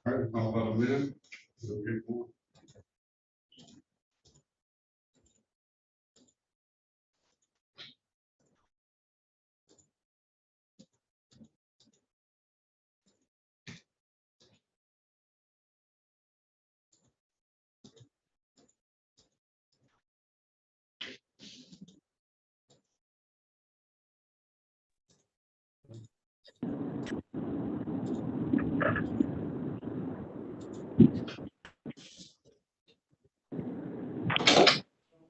All right, I'll let them in. Okay, cool.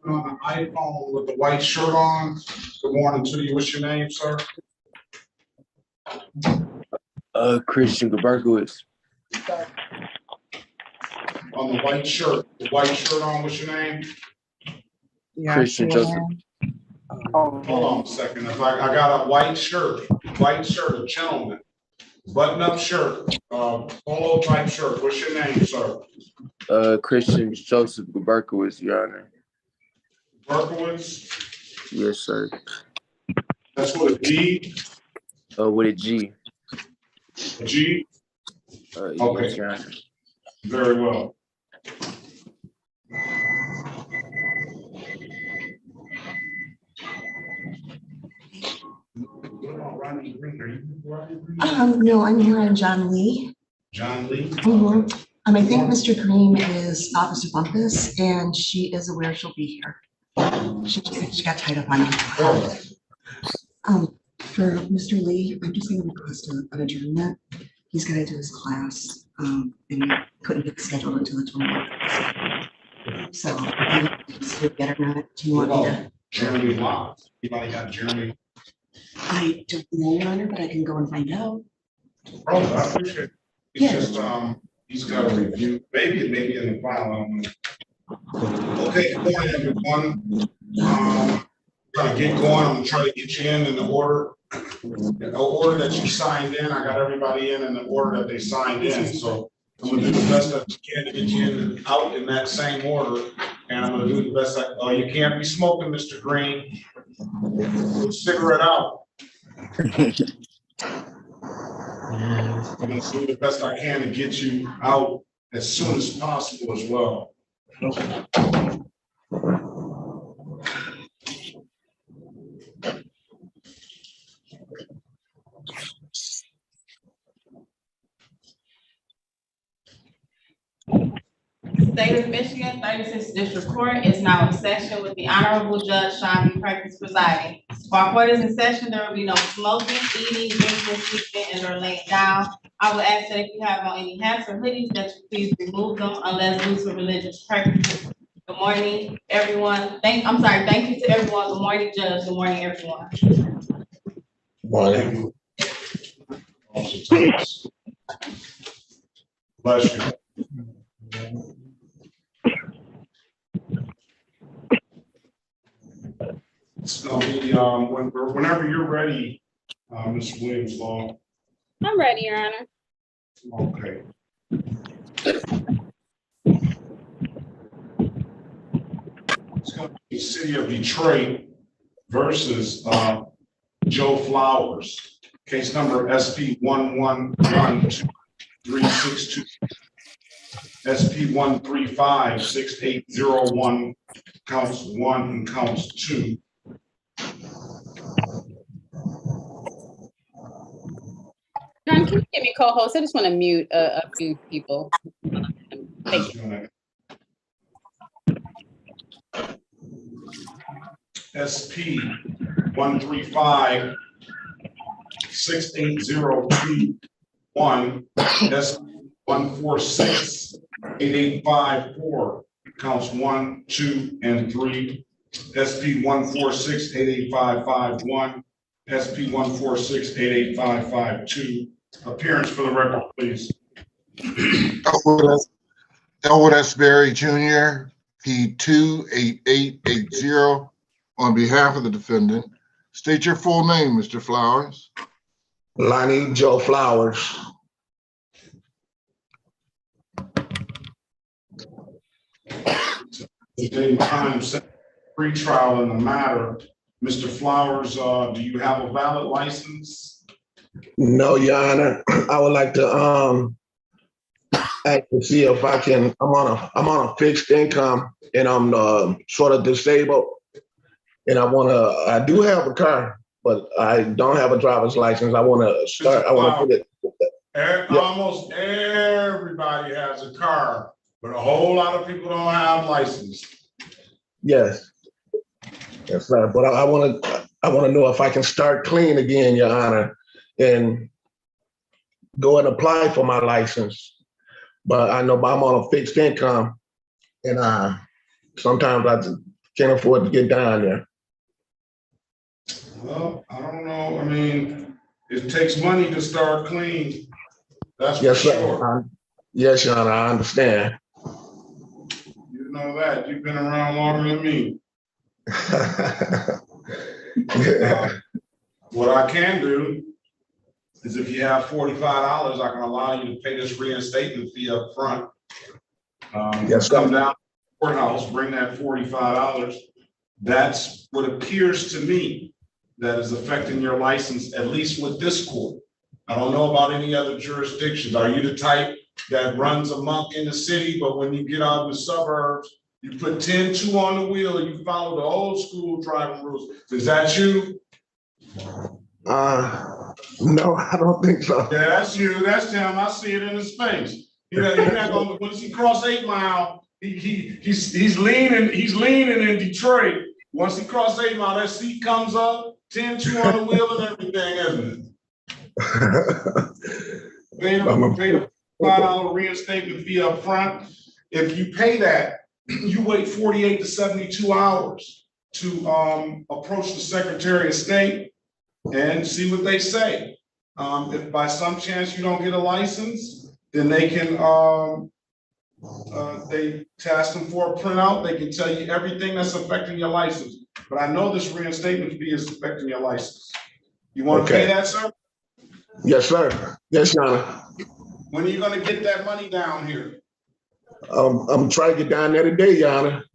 On the iPhone with the white shirt on. Good morning to you. What's your name, sir? Christian Gabarkowitz. On the white shirt on. What's your name? Yeah, Christian Joseph. Hold on a second. If I got a white shirt, a gentleman, button-up shirt, polo type shirt. What's your name, sir? Christian Joseph Gabarkowitz, Your Honor. Berkowitz? Yes, sir. That's with a D? With a G. A G? Okay. Yes, Your Honor. Very well. No, I'm here on John Lee. John Lee? I think Mr. Green is Officer Bumpus, and she is aware she'll be here. She got tied up on it. For Mr. Lee, I'm just going to request an adjournment. He's got to do his class, and he couldn't get scheduled until the 20th. So, if get or not, do you want me to? Jeremy Lott. Anybody got Jeremy? I don't know, Your Honor, but I can go and find out. Oh, I appreciate it. It's just, he's got a review, maybe in the file. I don't know. Okay, good morning, everyone. Gonna get going. I'm gonna try to get you in the order. The order that you signed in. I got everybody in the order that they signed in. So I'm gonna do the best that I can to get you in and out in that same order. And I'm gonna do the best that you can't be smoking, Mr. Green. Cigarette out. I'm gonna do the best I can to get you out as soon as possible as well. State of Michigan, 36th District Court is now in session with the Honorable Judge Sean B. Perkins presiding. While court is in session, there will be no smoking, eating, drinking, sleeping, and or laying down. I will ask that if you have on any hats or hoodies that you please remove them unless used for religious purposes. Good morning, everyone. Thank you to everyone. Good morning, Judge. Good morning, everyone. Morning. Bless you. It's gonna be whenever you're ready, Mr. Williams Law. I'm ready, Your Honor. Okay. It's gonna be the City of Detroit versus Joe Flowers. Case number SP 1112362. SP 1356801, counts 1 and counts 2. John, can you give me co-host? I just want to mute a few people. Thank you. SP 1356802-1, SP 1468854, counts 1, 2, and 3. SP 1468855-1, SP 1468855-2. Appearance for the record, please. Elwood S. Berry Jr., P28880, on behalf of the defendant. State your full name, Mr. Flowers. Lonnie Joe Flowers. Today, time set pre-trial in the matter. Mr. Flowers, do you have a valid license? No, Your Honor. I would like to to see if I can, I'm on a fixed income and I'm sort of disabled. And I do have a car, but I don't have a driver's license. I want to start, I want to put it. Almost everybody has a car, but a whole lot of people don't have license. Yes. Yes, sir. But I want to know if I can start clean again, Your Honor, and go and apply for my license. But I know I'm on a fixed income, and sometimes I just can't afford to get down there. Well, I don't know. I mean, it takes money to start clean. That's Yes, for sir. sure. Yes, Your Honor, I understand. You know that. You've been around longer than me. What I can do is if you have $45, I can allow you to pay this reinstatement fee up front. Yes, sir. Come down to the courthouse, bring that $45. That's what appears to me that is affecting your license, at least with this court. I don't know about any other jurisdictions. Are you the type that runs amok in the city, but when you get out in the suburbs, you put 10-2 on the wheel and you follow the old school driving rules? Is that you? No, I don't think so. Yeah, that's you. That's him. I see it in his face. You're not gonna, once he cross 8 Mile, he's leaning in Detroit. Once he cross 8 Mile, that seat comes up, 10-2 on the wheel and everything, isn't it? Pay the $5 reinstatement fee up front. If you pay that, you wait 48 to 72 hours to approach the Secretary of State and see what they say. If by some chance you don't get a license, then they can they task them for a printout. They can tell you everything that's affecting your license. But I know this reinstatement fee is affecting your license. You want to pay that, sir? Yes, sir. Yes, Your Honor. When are you going to get that money down here? I'm trying to get down there today, Your Honor.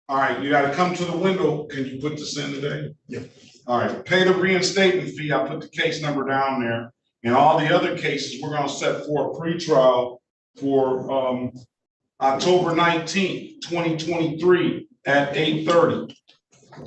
All right, you got to come to the window. Can you put this in today? Yeah. All right, pay the reinstatement fee. I put the case number down there. And all the other cases, we're going to set for a pretrial for October 19th, 2023 at 8:30.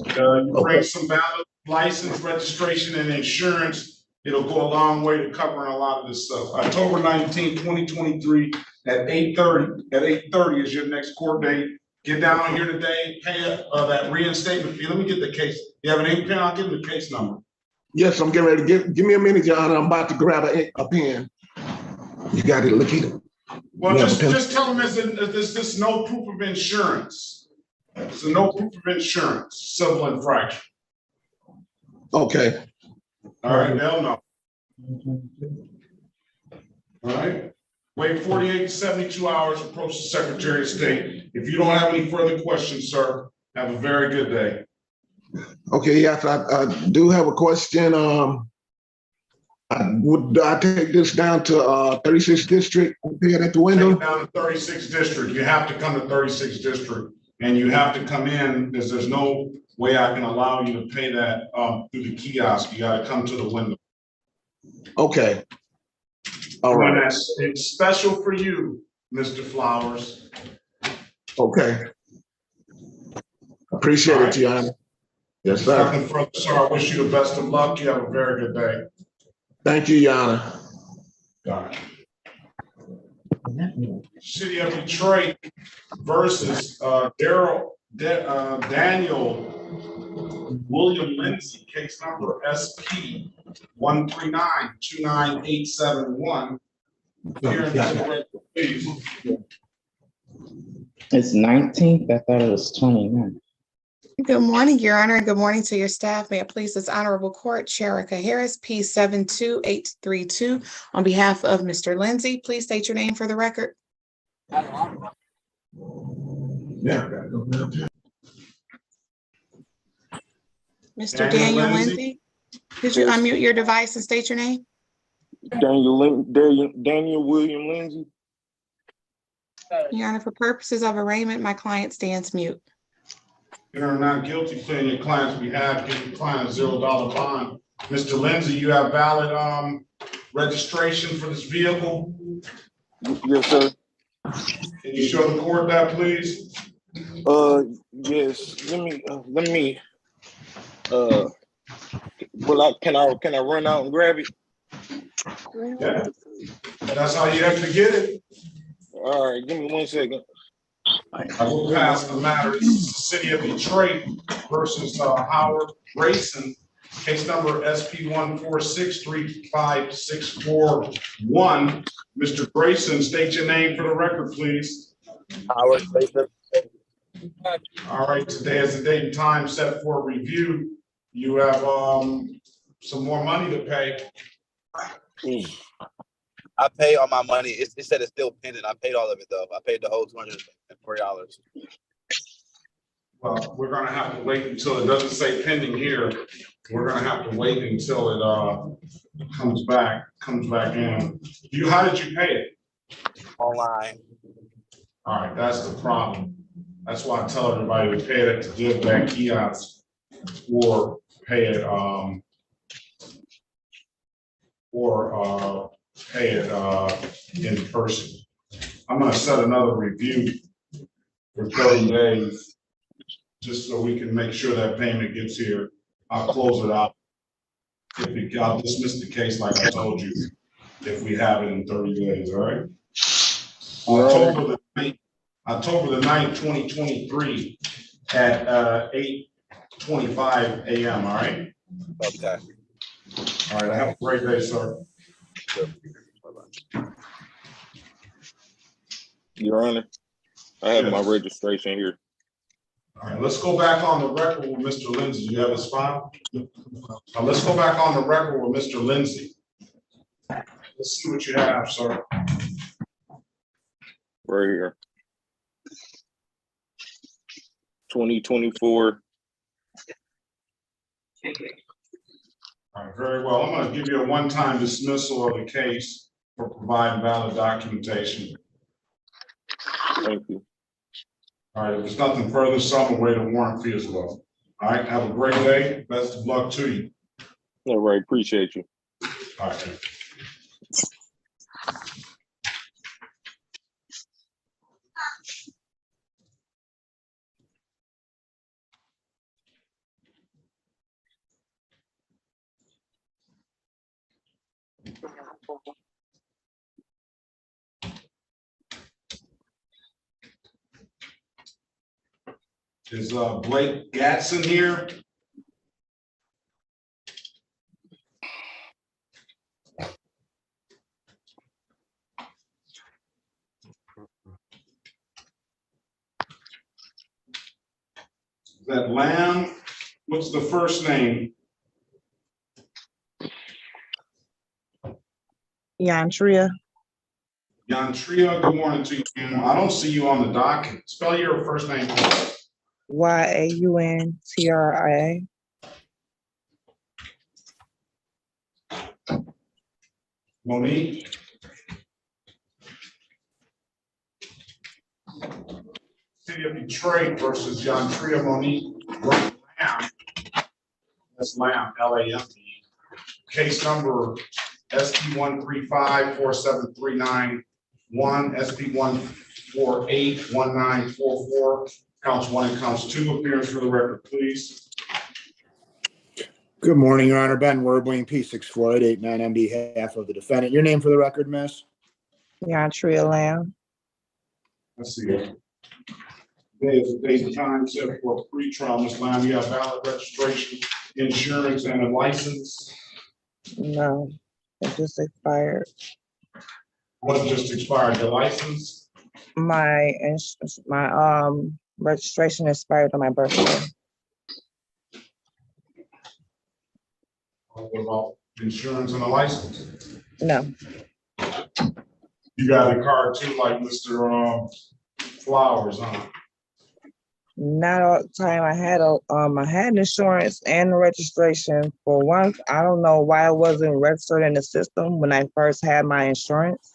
You bring some valid license, registration, and insurance. It'll go a long way to covering a lot of this stuff. October 19th, 2023 at 8:30. At 8:30 is your next court date. Get down here today, pay that reinstatement fee. Let me get the case. You have an ink pen? I'll give you the case number. Yes, I'm getting ready to give me a minute, Your Honor. I'm about to grab a pen. You got it, Lakita. Well, just tell them this no proof of insurance. It's a no proof of insurance, civil infraction. Okay. All right, they'll know. All right. Wait 48 to 72 hours, approach the Secretary of State. If you don't have any further questions, sir, have a very good day. Okay, yes, I do have a question. Would I take this down to 36th District and pay it at the window? Take it down to 36th District. You have to come to 36th District and you have to come in because there's no way I can allow you to pay that through the kiosk. You got to come to the window. Okay. All right. It's special for you, Mr. Flowers. Okay. Appreciate it, Your Honor. Yes, sir. Nothing further, sir. I wish you the best of luck. You have a very good day. Thank you, Your Honor. All right. City of Detroit versus Daniel William Lindsay, case number SP 139-29871. Please. It's 19th. I thought it was 29. Good morning, Your Honor, and good morning to your staff. May it please this honorable court, Sherika Harris, P 72832. On behalf of Mr. Lindsay, please state your name for the record. Mr. Daniel Lindsay, could you unmute your device and state your name? Daniel William Lindsay. Your Honor, for purposes of arraignment, my client stands mute. You're not guilty, pleading your client's behalf, give your client a $0 bond. Mr. Lindsay, you have valid registration for this vehicle? Yes, sir. Can you show the court that, please? Yes, let me, can I run out and grab it? Yeah. That's how you have to get it. All right, give me 1 second. I will pass the matter. This is the City of Detroit versus Howard Grayson. Case number SP 1463561. Mr. Grayson, state your name for the record, please. Howard Grayson. All right, today is the date and time set for review. You have some more money to pay. I pay all my money. It said it's still pending. I paid all of it though. I paid the whole $240. Well, we're gonna have to wait until it doesn't say pending here. We're gonna have to wait until it comes back in. How did you pay it? Online. All right, that's the problem. That's why I tell everybody to pay it at the give back kiosk or pay it in person. I'm gonna set another review for 30 days, just so we can make sure that payment gets here. I'll close it out. I'll dismiss the case like I told you, if we have it in 30 days, all right? October the 9th, 2023 at 8:25 a.m., all right? Okay. All right, have a great day, sir. Your Honor, I have my registration here. All right, let's go back on the record with Mr. Lindsay. You have his file? Let's go back on the record with Mr. Lindsay. Let's see what you have, sir. Right here. 2024. All right, very well. I'm going to give you a one-time dismissal of the case for providing valid documentation. Thank you. All right, if there's nothing further, so I'm away the warrant fee as well. All right, have a great day. Best of luck to you. All right, appreciate you. All right. Is Blake Gatson here? Is that Lamb? What's the first name? Yantria. Yantria, good morning to you, ma'am. I don't see you on the docket. Spell your first name. Yauntria. Monique. City of Detroit versus Yantria Monique. Lamb. That's Lamb, L-A-M-B. Case number SP 1354739. SP 1481944, counts 1 and counts 2. Appearance for the record, please. Good morning, Your Honor. Ben Werbling, P6 Floyd 89 on behalf of the defendant. Your name for the record, miss? Yantria Lamb. Let's see it. Today is the date and time set for pre-trial. Ms. Lamb, you have valid registration, insurance, and a license. No, it just expired. What just expired? Your license? My registration expired on my birthday. What about insurance and a license? No. You got a card too, like Mr. Flowers, huh? Not all the time. I had insurance and registration for once. I don't know why it wasn't registered in the system when I first had my insurance.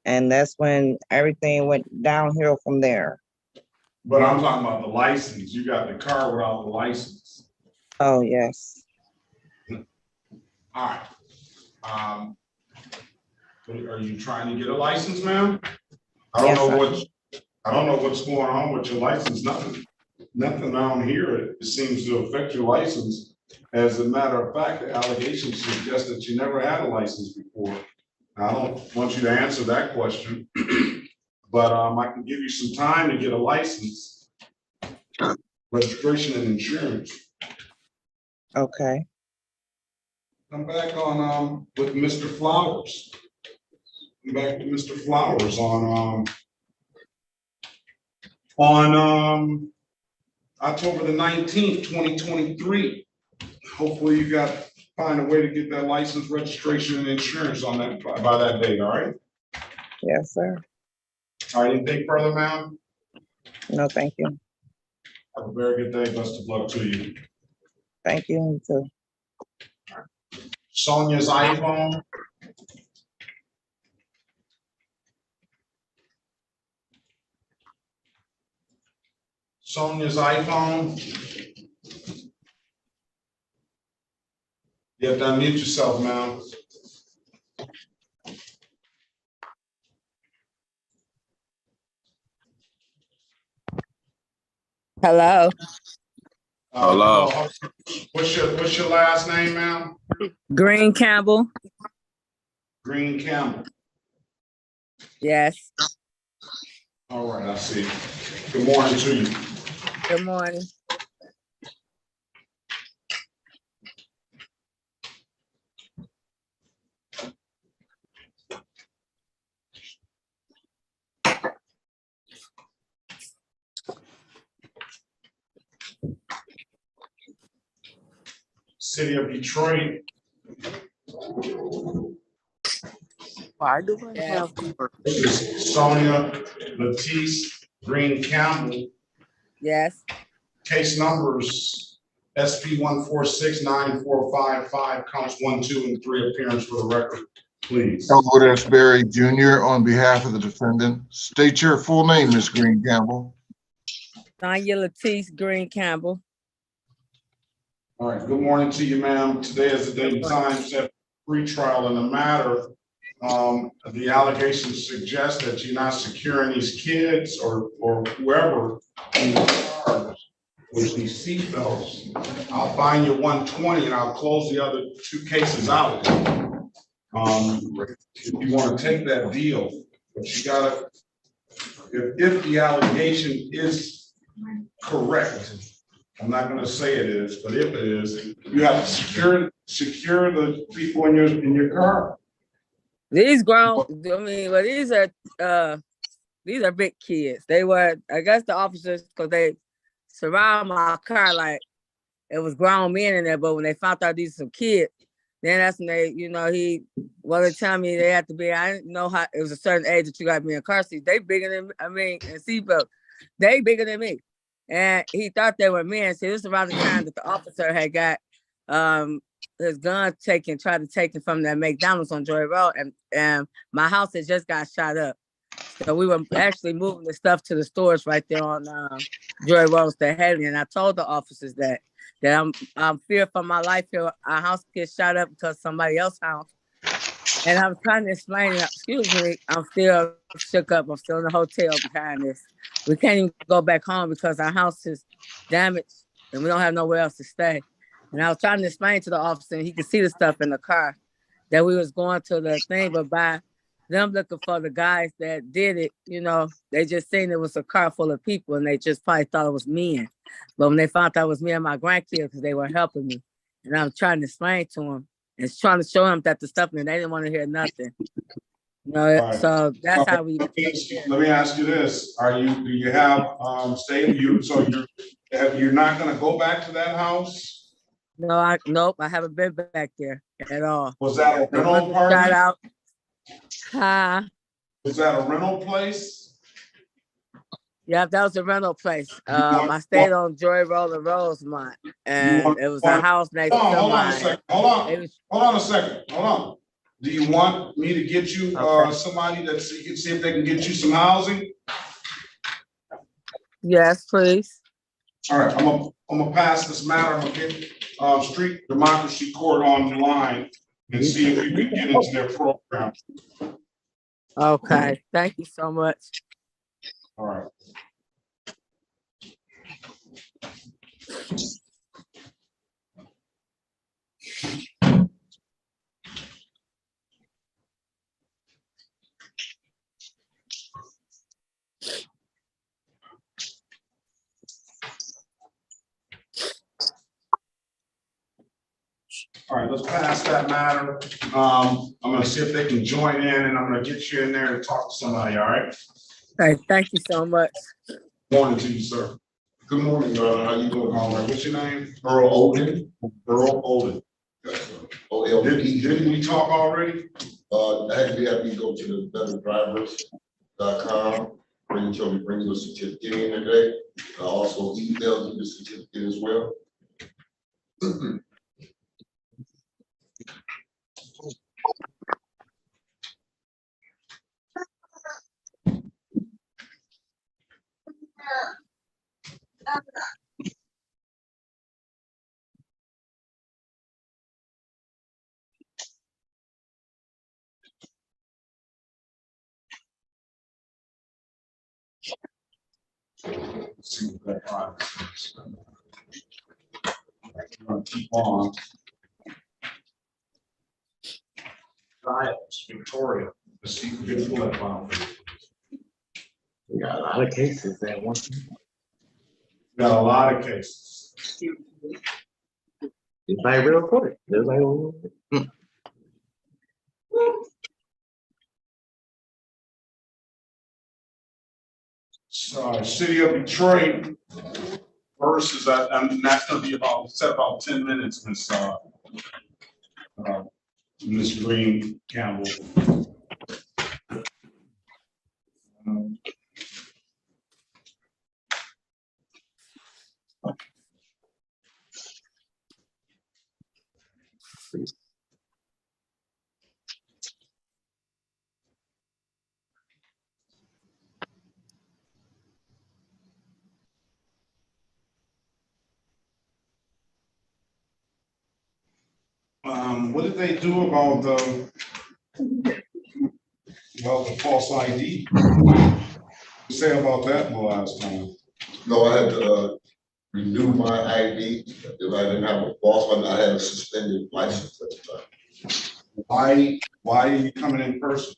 And that's when everything went downhill from there. But I'm talking about the license. You got the car without the license. Oh, yes. All right. Are you trying to get a license, ma'am? I don't know what I don't know what's going on with your license. Nothing down here, it seems to affect your license. As a matter of fact, the allegations suggest that you never had a license before. I don't want you to answer that question, but I can give you some time to get a license, registration and insurance. Okay. Come back on with Mr. Flowers. Come back to Mr. Flowers on October the 19th, 2023. Hopefully you find a way to get that license, registration, and insurance on that by that date, all right? Yes, sir. All right, anything further, ma'am? No, thank you. Have a very good day. Best of luck to you. Thank you, you too. Sonia's iPhone. Sonia's iPhone. You have to unmute yourself, ma'am. Hello. Hello. What's your last name, ma'am? Green Campbell. Green Campbell. Yes. All right, I see. Good morning to you. Good morning. City of Detroit. Why do I have? This is Sonia Latisse Green Campbell. Yes. Case numbers SP 1469455, counts 1, 2, and 3. Appearance for the record, please. Elwood S. Berry Jr. on behalf of the defendant. State your full name, Ms. Green Campbell. Sonia Latisse Green Campbell. All right, good morning to you, ma'am. Today is the date and time set for pre-trial in the matter. The allegations suggest that you're not securing these kids or whoever in the cars with these seatbelts. I'll fine you 120 and I'll close the other 2 cases out. If you want to take that deal, but you gotta, if the allegation is correct, I'm not going to say it is, but if it is, you have to secure the people in your car. These grown, I mean, well, these are big kids. They were, I guess, the officers, because they surround my car like it was grown men in there. But when they found out these are some kids, then that's when they, they tell me they have to be. I didn't know how it was a certain age that you got to be in car seats. They bigger than, and seatbelt. They bigger than me. And he thought they were men. See, this is around the time that the officer had got his gun tried to take it from that McDonald's on Joy Road, and my house had just got shot up. So we were actually moving the stuff to the stores right there on Joy Road, Haley. And I told the officers that I'm feared for my life here. Our house gets shot up because somebody else's house. And I'm trying to explain it. Excuse me, I'm still shook up. I'm still in the hotel behind this. We can't even go back home because our house is damaged and we don't have nowhere else to stay. And I was trying to explain to the officer, and he could see the stuff in the car, that we was going to the thing, but by them looking for the guys that did it, they just seen it was a car full of people and they just probably thought it was men. But when they found out it was me and my grandkids, because they were helping me, and I was trying to explain to them and trying to show them that the stuff, and they didn't want to hear nothing. Right. So that's how we. Let me ask you this: do you have you're not going to go back to that house? Nope. I haven't been back there at all. Was that a rental apartment? Out. Was that a rental place? Yeah, that was a rental place. I stayed on Joy Road and Rosemont, and it was a house next to mine. Hold on a second. Do you want me to get you somebody that you can see if they can get you some housing? Yes, please. All right, I'm gonna pass this matter. I'm gonna get Street Democracy Court online and see if we can get into their program. Okay, thank you so much. All right. All right, let's pass that matter. I'm gonna see if they can join in, and I'm gonna get you in there and talk to somebody, all right? Hey, thank you so much. Morning to you, sir. Good morning, how you doing, Conrad? What's your name? Earl Olden. Earl Olden. Didn't we talk already? Actually, have you go to the betterdrivers.com, bring you a certificate in today. I also emailed you the certificate as well. See what that is. I'm gonna keep on. Giles, Victoria, the secret bullet file. We got a lot of cases at once. Got a lot of cases. It's like real court. It's like, City of Detroit versus that, and that's gonna be about 10 minutes, Miss Green Campbell. What did they do about the false ID? Say about that the last time? No, I had to renew my ID. If I didn't have a false one, I had a suspended license at the time. Why are you coming in person?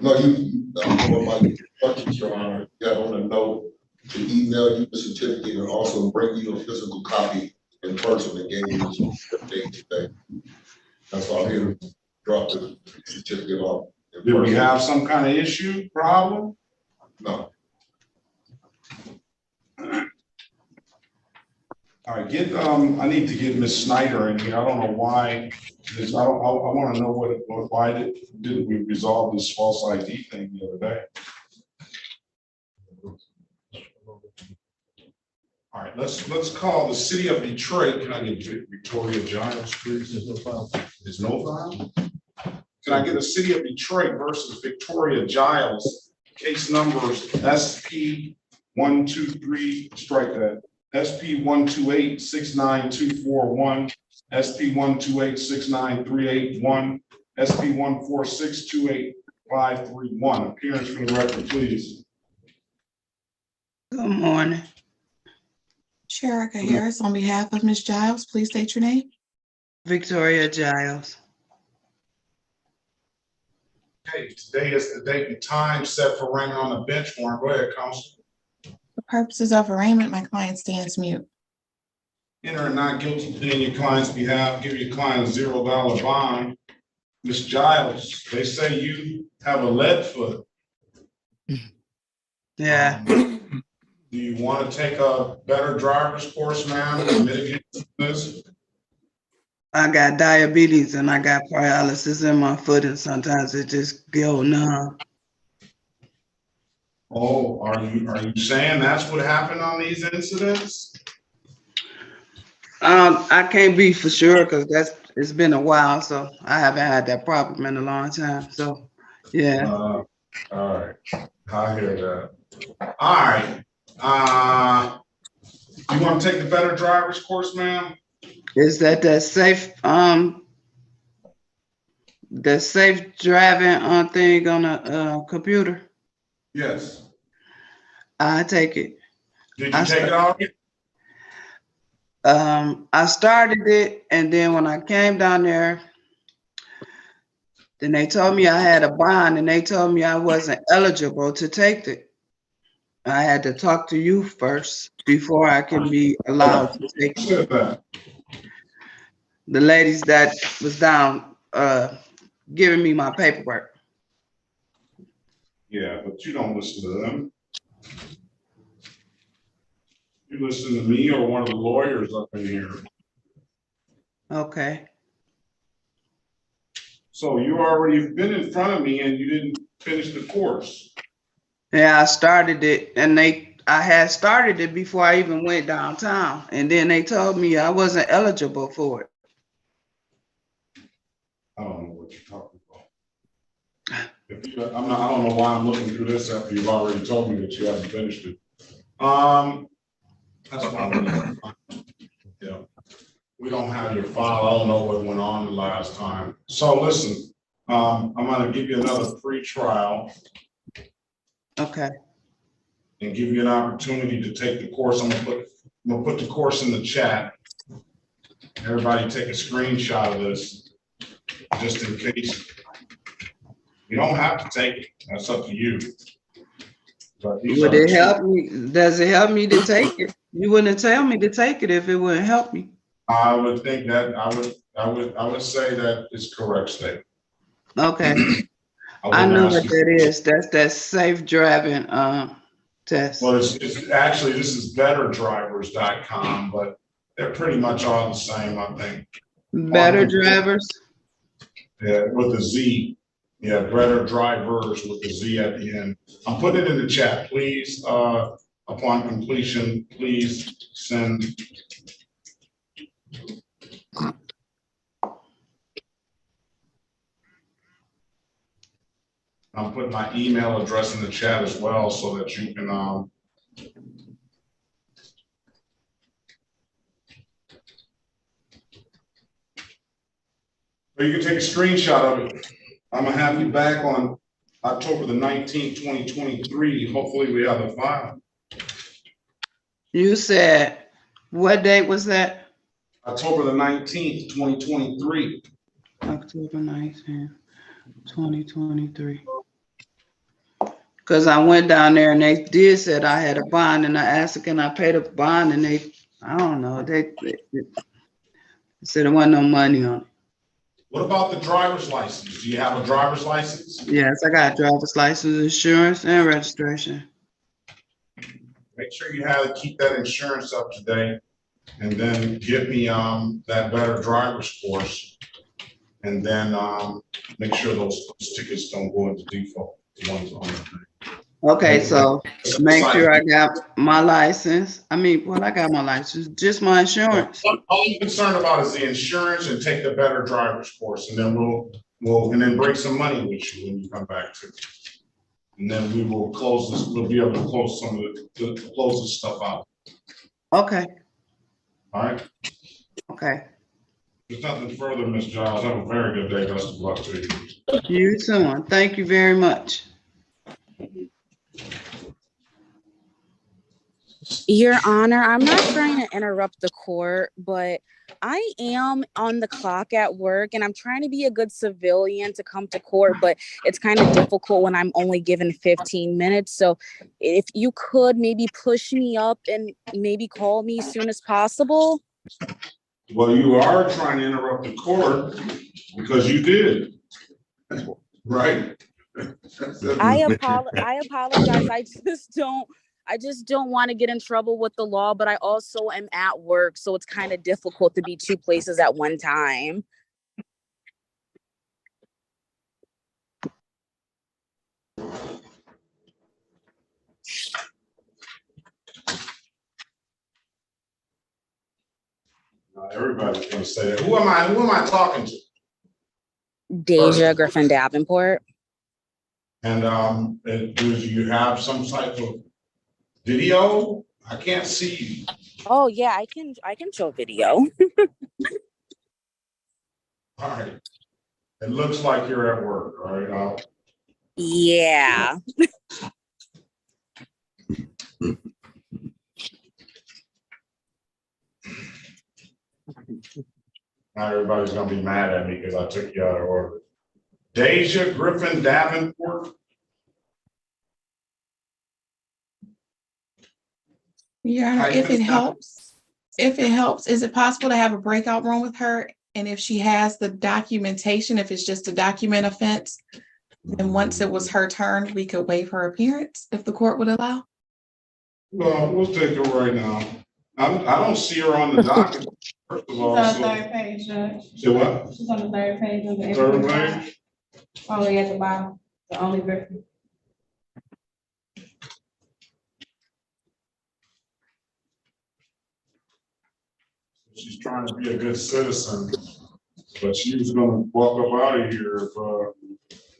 No, I'm going by instructions, Your Honor. You got on a note to email you the certificate and also bring you a physical copy in person and gave you the date today. That's why I'm here to drop the certificate off. Did we have some kind of issue, problem? No. All right, I need to get Ms. Snyder in here. I don't know why. I want to know why did we resolve this false ID thing the other day? All right, let's call the City of Detroit. Can I get Victoria Giles, please? There's no file. There's no file? Can I get a City of Detroit versus Victoria Giles? Case numbers SP123, strike that. SP128-69241, SP128-69381, SP146-28531. Appearance for the record, please. Good morning. Sherika Harris, on behalf of Ms. Giles, please state your name. Victoria Giles. Okay, today is the date and time set for arraignment on the bench warrant. Go ahead, counsel. For purposes of arraignment, my client stands mute. Enter a not guilty plea in your client's behalf. Give your client a $0 bond. Ms. Giles, they say you have a lead foot. Yeah. Do you want to take a better driver's course, ma'am, to mitigate this? I got diabetes and I got paralysis in my foot, and sometimes it just go numb. Oh, are you saying that's what happened on these incidents? I can't be for sure because it's been a while, so I haven't had that problem in a long time. So, yeah. All right, I hear that. All right. You want to take the better driver's course, ma'am? Is that safe driving thing on a computer? Yes. I take it. Did you take it already? I started it, and then when I came down there, then they told me I had a bond, and they told me I wasn't eligible to take it. I had to talk to you first before I can be allowed to take it. The ladies that was down giving me my paperwork. Yeah, but you don't listen to them. You listen to me or one of the lawyers up in here. Okay. So you already been in front of me and you didn't finish the course. Yeah, I started it, and I had started it before I even went downtown, and then they told me I wasn't eligible for it. I don't know what you're talking about. I don't know why I'm looking through this after you've already told me that you haven't finished it. That's why yeah. We don't have your file. I don't know what went on the last time. So listen, I'm gonna give you another pre-trial. Okay. And give you an opportunity to take the course. I'm gonna put the course in the chat. Everybody take a screenshot of this, just in case. You don't have to take it. That's up to you. Would it help me? Does it help me to take it? You wouldn't tell me to take it if it wouldn't help me. I would think that I would say that it's correct statement. Okay. I know what that is. That's that safe driving test. Well, it's actually, this is betterdrivers.com, but they're pretty much all the same, I think. Better drivers? Yeah, with a Z. Yeah, better drivers with a Z at the end. I'm putting it in the chat. Please, upon completion, please send. I'm putting my email address in the chat as well so that you can, or you can take a screenshot of it. I'm gonna have you back on October the 19th, 2023. Hopefully we have a file. You said, what date was that? October the 19th, 2023. October 19th, 2023. Because I went down there and they did said I had a bond, and I asked, can I pay the bond? And I don't know, they said there wasn't no money on it. What about the driver's license? Do you have a driver's license? Yes, I got driver's license, insurance, and registration. Make sure you keep that insurance up to date, and then get me that better driver's course, and then make sure those tickets don't go into default. The ones on the thing. Okay, so make sure I got my license. I mean, well, I got my license, just my insurance. All I'm concerned about is the insurance, and take the better driver's course, and then we'll bring some money with you when you come back to. And then we will close this. We'll be able to close some of close this stuff out. Okay. All right. Okay. There's nothing further, Ms. Giles. Have a very good day. Best of luck to you. You too. Thank you very much. Your Honor, I'm not trying to interrupt the court, but I am on the clock at work, and I'm trying to be a good civilian to come to court, but it's kind of difficult when I'm only given 15 minutes. So if you could maybe push me up and maybe call me as soon as possible. Well, you are trying to interrupt the court because you did. Right? I apologize. I just don't want to get in trouble with the law, but I also am at work, so it's kind of difficult to be two places at one time. Everybody's gonna say that. Who am I talking to? Deja Griffin Davenport. And do you have some type of video? I can't see you. Oh yeah, I can show video. All right. It looks like you're at work, all right? Yeah. Now everybody's gonna be mad at me because I took you out of order. Deja Griffin Davenport. Your Honor, if it helps, is it possible to have a breakout room with her? And if she has the documentation, if it's just a document offense, then once it was her turn, we could waive her appearance if the court would allow. Well, we'll take her right now. I don't see her on the docket. First of She's all, on the so, third page, Judge. say what? She's on the third page of the. Third page? All the way at the bottom, the only Griffin. She's trying to be a good citizen, but she was gonna walk up out of here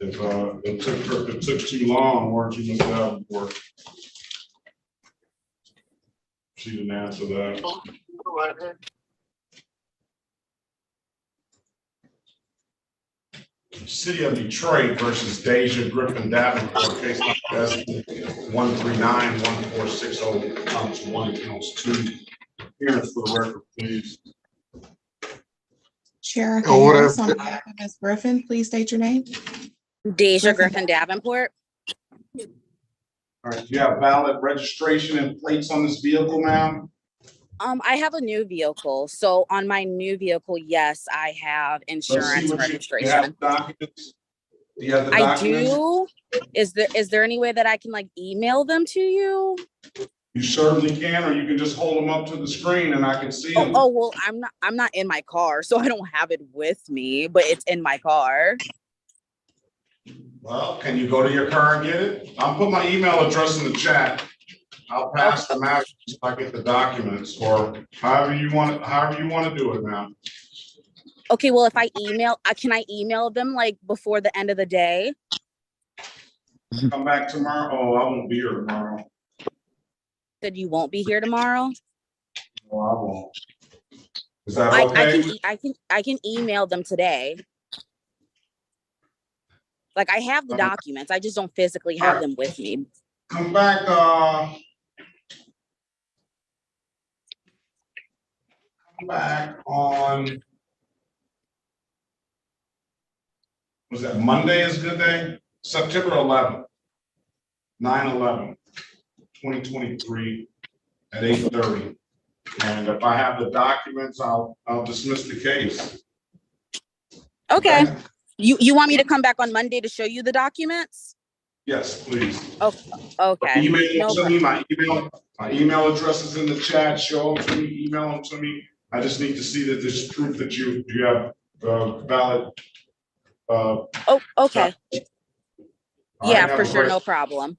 if it took too long, weren't you, Ms. Davenport? She didn't answer that. City of Detroit versus Deja Griffin Davenport, case number S1391460, counts 1, counts 2. Appearance for the record, please. Chair Harris, on behalf of Ms. Griffin, please state your name. Deja Griffin Davenport. All right, do you have valid registration and plates on this vehicle, ma'am? I have a new vehicle. So on my new vehicle, yes, I have insurance and registration. Do you have the documents? Do you have the documents? I do. Is there any way that I can like email them to you? You certainly can, or you can just hold them up to the screen and I can see them. Oh well, I'm not in my car, so I don't have it with me, but it's in my car. Well, can you go to your car and get it? I'll put my email address in the chat. I'll pass them out if I get the documents, or however you want to do it, ma'am. Okay, well, if I email, can I email them like before the end of the day? Come back tomorrow. Oh, I won't be here tomorrow. Said you won't be here tomorrow? No, I won't. Is that okay? I can email them today. Like I have the documents, I just don't physically have them with me. Come back, on, was that Monday is a good day? September 11th, 9/11/2023 at 8:30. And if I have the documents, I'll dismiss the case. Okay. You want me to come back on Monday to show you the documents? Yes, please. Oh, okay. Email them to me. My email address is in the chat. Show them to me, email them to me. I just need to see that there's proof that you have valid. Oh, okay. Yeah, right, for sure, no problem.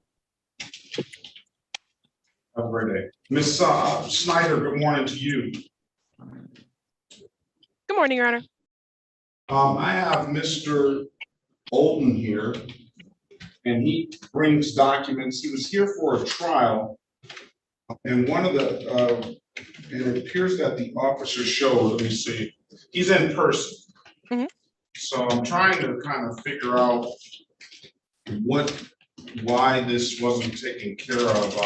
Have a great day. Ms. Snyder, good morning to you. Good morning, Your Honor. I have Mr. Olden here, and he brings documents. He was here for a trial, and one of the, it appears that the officer showed, let me see, he's in person. Mm-hmm. So I'm trying to kind of figure out why this wasn't taken care of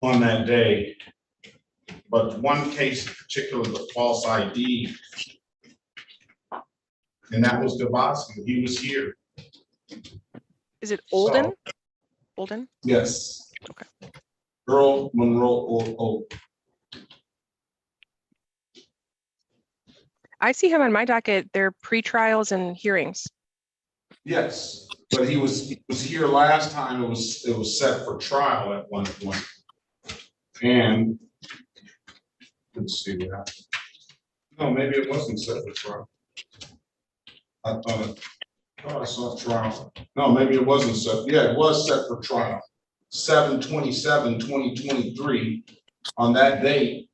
on that day. But one case in particular, the false ID, and that was Devosky. He was here. Is it Olden? So, Olden? yes. Okay. Earl Monroe. I see him on my docket. They're pre-trials and hearings. Yes, but he was here last time. It was set for trial at one point, and let's see what happened. No, maybe it wasn't set for trial. I thought I saw trial. No, maybe it wasn't set. Yeah, it was set for trial. 7/27/2023. On that date,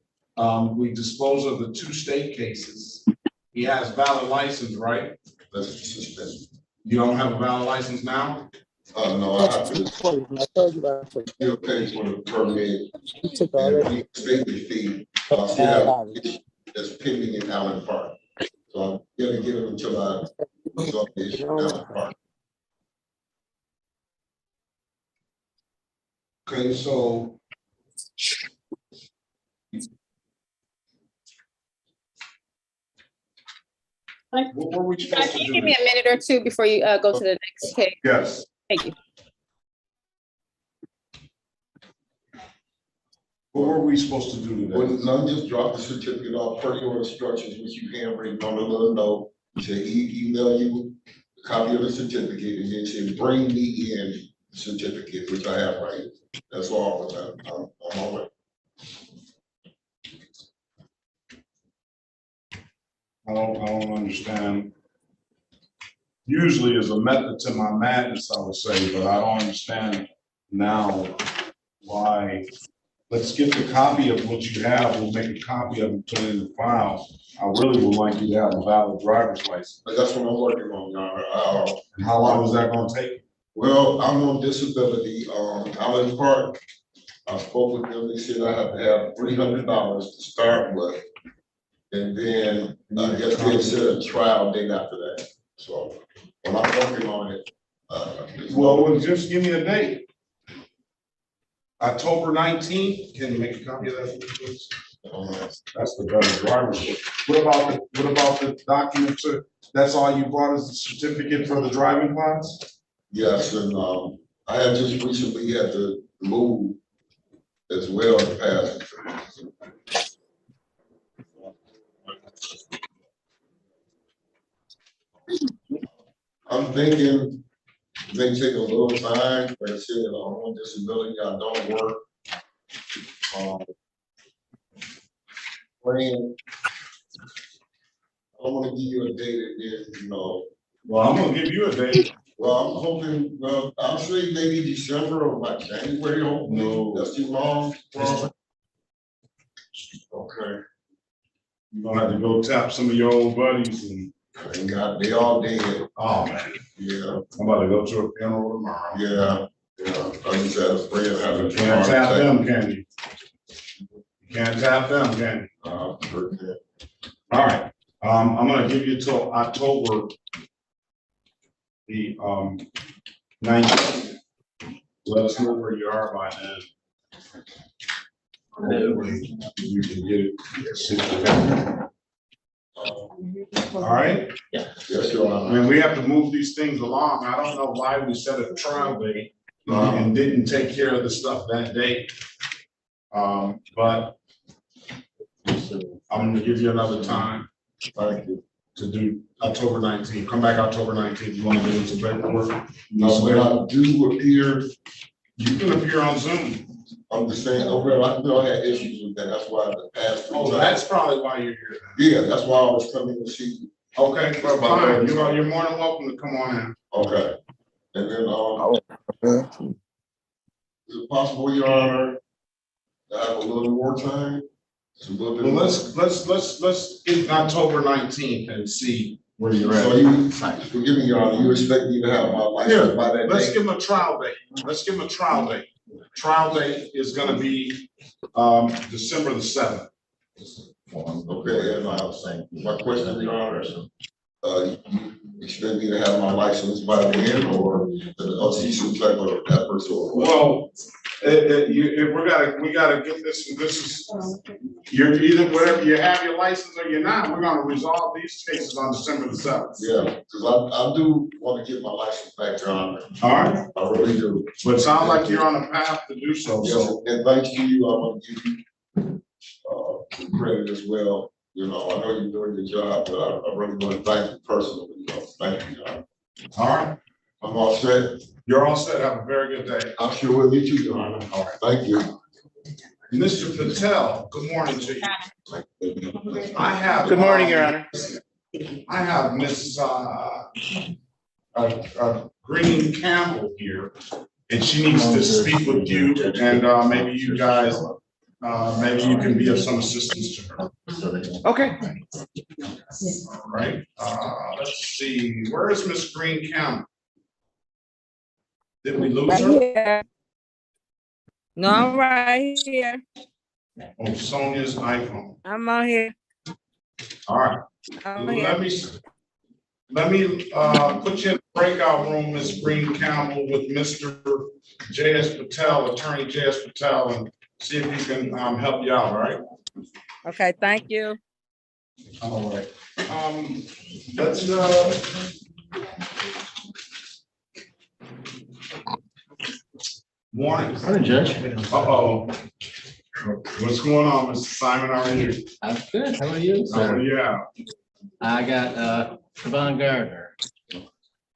we disposed of the 2 state cases. He has valid license, right? You don't have a valid license now? No, I have to. Still pay for the permit and the safety fee. That's pending in Allen Park. So I'm gonna give it until I resolve the issue in Allen Park. Okay, so. What were we supposed Can to you do? give me a minute or two before you go to the next case? Yes. Thank you. What were we supposed to do today? Well, none, just drop the certificate off per your instructions, which you handwritten on a little note. Say email you a copy of the certificate and then say bring me in the certificate, which I have right. That's all. I'm all right. I don't understand. Usually is a method to my madness, I would say, but I don't understand now why. Let's get the copy of what you have. We'll make a copy of it, put it in the file. I really would like you to have a valid driver's license. But that's what I'm working on, Your Honor. And how long is that going to take? Well, I'm on disability, Allen Park. I spoke with them, they said I have to have $300 to start with. And then I guess they set a trial date after that. So, when I'm working on it. Well, just give me a date. October 19th, can you make a copy of that, please? That's the better driver's license. What about the documents? That's all you brought is the certificate for the driving class? Yes, and I had just recently had to move as well to pass. I'm thinking it may take a little time, but I said I'm on disability, I don't work. Plan. I don't want to give you a date and then, you know. Well, I'm gonna give you a date. Well, I'm hoping, well, I'll say maybe December or like January, hopefully. No. That's too long. Okay. You're gonna have to go tap some of your old buddies and. They all dead. Oh, man. Yeah. I'm about to go to a funeral tomorrow. Yeah. I just had a friend have a. You can't tap them, can you? You can't tap them, can you? Sure can. All right, I'm gonna give you till October the 19th. Let us know where you are by then. Hopefully, you can get it. All right? Yes, Your Honor. I mean, we have to move these things along. I don't know why we set a trial date and didn't take care of the stuff that day. But I'm gonna give you another time. Thank you. To do October 19th. Come back October 19th. You want to get into paperwork? No, when I do appear. You can appear on Zoom. I'm just saying, overall, I know I had issues with that. That's why the past. Oh, that's probably why you're here. Yeah, that's why I was coming to see you. Okay, well, fine. You're more than welcome to come on in. Okay. And then, is it possible, Your Honor, to have a little more time? Well, let's get October 19th and see where you're at. So you, forgive me, Your Honor, you expect me to have my license by that date? Let's give him a trial date. Let's give him a trial date. Trial date is gonna be December the 7th. Okay, and my question, Your Honor, you expect me to have my license by the end or a teacher type of efforts or what? Well, we gotta get this is, you're either whatever, you have your license or you're not. We're gonna resolve these cases on December the 7th. Yeah, because I do want to get my license back, Your Honor. All right. I really do. But it sounds like you're on a path to do so. Yeah, and thanks to you, I want to give you some credit as well. You know, I know you're doing your job, but I really want to thank you personally. You know, thank you, Your Honor. All right. I'm all set. You're all set. Have a very good day. I'm sure we'll meet you, Your Honor. All right. Thank you. Mr. Patel, good morning to you. I have. Good morning, Your Honor. I have Miss Green Campbell here, and she needs to speak with you, and maybe you guys, maybe you can be of some assistance to her. Okay. Right. Let's see. Where is Miss Green Campbell? Did we lose her? Here. No, I'm right here. On Sonia's iPhone. I'm on here. All right. I'm Let here. me. Let me put you in the breakout room, Ms. Green Campbell, with Mr. J.S. Patel, Attorney J.S. Patel, and see if he can help you out, all right? Okay, thank you. All right. Let's morning. Morning, Judge. Uh-oh. What's going on, Mr. Simon? How are you? I'm good. How are you, Oh, sir? yeah. I got Trevon Gardner.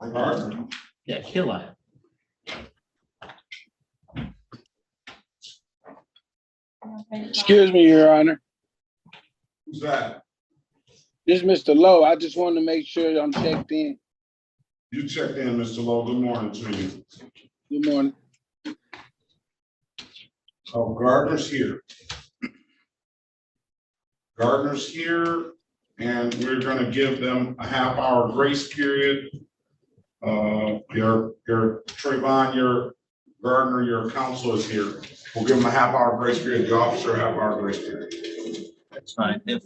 Gardner? Yeah, killer. Excuse me, Your Honor. Who's that? This is Mr. Lowe. I just wanted to make sure I'm checked in. You checked in, Mr. Lowe. Good morning to you. Good morning. Oh, Gardner's here. Gardner's here, and we're gonna give them a half-hour grace period. Your Trayvon, your Gardner, your counsel is here. We'll give them a half-hour grace period, the officer a half-hour grace period. That's fine. If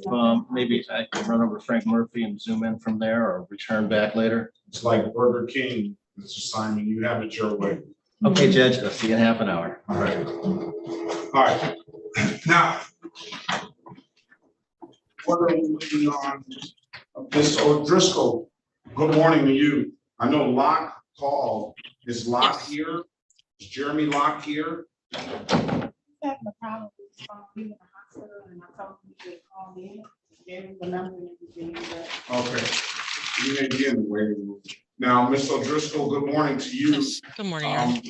maybe I could run over Frank Murphy and zoom in from there or return back later. It's like Burger King, Mr. Simon, you have it your way. Okay, Judge, I'll see you in half an hour. All right. All right. Now, what are we waiting on? Mr. O'Driscoll, good morning to you. I know Locke called. Is Locke here? Is Jeremy Locke here? Having a problem with his phone, being in the hospital, and I told him he could call in. Gave him the number and everything, but Okay. You may be in the waiting room. Now, Ms. O'Driscoll, good morning to you. Yes, good morning, Your Honor.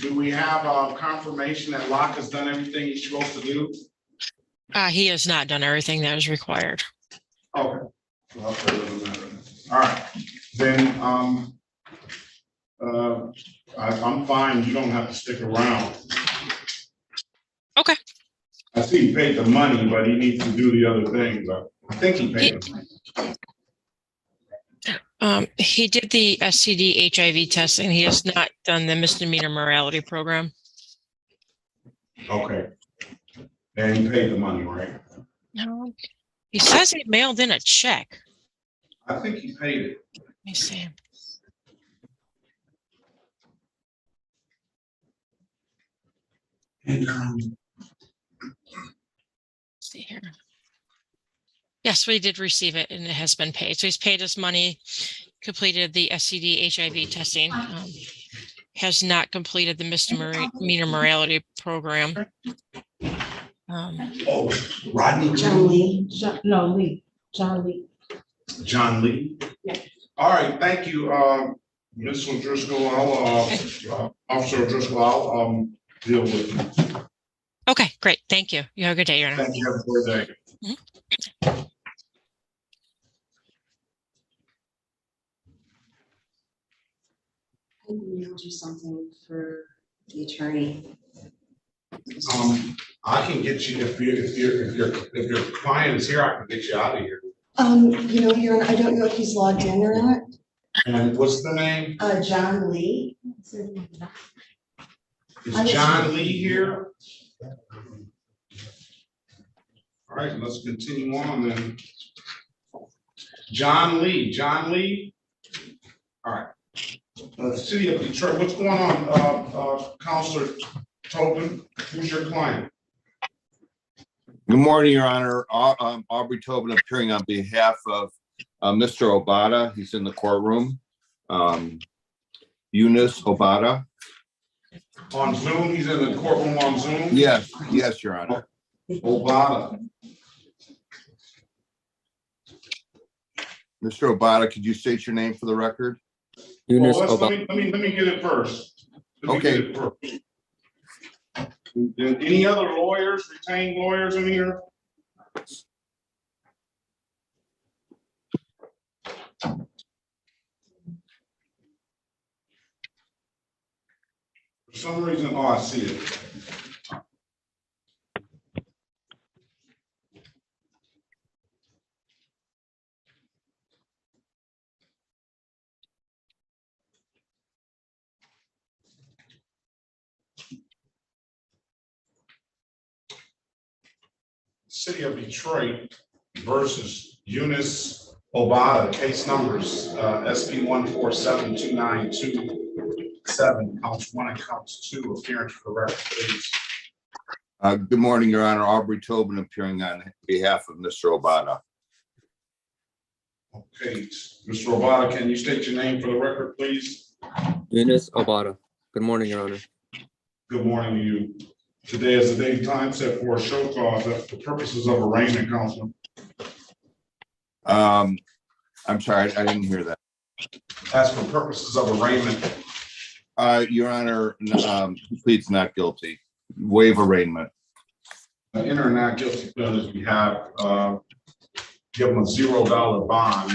Do we have confirmation that Locke has done everything he's supposed to do? He has not done everything that is required. Okay. Well, that doesn't matter. All right, then, I'm fine. You don't have to stick around. Okay. I see he paid the money, but he needs to do the other things. I think he paid the money. He did the STD HIV testing. He has not done the misdemeanor morality program. Okay. And he paid the money, right? No. He says he mailed in a check. I think he paid it. Let me see. And, Let's see here. Yes, we did receive it and it has been paid. So he's paid his money, completed the STD HIV testing, has not completed the misdemeanor morality program. Rodney? John Lee. John Lee. John Lee? Yeah. All right, thank you, Ms. O'Driscoll. Officer O'Driscoll, I'll deal with you. Okay, great. Thank you. You have a good day, Your Honor. Thank you. Have a good day. I emailed you something for the attorney. I can get you, if your client is here, I can get you out of here. You know, I don't know if he's logged in or not. And what's the name? John Lee. Is John Lee here? All right, let's continue on then. John Lee. All right. City of Detroit, what's going on, Counselor Tobin? Who's your client? Good morning, Your Honor. Aubrey Tobin appearing on behalf of Mr. Obata. He's in the courtroom. Eunice Obata. On Zoom? He's in the courtroom on Zoom? Yes, Your Honor. Obata. Mr. Obata, could you state your name for the record? Well, let me get it first. Okay. Any other lawyers, retained lawyers in here? For some reason, oh, I see it. City of Detroit versus Eunice Obata, case numbers, SP 1472927, counts 1 and counts 2, appearance for the record, please. Good morning, Your Honor. Aubrey Tobin appearing on behalf of Mr. Obata. Okay, Mr. Obata, can you state your name for the record, please? Eunice Obata. Good morning, Your Honor. Good morning to you. Today is the date and time set for a show cause for purposes of arraignment, Councilman. I'm sorry, I didn't hear that. As for purposes of arraignment. Your Honor, he pleads not guilty. Waive arraignment. Enter not guilty plea on his behalf. Give him a $0 bond.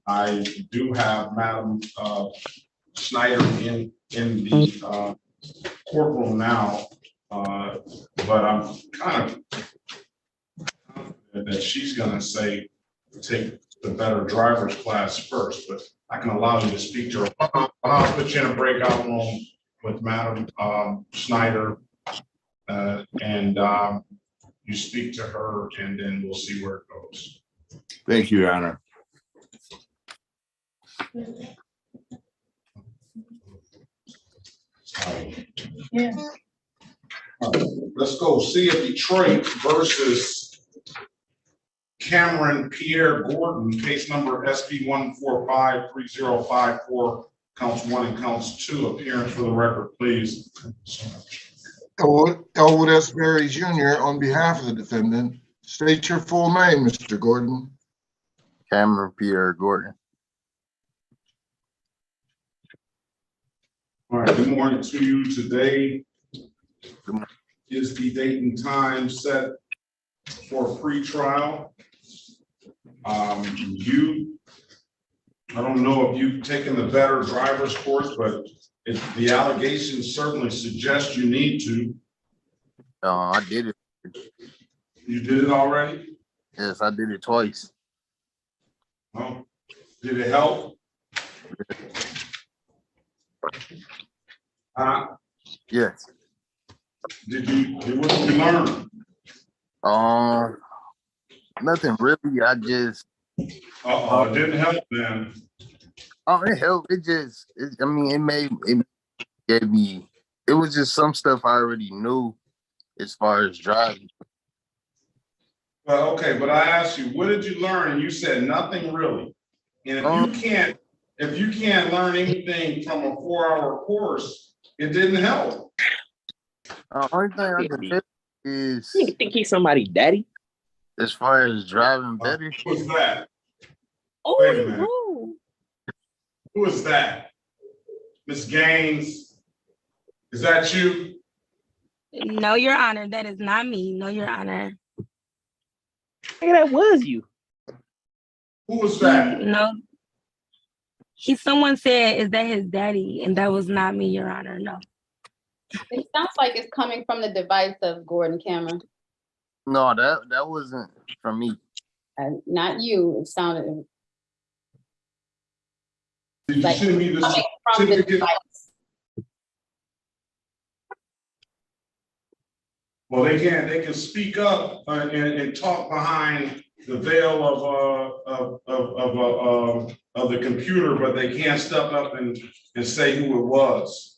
I do have Madam Schneider in the courtroom now, but I'm kind of confident that she's going to say take the better driver's class first, but I can allow you to speak to her. I'll put you in a breakout room with Madam Schneider, and you speak to her, and then we'll see where it goes. Thank you, Your Honor. Yeah. Let's go see if Detroit versus Cameron Pierre Gordon, case number SP 1453054, counts 1 and counts 2. Appearance for the record, please. Elwood S. Berry Jr. on behalf of the defendant. State your full name, Mr. Gordon. Cameron Pierre Gordon. All right, good morning to you. Today is the date and time set for pre-trial. I don't know if you've taken the better driver's course, but the allegations certainly suggest you need to. I did it. You did it already? Yes, I did it twice. Oh, did it help? Yes. What did you learn? Nothing really. I just. It didn't help then. Oh, it helped. It gave me. It was just some stuff I already knew as far as driving. Well, okay, but I asked you, what did you learn? And you said nothing really. And if you can't learn anything from a 4-hour course, it didn't help. Only thing I can tell is. You think he's somebody's daddy? As far as driving better. Who's that? Wait a minute. Who is that? Miss Gaines? Is that you? No, Your Honor, that is not me. No, Your Honor. Hey, that was you. Who was that? No. Someone said, is that his daddy? And that was not me, Your Honor. No. It sounds like it's coming from the device of Gordon Cameron. No, that wasn't from me. Not you. It sounded. Did you send me the certificate? Well, they can speak up and talk behind the veil of the computer, but they can't step up and say who it was.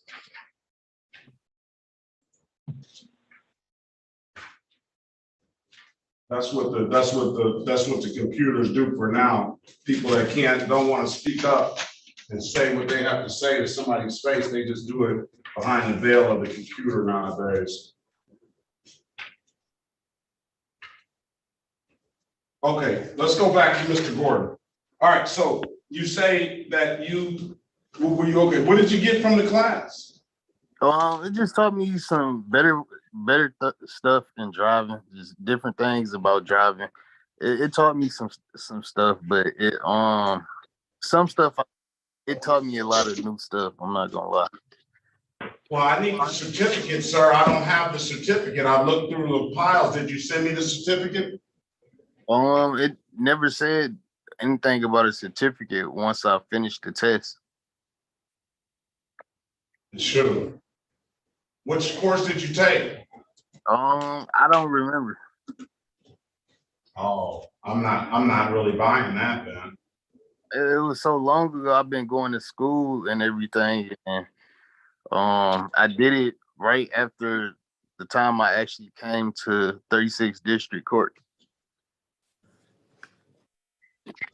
That's what the computers do for now. People that don't want to speak up and say what they have to say to somebody's face, they just do it behind the veil of the computer nowadays. Okay, let's go back to Mr. Gordon. All right, so you say that okay. What did you get from the class? It just taught me some better stuff in driving, just different things about driving. It taught me some stuff, but it taught me a lot of new stuff. I'm not gonna lie. Well, I need the certificate, sir. I don't have the certificate. I looked through the piles. Did you send me the certificate? It never said anything about a certificate once I finished the test. It should have. Which course did you take? I don't remember. Oh, I'm not really buying that then. It was so long ago. I've been going to school and everything, and I did it right after the time I actually came to 36th District Court.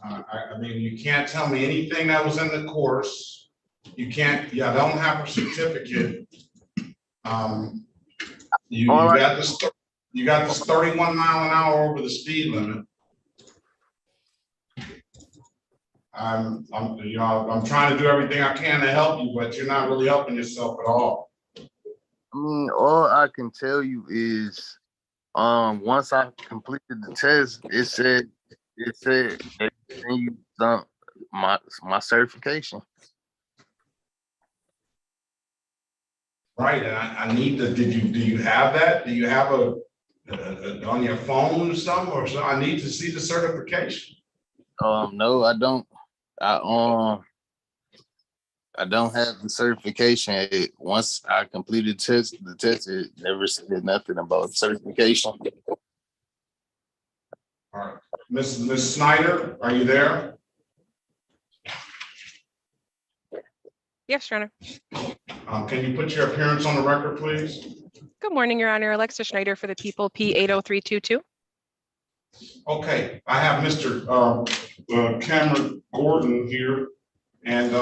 I mean, you can't tell me anything that was in the course. You can't, I don't have a certificate. You got this 31 mile an hour over the speed limit. I'm trying to do everything I can to help you, but you're not really helping yourself at all. I mean, all I can tell you is, once I completed the test, it said everything you done, my certification. Right, and I need to. Do you have that? Do you have a on your phone or something? Or so I need to see the certification. No, I don't. I don't have the certification. Once I completed the test, it never said nothing about certification. All right, Ms. Snyder, are you there? Yes, Your Honor. Can you put your appearance on the record, please? Good morning, Your Honor. Alexa Schneider for the people, P80322. Okay, I have Mr. Cameron Gordon here, and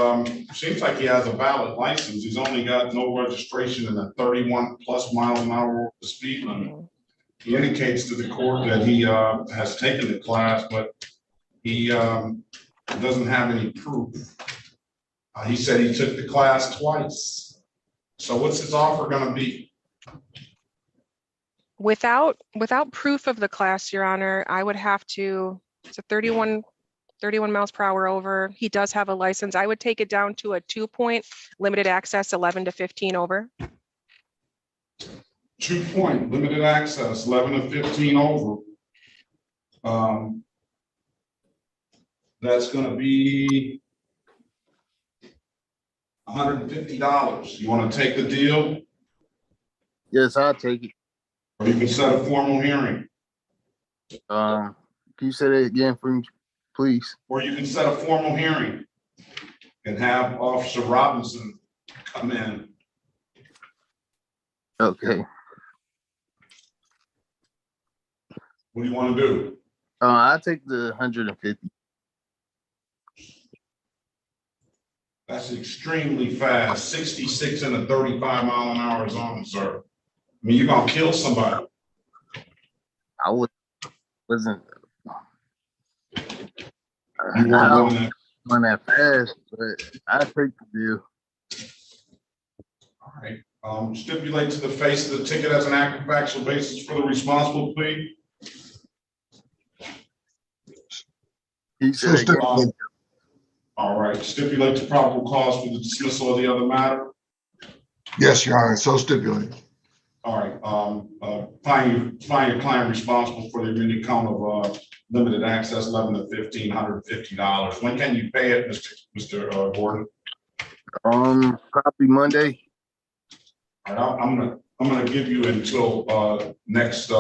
seems like he has a valid license. He's only got no registration and a 31 plus miles an hour over the speed limit. He indicates to the court that he has taken the class, but he doesn't have any proof. He said he took the class twice. So what's his offer going to be? Without proof of the class, Your Honor, I would have to, it's a 31 miles per hour over. He does have a license. I would take it down to a 2-point limited access, 11 to 15 over. 2-point limited access, 11 to 15 over. That's going to be $150. You want to take the deal? Yes, I'll take it. Or you can set a formal hearing. Can you say that again for me, please? Or you can set a formal hearing and have Officer Robinson come in. Okay. What do you want to do? I'll take the 150. That's extremely fast. 66 and a 35 mile an hour zone, sir. I mean, you're gonna kill somebody. I wasn't. You weren't going that fast, but I take the deal. All right. Stipulate to the face of the ticket as an act of factual basis for the responsible plea. All right. Stipulate to probable cause for the dismissal of the other matter. Yes, Your Honor. So stipulated. All right. Find your client responsible for the immediate count of limited access, 11 to 15, $150. When can you pay it, Mr. Gordon? Probably Monday. All right, I'm gonna give you until next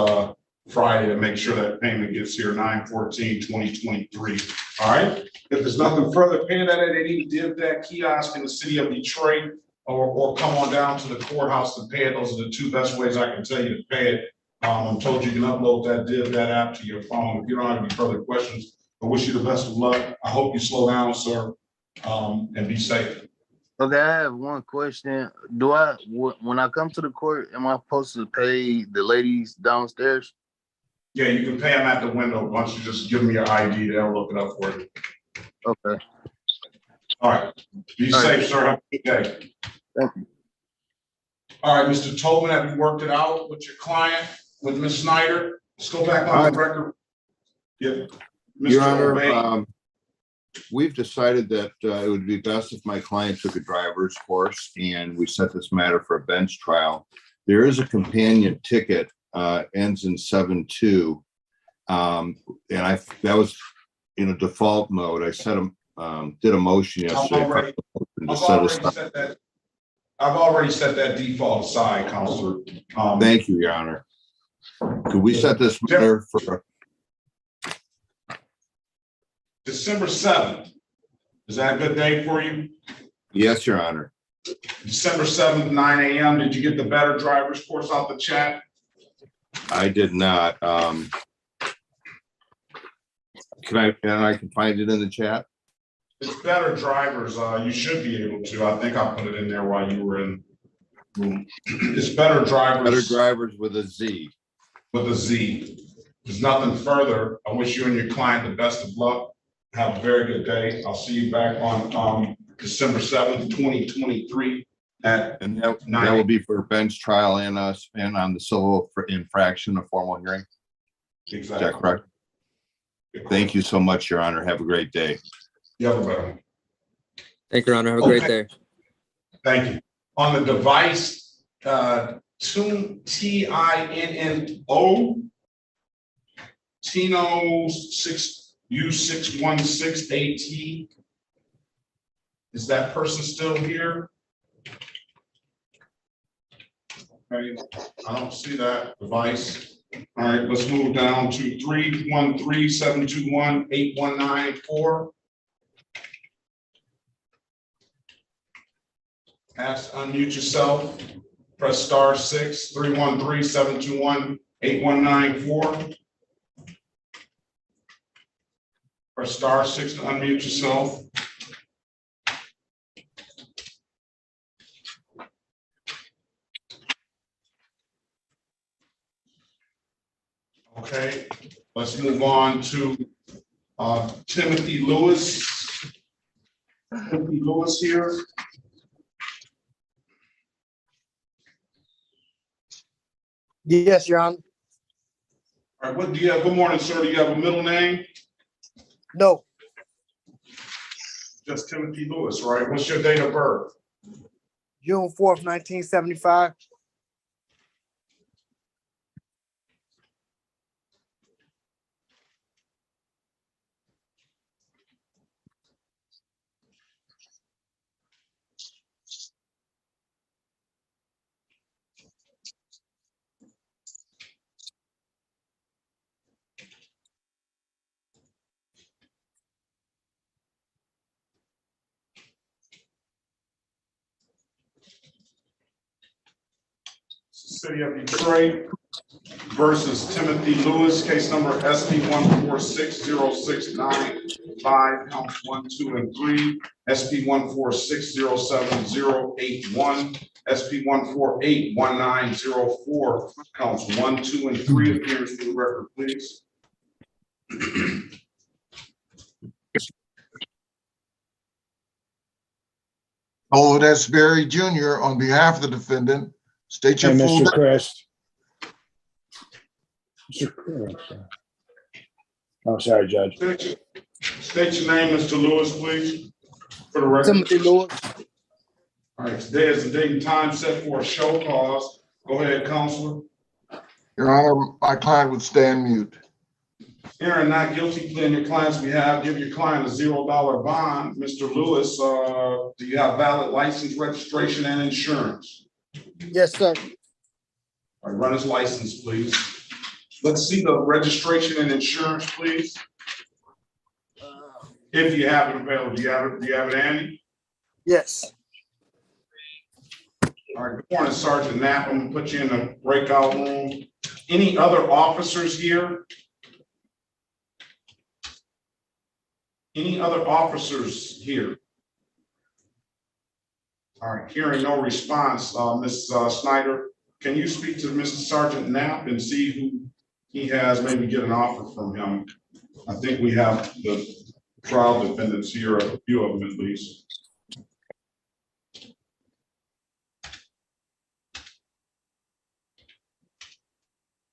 Friday to make sure that payment gets here, 9/14/2023. All right. If there's nothing further, pay that at any DivDac kiosk in the city of Detroit, or come on down to the courthouse to pay it. Those are the two best ways I can tell you to pay it. I'm told you can upload that DivDac app to your phone. If you don't have any further questions, I wish you the best of luck. I hope you slow down, sir, and be safe. Okay, I have one question. When I come to the court, am I supposed to pay the ladies downstairs? Yeah, you can pay them at the window. Why don't you just give them your ID? They'll look it up for you. Okay. All right. Be safe, sir. Have a good day. Thank you. All right, Mr. Tobin, have you worked it out with your client, with Ms. Snyder? Let's go back on the record. Yeah. Your Honor, we've decided that it would be best if my client took a driver's course, and we set this matter for a bench trial. There is a companion ticket, ends in 7-2, and that was in a default mode. I did a motion yesterday. I've already set that default aside, Counselor. Thank you, Your Honor. Could we set this matter for December 7th. Is that a good day for you? Yes, Your Honor. December 7th, 9 a.m. Did you get the better drivers course off the chat? I did not. Can I find it in the chat? It's better drivers. You should be able to. I think I put it in there while you were in room. It's better drivers. Better drivers with a Z. With a Z. There's nothing further. I wish you and your client the best of luck. Have a very good day. I'll see you back on December 7th, 2023 at and that will be for bench trial and on the civil infraction of formal hearing. Exactly. Is that correct? Thank you so much, Your Honor. Have a great day. You have a better one. Thank you, Your Honor. Have a great day. Thank you. On the device, TINNO, Tino 6U616AT. Is that person still here? Okay, I don't see that device. All right, let's move down to 313-721-8194. Ask to unmute yourself. Press *6, 313-721-8194. Press *6 to unmute yourself. Okay, let's move on to Timothy Lewis. Timothy Lewis here. Yes, Your Honor. All right, what do you have? Good morning, sir. Do you have a middle name? No. Just Timothy Lewis, right? What's your date of birth? June 4th, 1975. City of Detroit versus Timothy Lewis, case number SP 1460695, counts 1, 2, and 3, SP 146078081, SP 1481904, counts 1, 2, and 3. Appearance for the record, please. Oliver S. Berry Jr. on behalf of the defendant. State your full Mr. name. Christ. Mr. Christ. Oh, sorry, Judge. State your name, Mr. Lewis, please, for the record. Timothy Lewis. All right, today is the date and time set for a show cause. Go ahead, Counselor. Your Honor, my client would stand mute. Hearing not guilty plea on your client's behalf, give your client a $0 bond. Mr. Lewis, do you have valid license, registration, and insurance? Yes, sir. All right, run his license, please. Let's see the registration and insurance, please. If you have it available, do you have it, Andy? Yes. All right, good morning, Sergeant Knapp. I'm gonna put you in a breakout room. Any other officers here? Any other officers here? All right, hearing no response, Ms. Snyder, can you speak to Mr. Sergeant Knapp and see who he has, maybe get an offer from him? I think we have the trial defendants here, a few of them at least.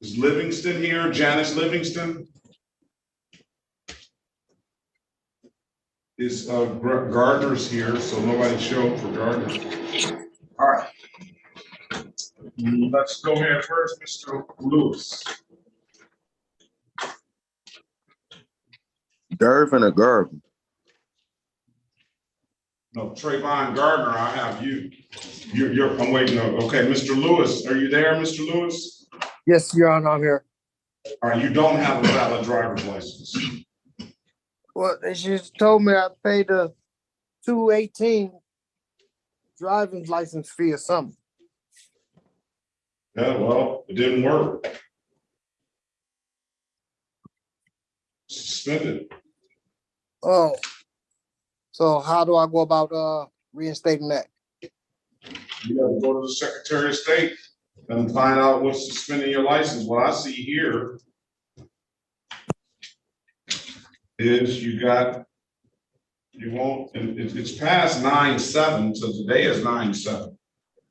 Is Livingston here, Janice Livingston? Is Gardner's here, so nobody showed for Gardner. All right. Let's go ahead first, Mr. Lewis. Dervin or Gervin? No, Trayvon Gardner, I have you. I'm waiting. Okay, Mr. Lewis, are you there, Mr. Lewis? Yes, Your Honor, I'm here. All right, you don't have a valid driver's license. Well, they just told me I paid the 218 driving license fee or something. Yeah, well, it didn't work. Suspended. Oh, so how do I go about reinstating that? You gotta go to the Secretary of State and find out what's suspending your license. What I see here is you won't, and it's past 9/7, so today is 9/7.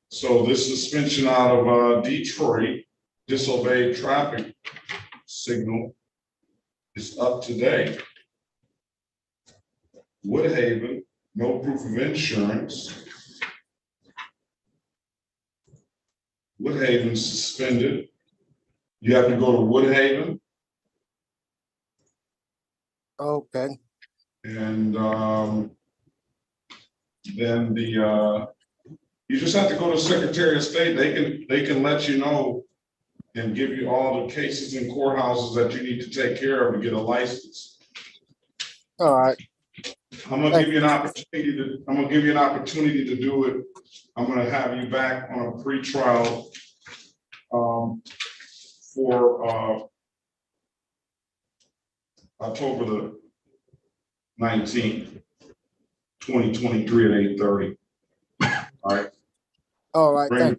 So this suspension out of Detroit, disobeyed traffic signal, is up today. Woodhaven, no proof of insurance. Woodhaven suspended. You have to go to Woodhaven. Okay. And then you just have to go to Secretary of State. They can let you know and give you all the cases in courthouses that you need to take care of to get a license. All right. I'm gonna give you an opportunity to do it. I'm gonna have you back on a pretrial for October the 19th, 2023 at 8:30. All right. All right.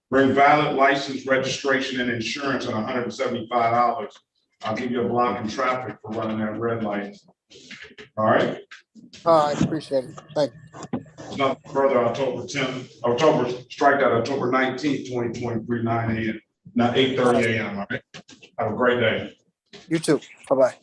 Bring valid license, registration, and insurance on $175. I'll give you a block in traffic for running that red light. All right. All right. Appreciate it. Thank you. Nothing further. Strike that October 19th, 2023, 9 a.m. Now 8:30 a.m. All right. Have a great day. You too. Bye-bye.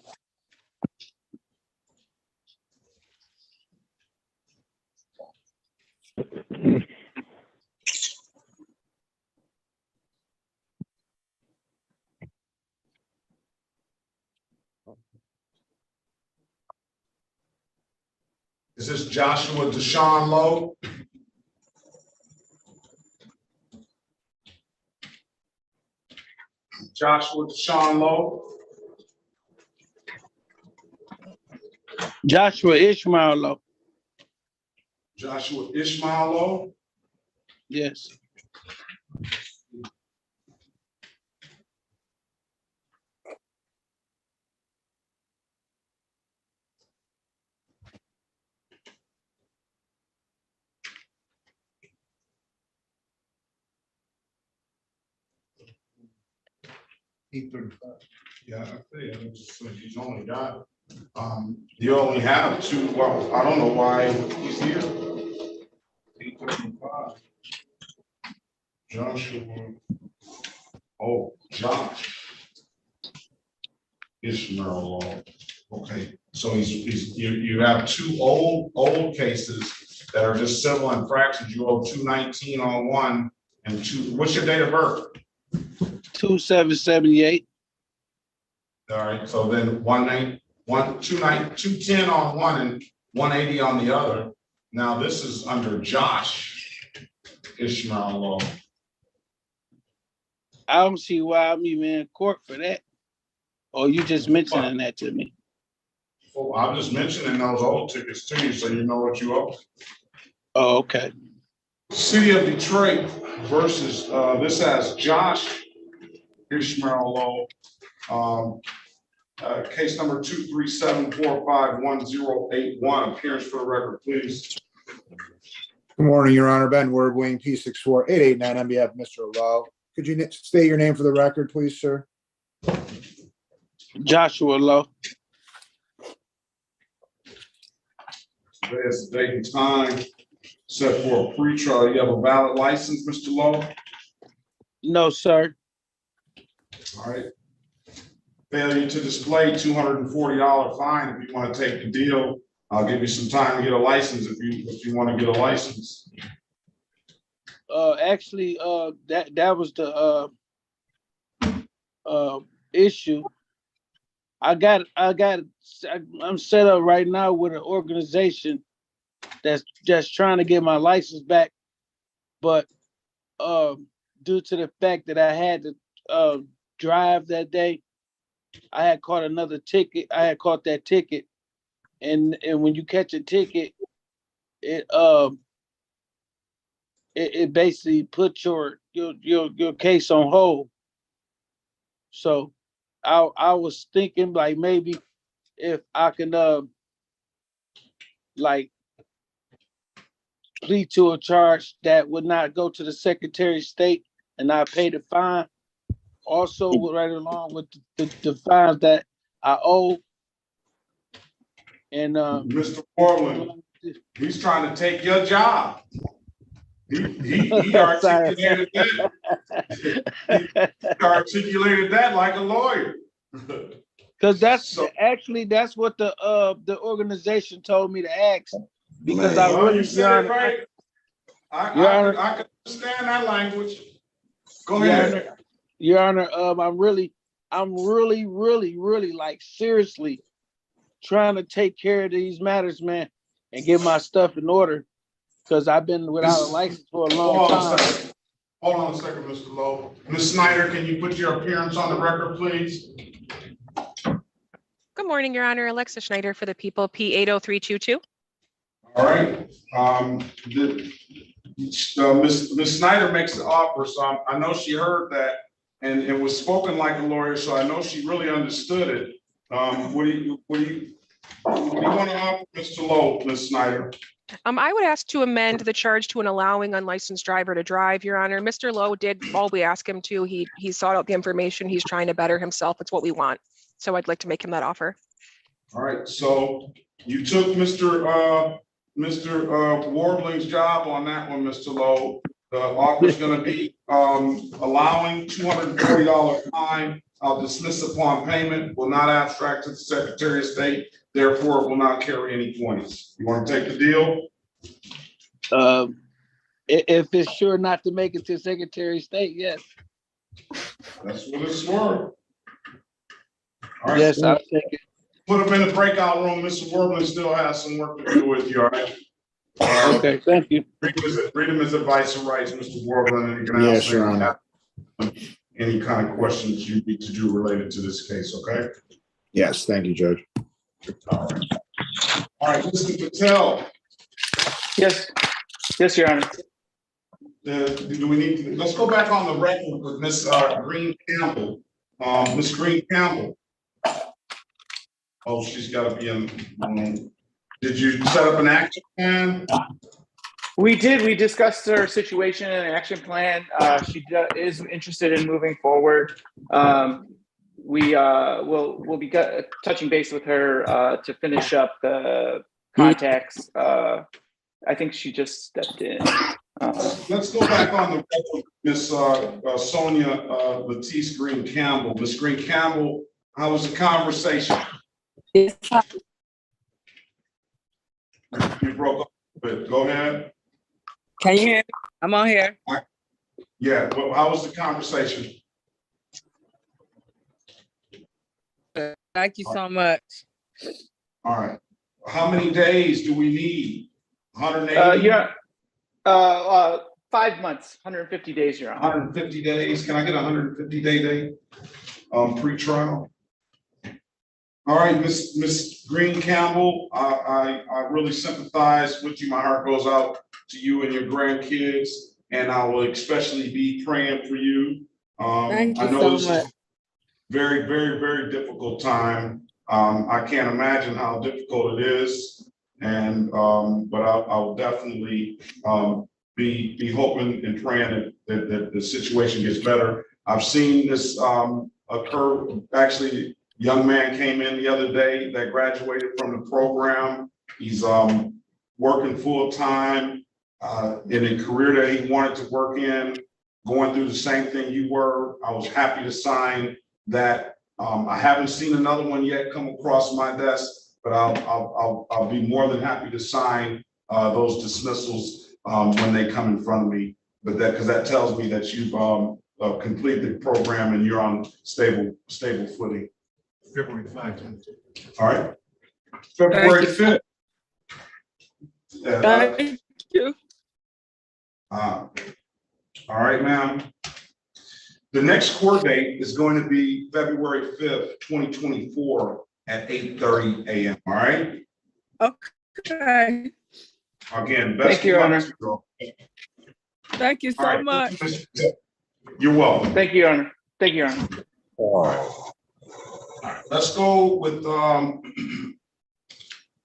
Is this Joshua Deshaun Lowe? Joshua Deshaun Lowe? Joshua Ishmael Lowe. Joshua Ishmael Lowe? Yes. Yeah, I think he's only got, you only have two, well, I don't know why he's here. 8:35. Joshua, Josh Ishmael Law. Okay, so you have two old cases that are just civil infractions. You owe 219 on one and two. What's your date of birth? 2778. All right, so then 210 on one and 180 on the other. Now this is under Josh Ishmael Law. I don't see why I'm even in court for that. Or you just mentioning that to me. Well, I'm just mentioning those old tickets to you so you know what you owe. Oh, okay. City of Detroit versus, this has Josh Ishmael Lowe. Case number 237451081. Appearance for the record, please. Good morning, Your Honor. Ben Word, Wing P64889 on behalf of Mr. Lowe. Could you state your name for the record, please, sir? Joshua Lowe. Today is the date and time set for a pretrial. You have a valid license, Mr. Lowe? No, sir. All right. Failure to display, $240 fine. If you want to take the deal, I'll give you some time to get a license if you want to get a license. Actually, that was the issue. I'm set up right now with an organization that's just trying to get my license back, but due to the fact that I had to drive that day, I had caught another ticket. I had caught that ticket, and when you catch a ticket, it it basically puts your case on hold. So I was thinking like maybe if I can like plead to a charge that would not go to the Secretary of State and I pay the fine. Also, right along with the fines that I owe. And Mr. Portland, he's trying to take your job. He articulated that. He articulated that like a lawyer. Because that's what the organization told me to ask. Because I really, you said it right. I can understand that language. Go ahead. Your Honor, I'm really like seriously trying to take care of these matters, man, and get my stuff in order. Because I've been without a license for a long time. Hold on a second, Mr. Lowe. Ms. Snyder, can you put your appearance on the record, please? Good morning, Your Honor. Alexa Schneider for the people, P80322. All right. Ms. Snyder makes the offer, so I know she heard that, and it was spoken like a lawyer, so I know she really understood it. What do you want to offer, Mr. Lowe, Ms. Snyder? I would ask to amend the charge to an allowing unlicensed driver to drive, Your Honor. Mr. Lowe did all we asked him to. He sought out the information. He's trying to better himself. It's what we want. So I'd like to make him that offer. All right. So you took Mr. Warbling's job on that one, Mr. Lowe. The offer is going to be allowing $240 fine. I'll dismiss upon payment. Will not abstract to the Secretary of State. Therefore, it will not carry any points. You want to take the deal? If it's sure not to make it to Secretary of State, yes. That's what it's for. All right. Yes, I'll take it. Put him in the breakout room. Mr. Warbling still has some work to do with you, all right? Okay, thank you. Read him his advice and rights, Mr. Warbling, and you can Yes, ask Your Honor. any kind of questions you need to do related to this case, okay? Yes, thank you, Judge. All right, Mr. Patel. Yes, Your Honor. Do we need to, let's go back on the record with Ms. Green Campbell. Ms. Green Campbell. Oh, she's got to be in. Did you set up an action plan? We did. We discussed her situation and an action plan. She is interested in moving forward. We will be touching base with her to finish up the contacts. I think she just stepped in. Let's go back on the record, Ms. Sonia Latisse Green Campbell. Ms. Green Campbell, how was the conversation? You broke up a bit. Go ahead. Can you hear me? I'm on here. Yeah, well, how was the conversation? Thank you so much. All right. How many days do we need? 180? 5 months, 150 days, Your Honor. 150 days. Can I get a 150-day date? Pre-trial. All right, Miss Green Campbell, I really sympathize with you. My heart goes out to you and your grandkids, and I will especially be praying for you. Thank you I know so much. Very, very, very difficult time. I can't imagine how difficult it is, and but I will definitely be hoping and praying that the situation gets better. I've seen this occur. Actually, young man came in the other day that graduated from the program. He's working full time in a career that he wanted to work in, going through the same thing you were. I was happy to sign that. I haven't seen another one yet come across my desk, but I'll be more than happy to sign those dismissals when they come in front of me. But because that tells me that you've completed the program and you're on stable footing. February 5th. All right. February 5th. Thank you. All right, ma'am. The next court date is going to be February 5th, 2024 at 8:30 a.m. All right? Okay. Again, best Thank you, of Your luck. Honor. Girl. Thank you All so right. much. You're welcome. Thank you, Your Honor. Thank you, Your Honor. All right. Let's go with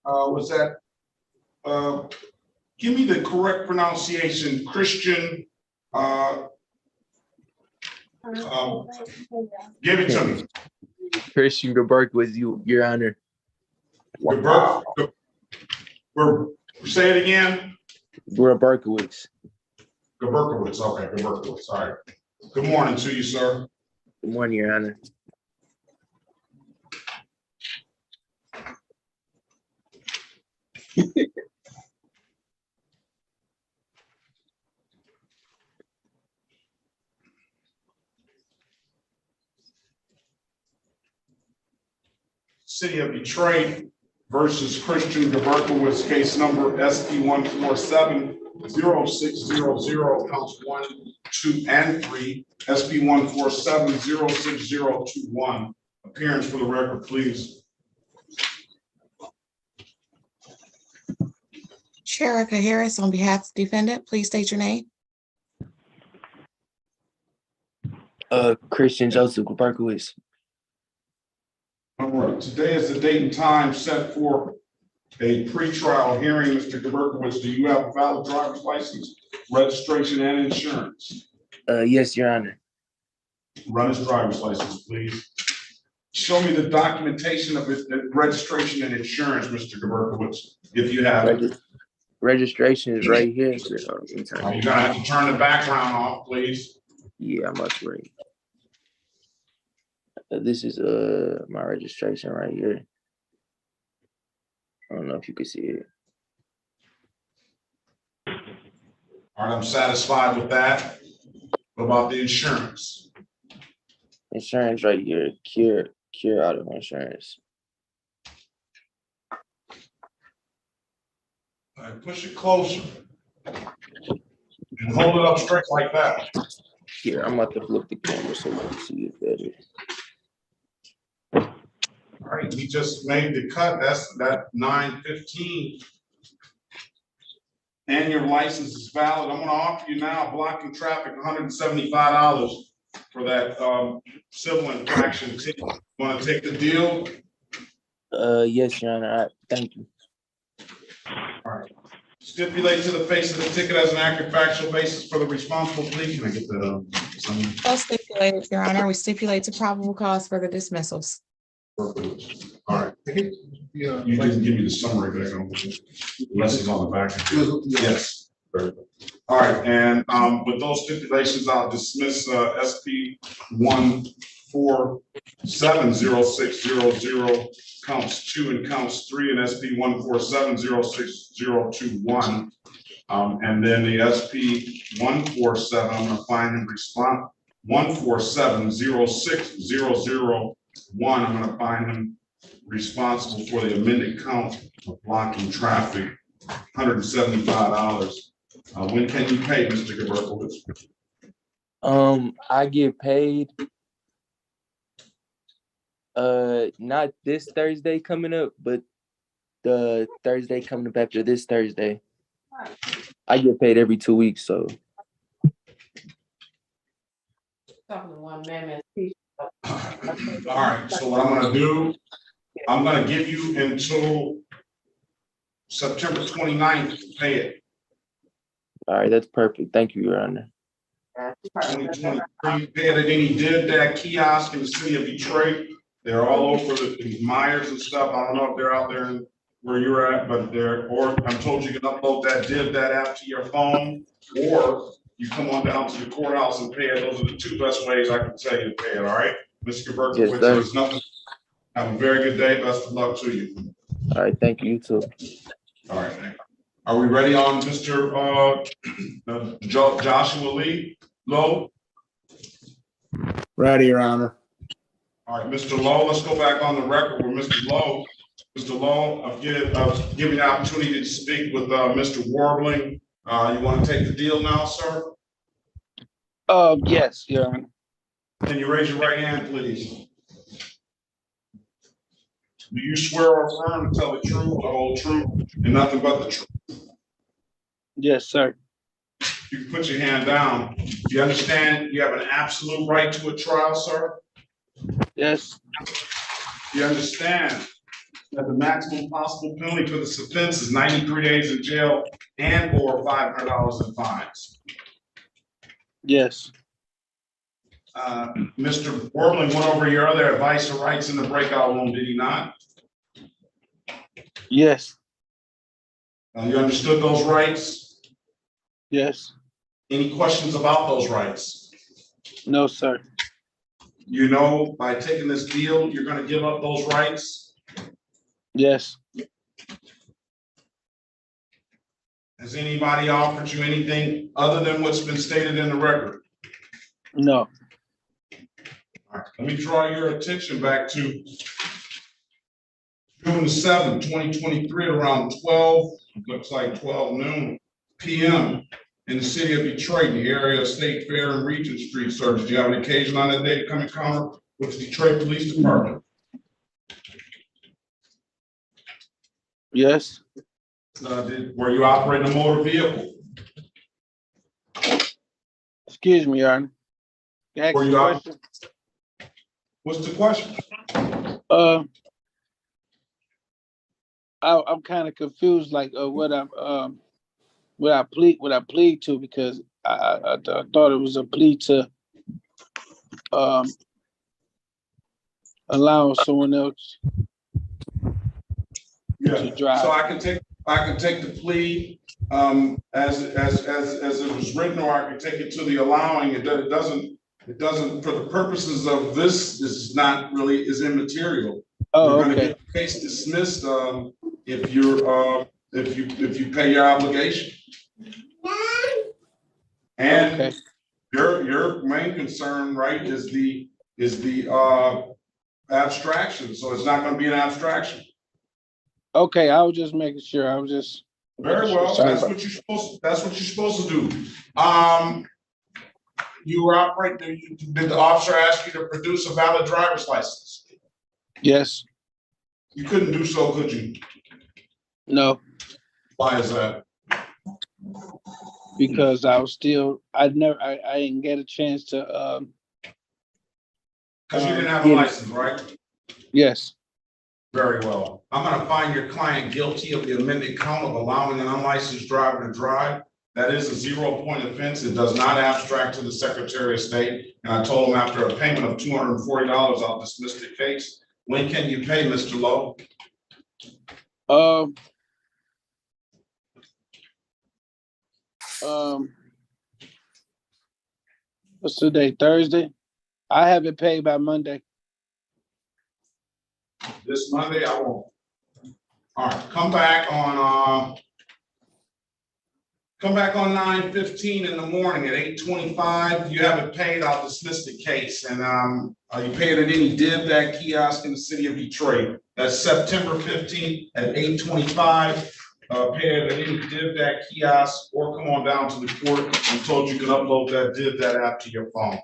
what's that? Give me the correct pronunciation. Christian. Give it to me. Christian Gaberkowitz, Your Honor. Say it again. Gaberkowitz. Gaberkowitz. Okay, Gaberkowitz. All right. Good morning to you, sir. Good morning, Your Honor. City of Detroit versus Christian Gaberkowitz, case number SP 147-0600, counts 1, 2, and 3, SP 147-06021. Appearance for the record, please. Sherika Harris, on behalf of the defendant, please state your name. Christian Joseph Gaberkowitz. All right, today is the date and time set for a pretrial hearing. Mr. Gaberkowitz, do you have a valid driver's license, registration, and insurance? Yes, Your Honor. Run his driver's license, please. Show me the documentation of his registration and insurance, Mr. Gaberkowitz, if you have it. Registration is right here. Sir. You're gonna have to turn the background off, please. Yeah, I'm up right. This is my registration right here. I don't know if you can see it. All right, I'm satisfied with that. What about the insurance? Insurance right here. Cure auto insurance. All right, push it closer and hold it up straight like that. Here, I'm about to flip the camera so you can see it better. All right, he just made the cut. That's that 915. And your license is valid. I'm gonna offer you now blocking traffic $175 for that civil infraction. Want to take the deal? Yes, Your Honor. Thank you. All right. Stipulate to the face of the ticket as an accurate factual basis for the responsible plea. Can I get that? Well stipulated, Your Honor. We stipulate to probable cause for the dismissals. All right. You didn't give me the summary back on unless it's on the back. Yes. All right, and with those stipulations, I'll dismiss SP 147-0600 counts 2 and counts 3, and SP 147-06021. And then the SP 147, I'm gonna find and respond 147-06001. I'm gonna find him responsible for the amended count of blocking traffic, $175. When can you pay, Mr. Gaberkowitz? I get paid not this Thursday coming up, but the Thursday coming up after this Thursday. I get paid every 2 weeks, so. All right, so what I'm gonna do, I'm gonna give you until September 29th to pay it. All right, that's perfect. Thank you, Your Honor. 2023, pay it at any DID kiosk in the city of Detroit. They're all over the Myers and stuff. I don't know if they're out there where you're at, but or I'm told you can upload that DID app to your phone, or you come on down to the courthouse and pay it. Those are the two best ways I can tell you to pay it, all right? Mr. Gaberkowitz, Yes, there's nothing. Have a very good day. Best of luck to you. All right, thank you. You too. All right. Are we ready on Mr. Joshua Lee Lowe? Ready, Your Honor. All right, Mr. Lowe, let's go back on the record with Mr. Lowe. Mr. Lowe, I'll give you the opportunity to speak with Mr. Warbling. You want to take the deal now, sir? Yes, Your Honor. Can you raise your right hand, please? Do you swear or affirm to tell the truth, the whole truth, and nothing but the truth? Yes, sir. You can put your hand down. Do you understand you have an absolute right to a trial, sir? Yes. Do you understand that the maximum possible penalty for this offense is 93 days in jail and or $500 in fines? Yes. Mr. Warbling went over your other advice or rights in the breakout room, did he not? Yes. You understood those rights? Yes. Any questions about those rights? No, sir. You know, by taking this deal, you're going to give up those rights? Yes. Has anybody offered you anything other than what's been stated in the record? No. All right, let me draw your attention back to June 7, 2023, around 12, looks like 12 noon p.m. in the city of Detroit, in the area of State Fair and Regent Street. Sir, did you have an occasion on that day to come encounter with the Detroit Police Department? Yes. Were you operating a motor vehicle? Excuse me, Your Honor. Were you out? What's the question? I'm kind of confused, like what I plead to, because I thought it was a plea to allow someone else to drive. So I can take the plea as it was written, or I can take it to the allowing. It doesn't for the purposes of this is not really is immaterial. Oh, You're going to okay. get the case dismissed if you pay your obligation. And okay. your main concern, right, is the abstraction. So it's not going to be an abstraction. Okay, I was just making sure. I was just very well. That's what you're supposed to do. You were operating. Did the officer ask you to produce a valid driver's license? Yes. You couldn't do so, could you? No. Why is that? Because I didn't get a chance to. Because you didn't have a license, right? Yes. Very well. I'm going to find your client guilty of the amended count of allowing an unlicensed driver to drive. That is a 0-point offense. It does not abstract to the Secretary of State. And I told him after a payment of $240, I'll dismiss the case. When can you pay, Mr. Lowe? What's today? Thursday? I have it paid by Monday. This Monday, I won't. All right, come back on 9:15 in the morning at 8:25. You have it paid, I'll dismiss the case. And you pay it at any DivDak kiosk in the city of Detroit. That's September 15th at 8:25. Pay it at any DivDak kiosk or come on down to the court. I'm told you can upload that DivDak app to your phone.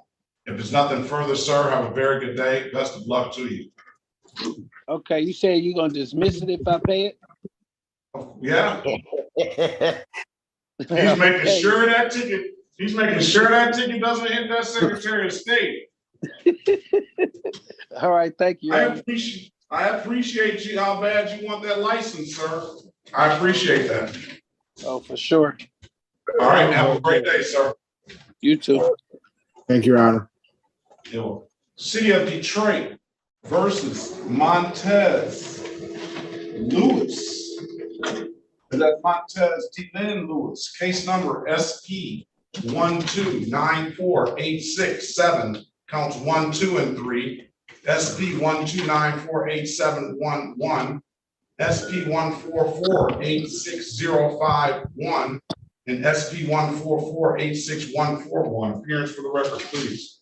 If there's nothing further, sir, have a very good day. Best of luck to you. Okay, you say you're gonna dismiss it if I pay it? Yeah. He's making sure that ticket. He's making sure that ticket doesn't hit that Secretary of State. All right, thank you. I appreciate you. How bad you want that license, sir? I appreciate that. Oh, for sure. All right, have a great day, sir. You too. Thank you, Your Honor. City of Detroit versus Montez Lewis. That's Montez DeLynn Lewis. Case number SP 1294867, counts 1, 2, and 3. SP 1294871, SP 1448605-1, and SP 1448641. Appearance for the record, please.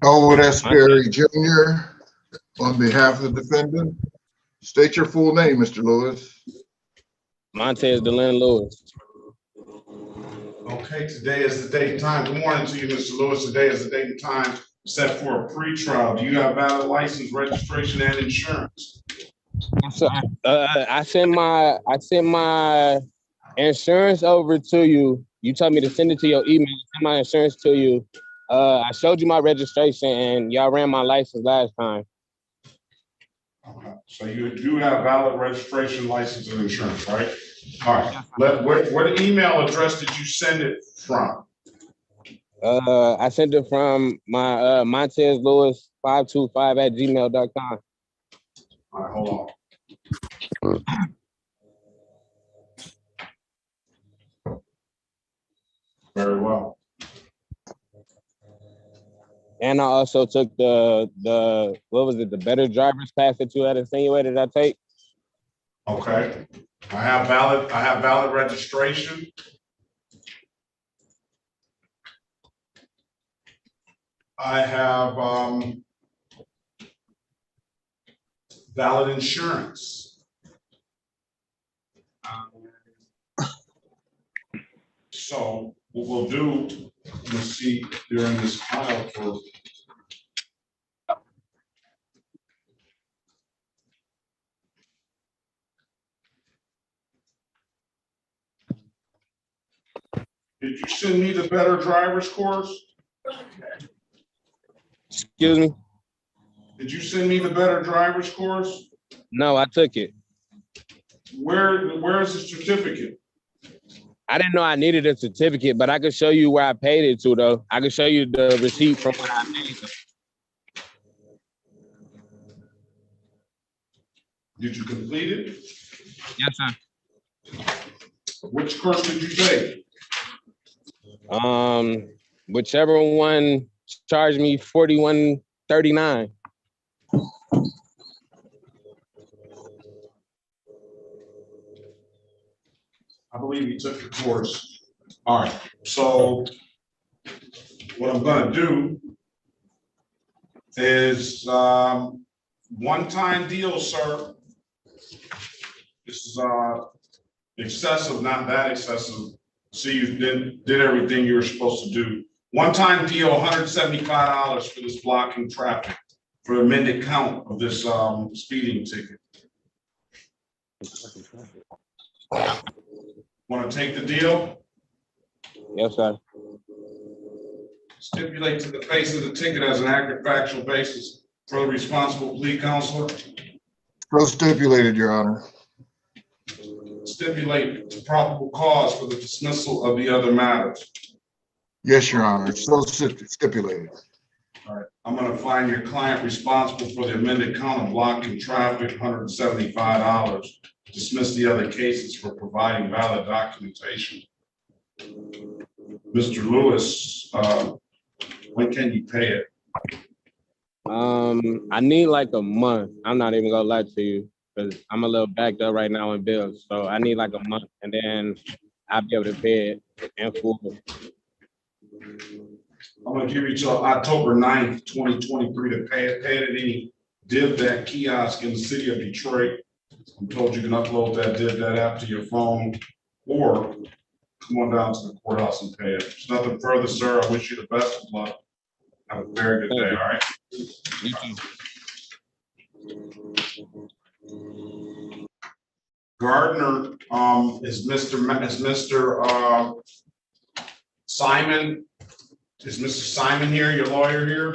Elwood S. Berry Jr. on behalf of the defendant. State your full name, Mr. Lewis. Montez DeLynn Lewis. Okay, today is the date and time. Good morning to you, Mr. Lewis. Today is the date and time set for a pretrial. Do you have valid license, registration, and insurance? So I sent my insurance over to you. You told me to send it to your email. I sent my insurance to you. I showed you my registration, and y'all ran my license last time. Okay. So you do have valid registration, license, and insurance, right? All right. What email address did you send it from? I sent it from my Montez Lewis 525@gmail.com. All right, hold on. Very well. And I also took the what was it, the better driver's class that you had insinuated I take. Okay. I have valid registration. I have valid insurance. So what we'll do, we'll see during this file for Did you send me the better driver's course? Excuse me? Did you send me the better driver's course? No, I took it. Where's the certificate? I didn't know I needed a certificate, but I could show you where I paid it to, though. I could show you the receipt from when I paid it. Did you complete it? Yes, sir. Which course did you take? Whichever one charged me $41.39. I believe you took the course. All right, so what I'm gonna do is one-time deal, sir. This is excessive, not that excessive. See, you did everything you were supposed to do. One-time deal, $175 for this blocking traffic for amended count of this speeding ticket. Want to take the deal? Yes, sir. Stipulate to the face of the ticket as an accurate factual basis for the responsible plea counselor. So stipulated, Your Honor. Stipulate the probable cause for the dismissal of the other matters. Yes, Your Honor. So stipulated. All right, I'm going to find your client responsible for the amended count of blocking traffic, $175. Dismiss the other cases for providing valid documentation. Mr. Lewis, when can you pay it? I need like a month. I'm not even gonna lie to you, because I'm a little backed up right now in bills. So I need like a month, and then I'll be able to pay it in full. I'm gonna give you till October 9th, 2023 to pay it. Pay it at any DivDat kiosk in the city of Detroit. I'm told you can upload that DivDat app to your phone, or come on down to the courthouse and pay it. There's nothing further, sir. I wish you the best of luck. Have a very good day, all right? You too. Gardner, is Mr. Simon, is Mr. Simon here, your lawyer here?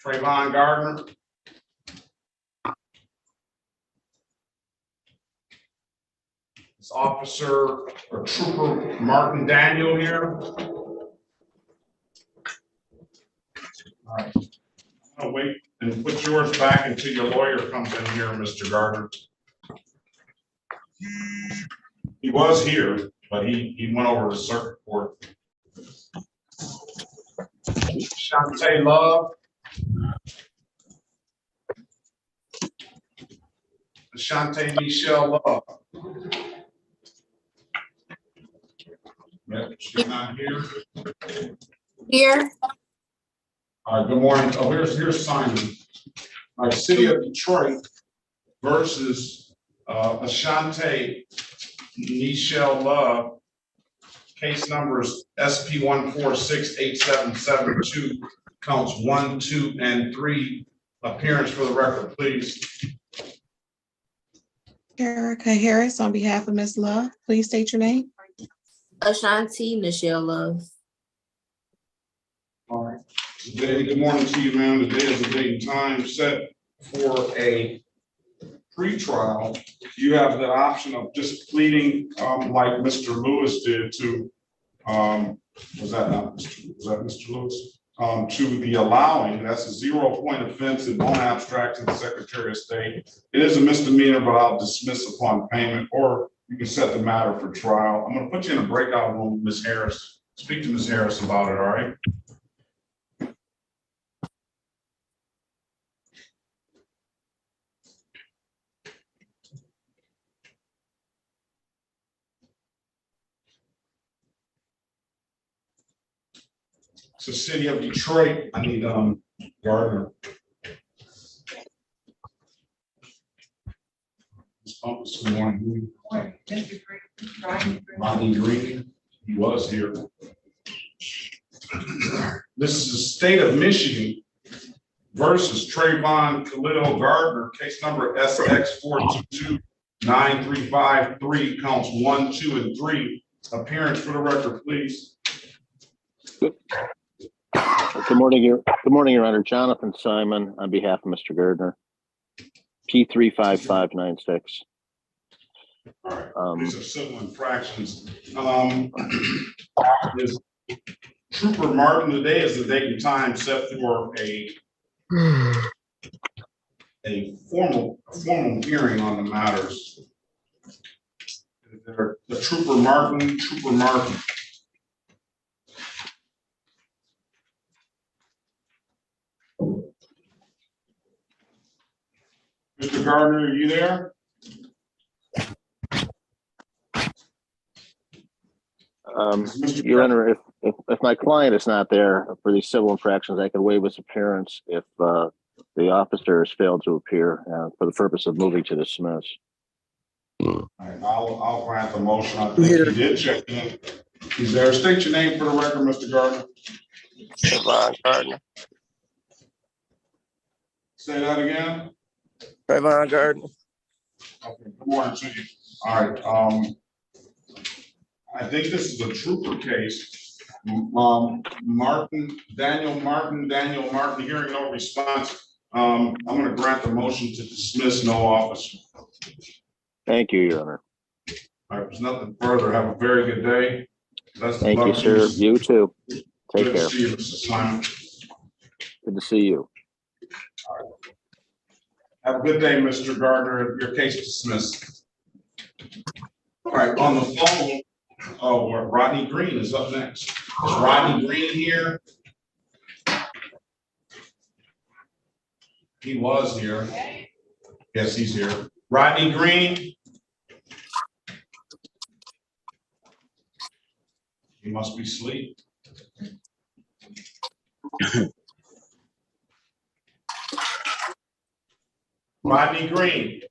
Trayvon Gardner? Is Officer or Trooper Martin Daniel here? All right. I'll wait and put yours back until your lawyer comes in here, Mr. Gardner. He was here, but he went over to circuit court. Shantae Love. Shantae Michelle Love. Yep, she's not here. Here. All right, good morning. Oh, here's Simon. All right, City of Detroit versus Ashante Michelle Love. case numbers SP 1468772, counts 1, 2, and 3. Appearance for the record, please. Erica Harris, on behalf of Ms. Love, please state your name. Ashanti Michelle Love. All right. Today, good morning to you, ma'am. Today is the date and time set for a pretrial. You have the option of just pleading like Mr. Lewis did to was that Mr. Lewis? To the allowing. That's a 0-point offense. It won't abstract to the Secretary of State. It is a misdemeanor, but I'll dismiss upon payment, or you can set the matter for trial. I'm going to put you in a breakout room with Ms. Harris. Speak to Ms. Harris about it, all right? It's the city of Detroit. I need Gardner. This morning. Rodney Green. He was here. This is the state of Michigan versus Trayvon Khalil Gardner, case number SX 4229353, counts 1, 2, and 3. Appearance for the record, please. Good morning, Your Honor. Jonathan Simon on behalf of Mr. Gardner. P35596. All right. These are civil infractions. Is Trooper Martin, today is the date and time set for a formal hearing on the matters. The Trooper Martin. Mr. Gardner, are you there? Your Honor, if my client is not there for these civil infractions, I could waive his appearance if the officer has failed to appear for the purpose of moving to dismiss. All right, I'll grant the motion. I think he did check in. He's there. State your name for the record, Mr. Gardner. Trayvon Gardner. Say that again. Trayvon Gardner. Okay, good morning to you. All right, I think this is a trooper case. Daniel Martin, hearing no response. I'm going to grant the motion to dismiss, no officer. Thank you, Your Honor. All right, there's nothing further. Have a very good day. Thank you, sir. You too. Take care. Good to see you, Mr. Simon. Good to see you. All right. Have a good day, Mr. Gardner. Your case dismissed. All right, on the phone. Oh, Rodney Green is up next. Is Rodney Green here? He was here. Yes, he's here. Rodney Green? He must be asleep. Rodney Green.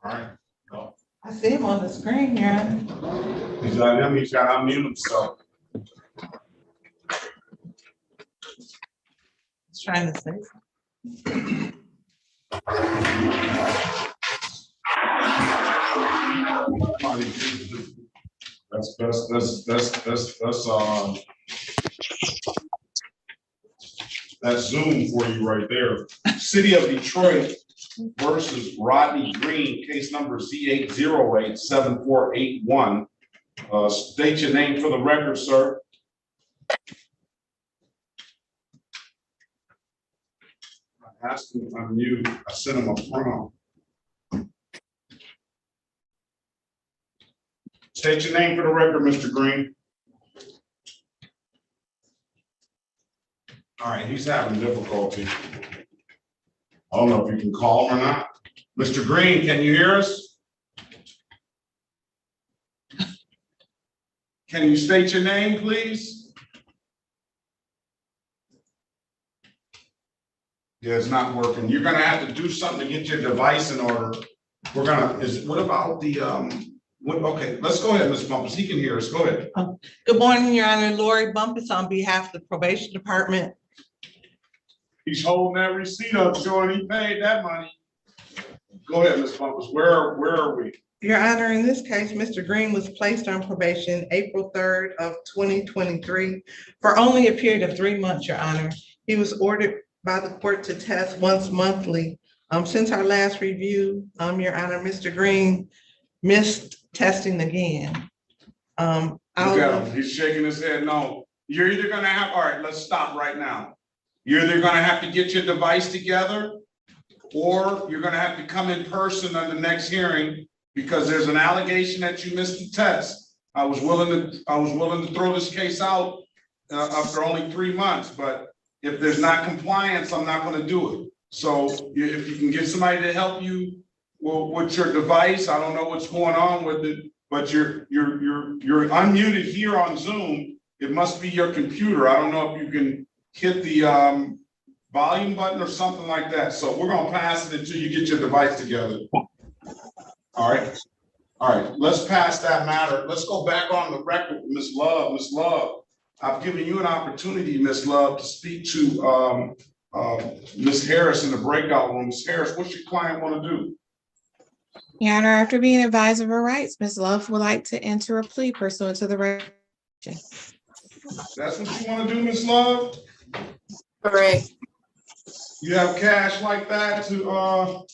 All right. Go. I see him on the screen here. He's got him. He's got to unmute himself. He's trying to say something. That's Zoom for you right there. City of Detroit versus Rodney Green, case number Z8087481. State your name for the record, sir. I asked him to unmute. I sent him a prompt. State your name for the record, Mr. Green. All right, he's having difficulty. I don't know if you can call him or not. Mr. Green, can you hear us? Can you state your name, please? Yeah, it's not working. You're gonna have to do something to get your device in order. We're gonna, what about the Okay, let's go ahead, Ms. Bumpus. He can hear us. Go ahead. Good morning, Your Honor. Lori Bumpus on behalf of the probation department. He's holding that receipt up, showing he paid that money. Go ahead, Ms. Bumpus. Where are we? Your Honor, in this case, Mr. Green was placed on probation April 3rd of 2023 for only a period of 3 months, Your Honor. He was ordered by the court to test once monthly. Since our last review, Your Honor, Mr. Green missed testing again. Look at him. He's shaking his head. No, you're either gonna have, all right, let's stop right now. You're either gonna have to get your device together, or you're gonna have to come in person on the next hearing, because there's an allegation that you missed the test. I was willing to throw this case out after only 3 months, but if there's not compliance, I'm not gonna do it. So if you can get somebody to help you with your device, I don't know what's going on with it, but you're unmuted here on Zoom. It must be your computer. I don't know if you can hit the volume button or something like that. So we're gonna pass it until you get your device together. All right, let's pass that matter. Let's go back on the record with Ms. Love. Ms. Love, I've given you an opportunity, Ms. Love, to speak to Ms. Harris in the breakout room. Ms. Harris, what's your client want to do? Your Honor, after being advised of her rights, Ms. Love would like to enter a plea pursuant to the resolution. That's what you want to do, Ms. Love? Correct. You have cash like that to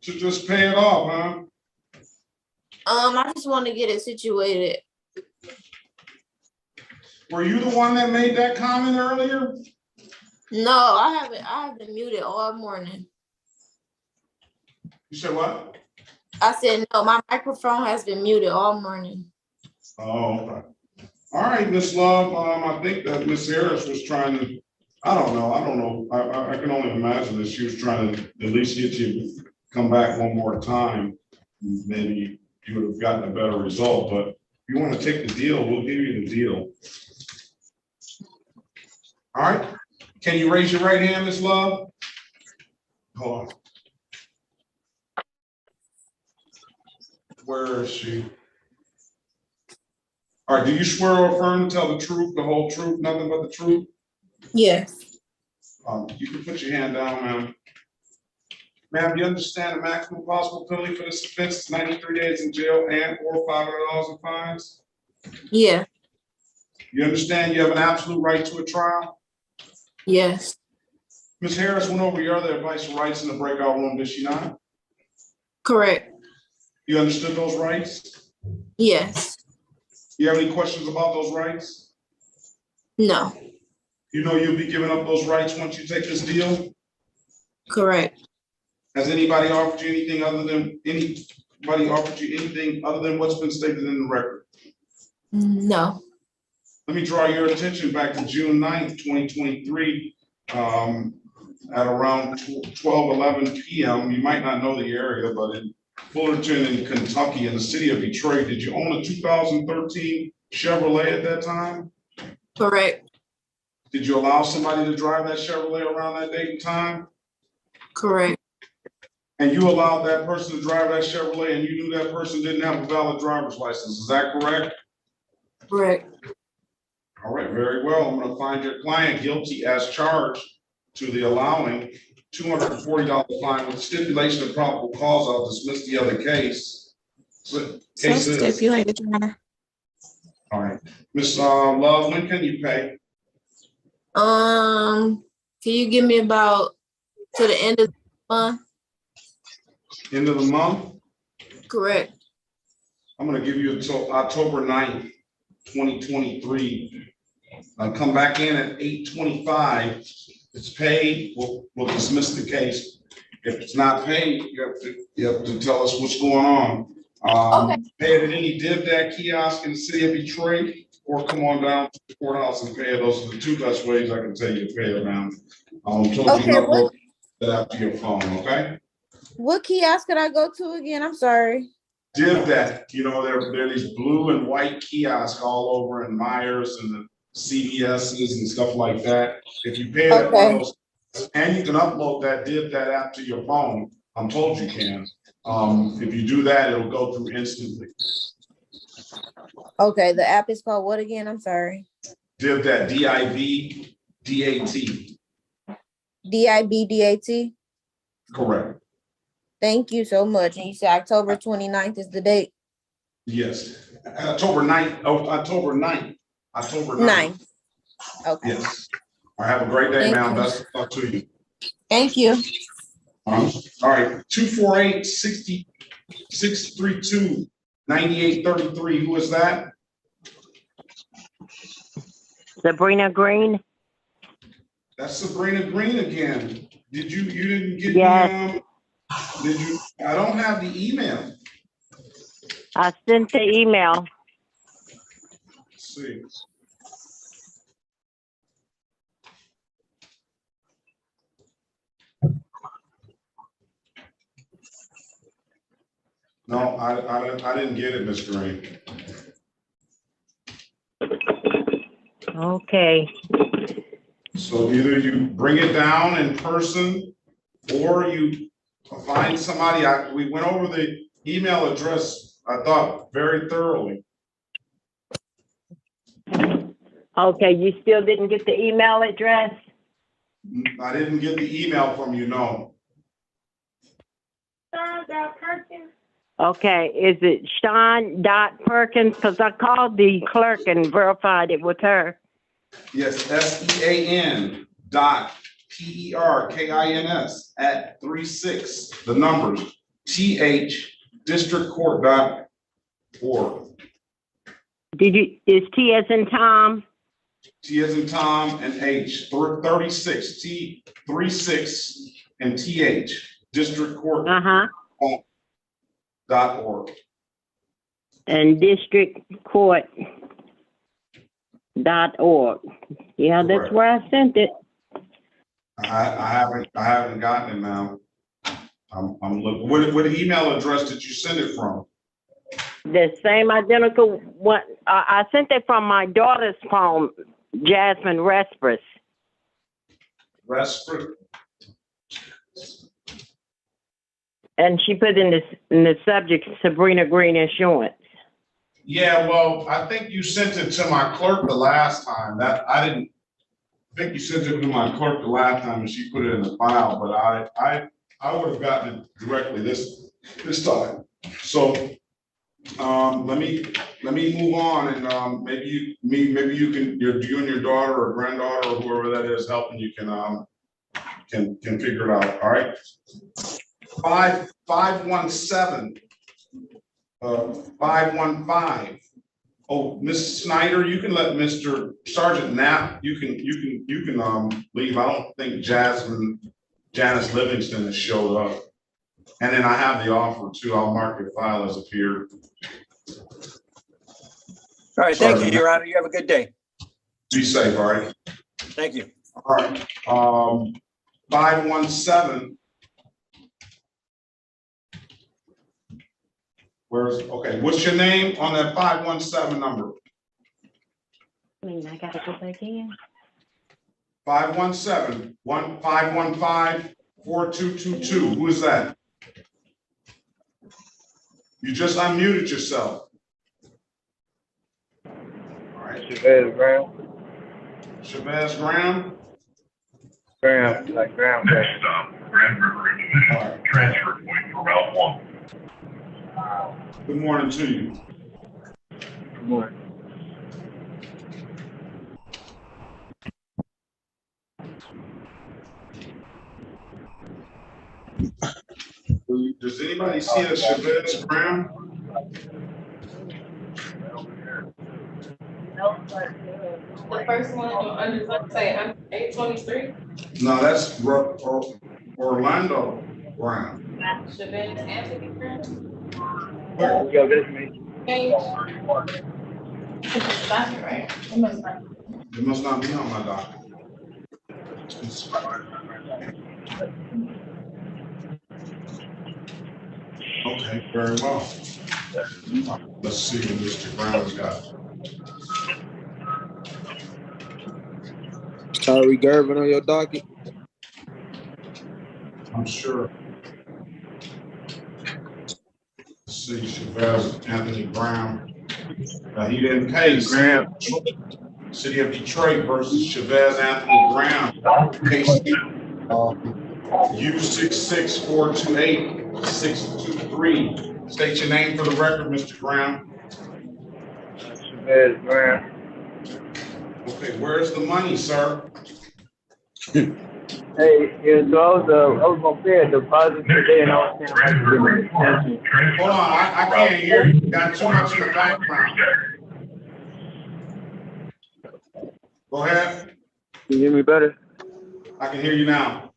just pay it off, huh? I just want to get it situated. Were you the one that made that comment earlier? No, I haven't muted all morning. You said what? I said no, my microphone has been muted all morning. Oh, okay. All right, Ms. Love, I think that Ms. Harris was trying to, I don't know. I can only imagine that she was trying to at least get you to come back one more time. Maybe you would have gotten a better result, but if you want to take the deal, we'll give you the deal. All right, can you raise your right hand, Ms. Love? Hold on. Where is she? All right, do you swear or affirm to tell the truth, the whole truth, nothing but the truth? Yes. You can put your hand down, ma'am. Ma'am, do you understand the maximum possible penalty for this offense is 93 days in jail and or $500 in fines? Yeah. You understand you have an absolute right to a trial? Yes. Ms. Harris went over your other advice and rights in the breakout room, did she not? Correct. You understood those rights? Yes. You have any questions about those rights? No. You know you'll be giving up those rights once you take this deal? Correct. Has anybody offered you anything other than what's been stated in the record? No. Let me draw your attention back to June 9th, 2023, at around 12:11 p.m. You might not know the area, but in Fullerton in Kentucky, in the city of Detroit, did you own a 2013 Chevrolet at that time? Correct. Did you allow somebody to drive that Chevrolet around that date and time? Correct. And you allowed that person to drive that Chevrolet and you knew that person didn't have a valid driver's license, is that correct? Correct. All right, very well. I'm going to find your client guilty as charged to the allowing $240 fine with stipulation of probable cause. I'll dismiss the other case. So stipulated, Your Honor. All right, Ms. Love, when can you pay? Can you give me about to the end of the month? End of the month? Correct. I'm going to give you until October 9th, 2023. I'll come back in at 8:25. It's paid, we'll dismiss the case. If it's not paid, you have to tell us what's going on. Okay. Pay it at any DivDat kiosk in the city of Detroit, or come on down to the courthouse and pay it. Those are the two best ways I can tell you to pay it now. Told you to that after your phone, okay? What kiosk could I go to again? I'm sorry. DivDat, you know, there are these blue and white kiosks all over in Myers and the CVS's and stuff like that. If you pay at one of those, and you can upload that DivDat app to your phone, I'm told you can. If you do that, it'll go through instantly. Okay, the app is called what again? I'm sorry. DivDat, D-I-V-D-A-T. DIBDAT. Correct. Thank you so much. And you said October 29th is the date? Yes. October 9th. October 9th. October 9th. Okay. Yes. Have a great day, Thank ma'am. you. Best of luck to you. Thank you. All right. 248-632-9833. Who is that? Sabrina Green. That's Sabrina Green again. You didn't get Yes. did you? I don't have the email. I sent the email. Let's see. No, I didn't get it, Ms. Green. Okay. So either you bring it down in person or you find somebody. We went over the email address, I thought, very thoroughly. Okay, you still didn't get the email address? I didn't get the email from you, no. Okay, is it Sean.Perkins? Because I called the clerk and verified it with her. Yes, SEAN dot PERKINS at 36, the numbers, THdistrictcourt.org. Is T as in Tom? T as in Tom and H, 36, T 36 and TH, districtcourt.org. And districtcourt.org. Yeah, Correct. that's where I sent it. I haven't gotten it now. I'm looking. What email address did you send it from? The same identical one. I sent it from my daughter's phone, Jasmine Respris. Respris. And she put in the subject Sabrina Green Insurance. Yeah, well, I think you sent it to my clerk the last time. I think you sent it to my clerk the last time and she put it in the file, but I would have gotten it directly this time. So let me move on and maybe you and your daughter or granddaughter or whoever that is helping you can figure it out. All right. 517 515. Oh, Ms. Snyder, you can let Mr. Sergeant Knapp, you can leave. I don't think Janice Livingston has showed up. And then I have the offer too. I'll mark your file as appeared. All right, thank you, Your Honor. You have a good day. Be safe, all right? Thank you. All right. 517. Okay, what's your name on that 517 number? I gotta go back in. 517-515-4222. Who is that? You just unmuted yourself. All right. Chavez Graham. Chavez Graham? Graham, like Graham. Next stop, Grand River Intermission, transfer point for Route 1. Good morning to you. Good morning. Does anybody see a Chavez Graham? The first one on say 823. No, that's Orlando Graham. Chavez Anthony Graham. Where? You got this me. Right? It must not be on my docket. Okay, very well. Let's see what Mr. Brown's got. Tyree Gervin on your docket? I'm sure. see, Chavez Anthony Brown. He didn't pay. City of Detroit versus Chavez Anthony Brown. Case U66428-623. State your name for the record, Mr. Brown. Chavez Brown. Okay, where's the money, sir? Hey, yeah, so I was gonna pay a deposit today, and I was saying I had to give an extension. Hold on, I can't hear you. You got too much in the background. Go ahead. Can you hear me better? I can hear you now.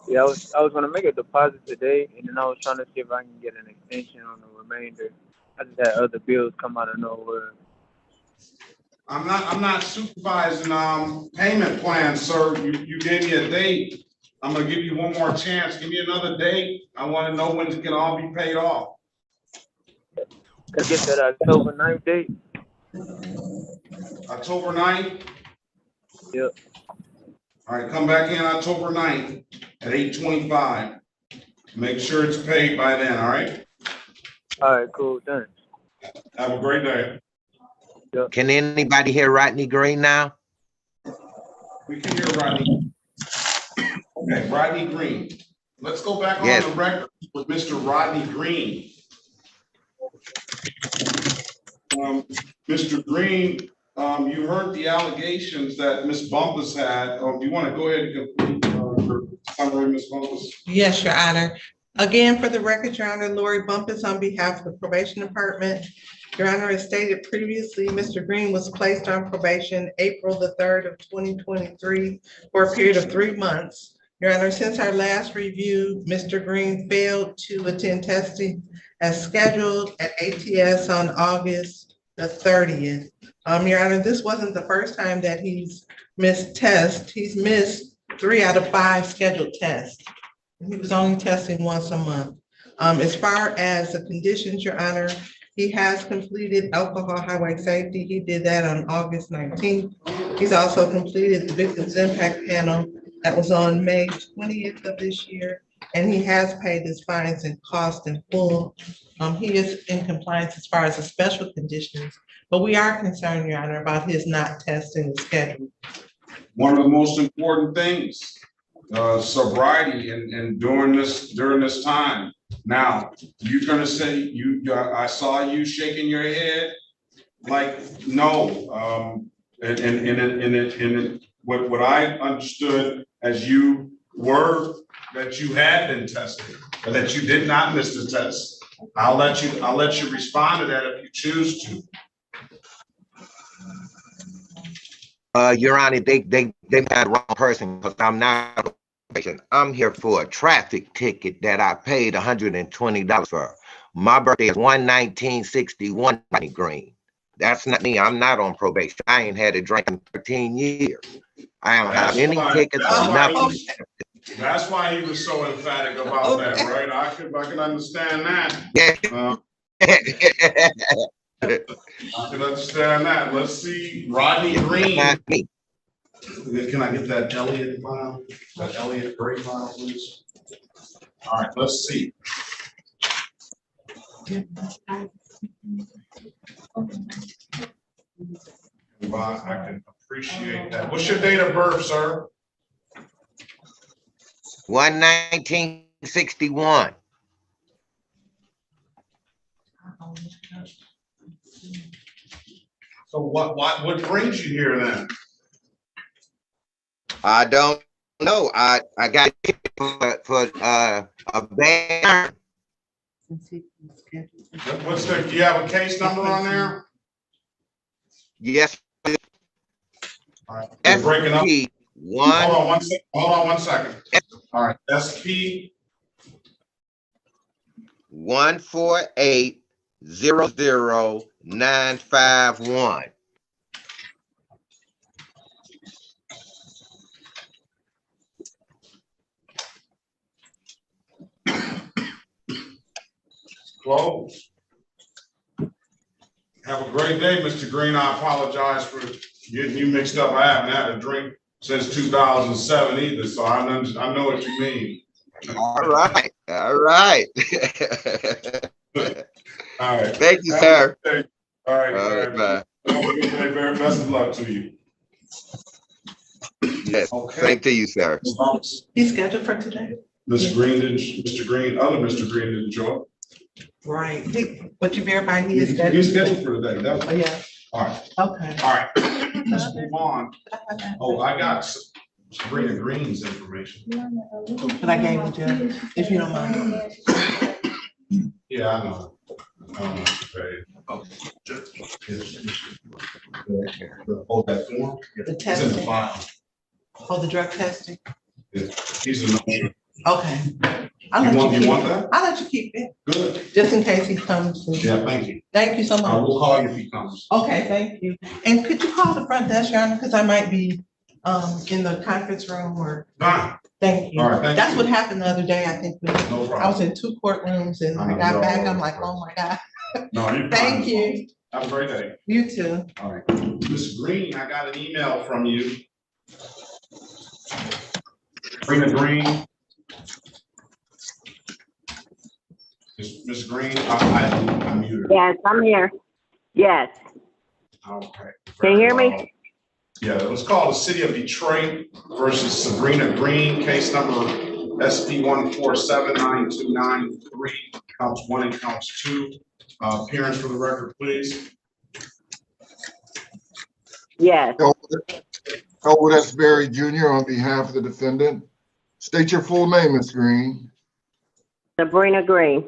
Yeah, I was gonna make a deposit today, and then I was trying to see if I can get an extension on the remainder. I just had other bills come out of nowhere. I'm not supervising payment plans, sir. You gave me a date. I'm gonna give you one more chance. Give me another date. I want to know when it can all be paid off. Can I get that October 9th date? October 9th? Yep. All right, come back in October 9th at 8:25. Make sure it's paid by then, all right? All right, cool, thanks. Have a great day. Yep. Can anybody hear Rodney Green now? We can hear Rodney. Okay, Rodney Green. Let's go back on the record with Mr. Rodney Green. Mr. Green, you heard the allegations that Ms. Bumpus had. Do you want to go ahead and complete your summary, Ms. Bumpus? Yes, Your Honor. Again, for the record, Your Honor, Lori Bumpus on behalf of the Probation Department. Your Honor, as stated previously, Mr. Green was placed on probation April the 3rd of 2023 for a period of 3 months. Your Honor, since our last review, Mr. Green failed to attend testing as scheduled at ATS on August the 30th. Your Honor, this wasn't the first time that he's missed tests. He's missed 3 out of 5 scheduled tests. He was only testing once a month. As far as the conditions, Your Honor, he has completed alcohol highway safety. He did that on August 19th. He's also completed the victims impact panel that was on May 20th of this year. And he has paid his fines and costs in full. He is in compliance as far as the special conditions, but we are concerned, Your Honor, about his not testing the schedule. One of the most important things, sobriety and during this time. Now, you're gonna say I saw you shaking your head like no, and what I understood as you were that you had been tested, or that you did not miss the test. I'll let you respond to that if you choose to. Your Honor, they got the wrong person because I'm not. I'm here for a traffic ticket that I paid $120 for. My birthday is 1/19/61, Rodney Green. That's not me. I'm not on probation. I ain't had a drink in 13 years. I don't have any tickets or nothing. That's why he was so emphatic about that, right? I can understand that. Yeah. I can understand that. Let's see, Rodney Green. Can I get that Elliott file? That Elliott Gray file, please? All right, let's see. Well, I can appreciate that. What's your date of birth, sir? 1/19/61. So what brings you here then? I don't know. I got for a ban. What's the? Do you have a case number on there? Yes. All right. Breaking up. One. Hold on one second. All right. SP 148-00951. Close. Have a great day, Mr. Green. I apologize for getting you mixed up. I haven't had a drink since 2007 either, so I know what you mean. All right. All right. All right. Thank you, sir. All right. All right, bye. Very best of luck to you. Yes, Okay. same to you, sir. He's scheduled for today. Mr. Green, Mr. Green, other Mr. Green didn't show up. Right. But you verify he is scheduled. He's scheduled for today. Oh, yeah. All right. Okay. All right. Let's move on. Oh, I got Sabrina Green's information. But I gave you, Judge, if you don't mind. Yeah, I know. Okay. Oh, that form? The It's in the testing. file. Oh, the drug testing? Yeah, he's a no. Okay. I'll You let want keep that? it. I'll let you keep it, Good. just in case he comes. Yeah, thank you. Thank you so much. I will call you if he comes. Okay, thank you. And could you call the front desk, Your Honor, because I might be in the conference room or. Fine. Thank you. All right, thank That's you. what happened the other day, I think. No problem. I was in 2 courtrooms and I got back, I'm like, oh my God. No, you're fine. Thank you. Have a great day. You too. All right. Ms. Green, I got an email from you. Sabrina Green. Ms. Green, I'm muted. Yes, I'm here. Yes. Okay. Can you hear me? Yeah, it was called the City of Detroit versus Sabrina Green, case number SP 1479293, counts 1 and counts 2. Appearance for the record, please. Yes. Elwood S. Berry Jr. on behalf of the defendant. State your full name, Ms. Green. Sabrina Green.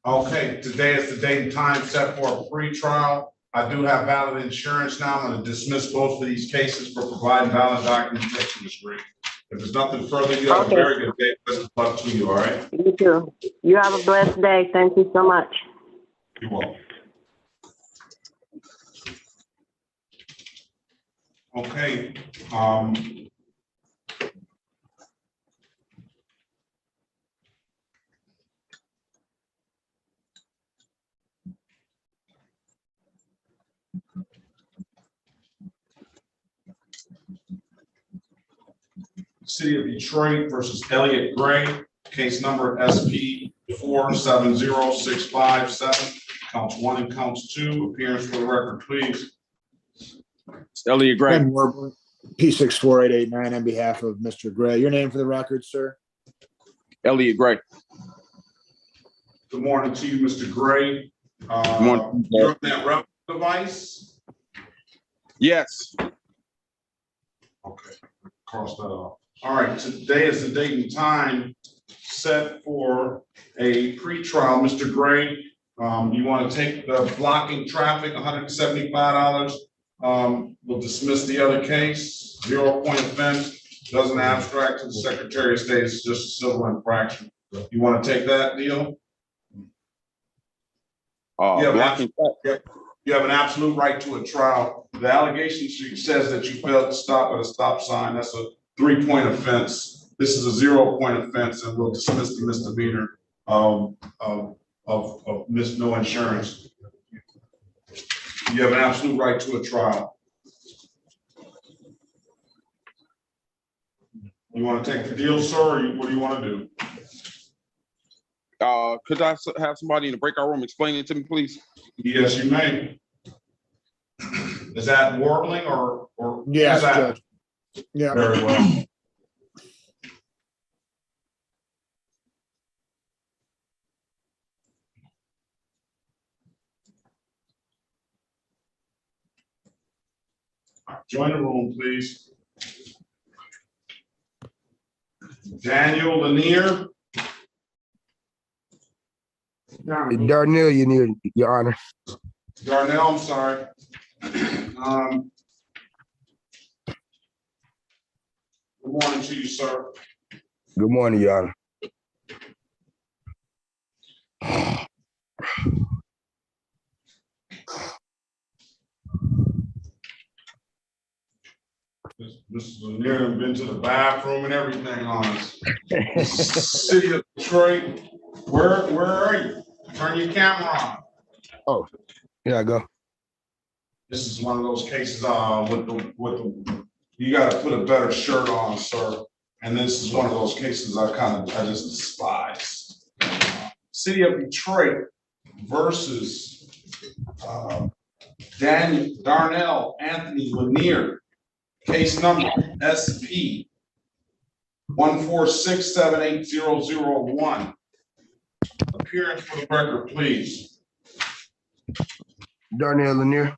Okay, today is the date and time set for a pre-trial. I do have valid insurance now. I'm going to dismiss both of these cases for providing valid documentation, Ms. Green. If there's nothing further, you have a very good day. Best of luck to you, all right? You too. You have a blessed day. Thank you so much. You're welcome. Okay, City of Detroit versus Elliott Gray, case number SP 470657, counts 1 and counts 2. Appearance for the record, please. Elliott Gray. P64889 on behalf of Mr. Gray. Your name for the record, sir? Elliott Gray. Good morning to you, Mr. Gray. Good morning. You're on that rep device? Yes. Okay, cross that off. All right, today is the date and time set for a pre-trial. Mr. Gray, you want to take the blocking traffic, $175. We'll dismiss the other case, 0-point offense, doesn't abstract to the Secretary of State, it's just a civil infraction. You want to take that deal? You have an absolute right to a trial. The allegation sheet says that you failed to stop at a stop sign. That's a 3-point offense. This is a 0-point offense, and we'll dismiss the misdemeanor of no insurance. You have an absolute right to a trial. You want to take the deal, sir, or what do you want to do? Could I have somebody in the breakout room explain it to me, please? Yes, you may. Is that warbling or Yes, that? Judge. Yeah. Very well. Join the room, please. Daniel Lanier. Darnell, you need, Your Honor. Darnell, I'm sorry. Good morning to you, sir. Good morning, Your Honor. Mr. Lanier has been to the bathroom and everything on us. City of Detroit, where are you? Turn your camera on. Oh, here I go. This is one of those cases you got to put a better shirt on, sir. And this is one of those cases I just despise. City of Detroit versus Darnell Anthony Lanier, case number SP 146780001. Appearance for the record, please. Darnell Lanier.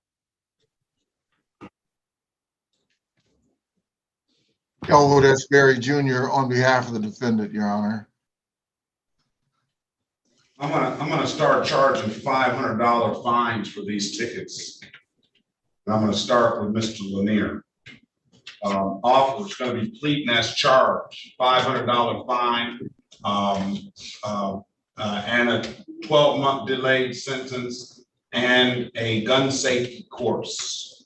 Elwood S. Berry Jr. on behalf of the defendant, Your Honor. I'm gonna start charging $500 fines for these tickets. And I'm gonna start with Mr. Lanier. Officer's gonna be pleading as charged, $500 fine, and a 12-month delayed sentence and a gun safety course.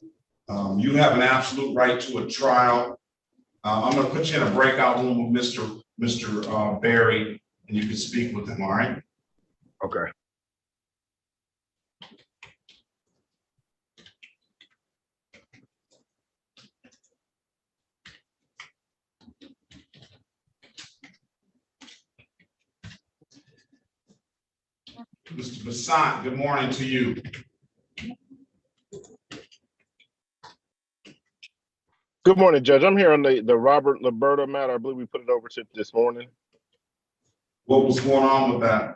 You have an absolute right to a trial. I'm gonna put you in a breakout room with Mr. Berry, and you can speak with him, all right? Okay. Mr. Basant, good morning to you. Good morning, Judge. I'm here on the Robert Liberta matter. I believe we put it over to this morning. What was going on with that?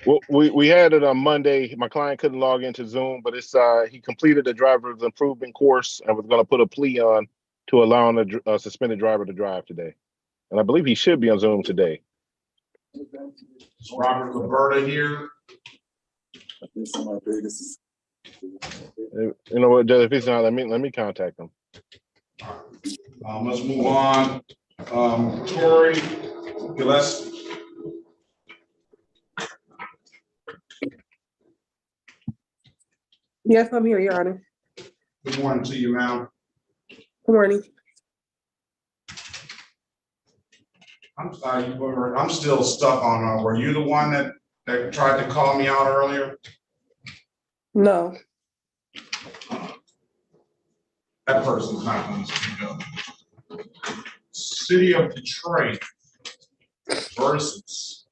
Well, we had it on Monday. My client couldn't log into Zoom, but it's he completed the driver's improvement course and was going to put a plea on to allowing a suspended driver to drive today. And I believe he should be on Zoom today. Is Robert Liberta here? You know what, Judge? If he's not, let me contact him. Let's move on. Tori Gillespie. Yes, I'm here, Your Honor. Good morning to you, ma'am. Good morning. I'm sorry, I'm still stuck on, were you the one that tried to call me out earlier? No. That person's not going to speak up. City of Detroit versus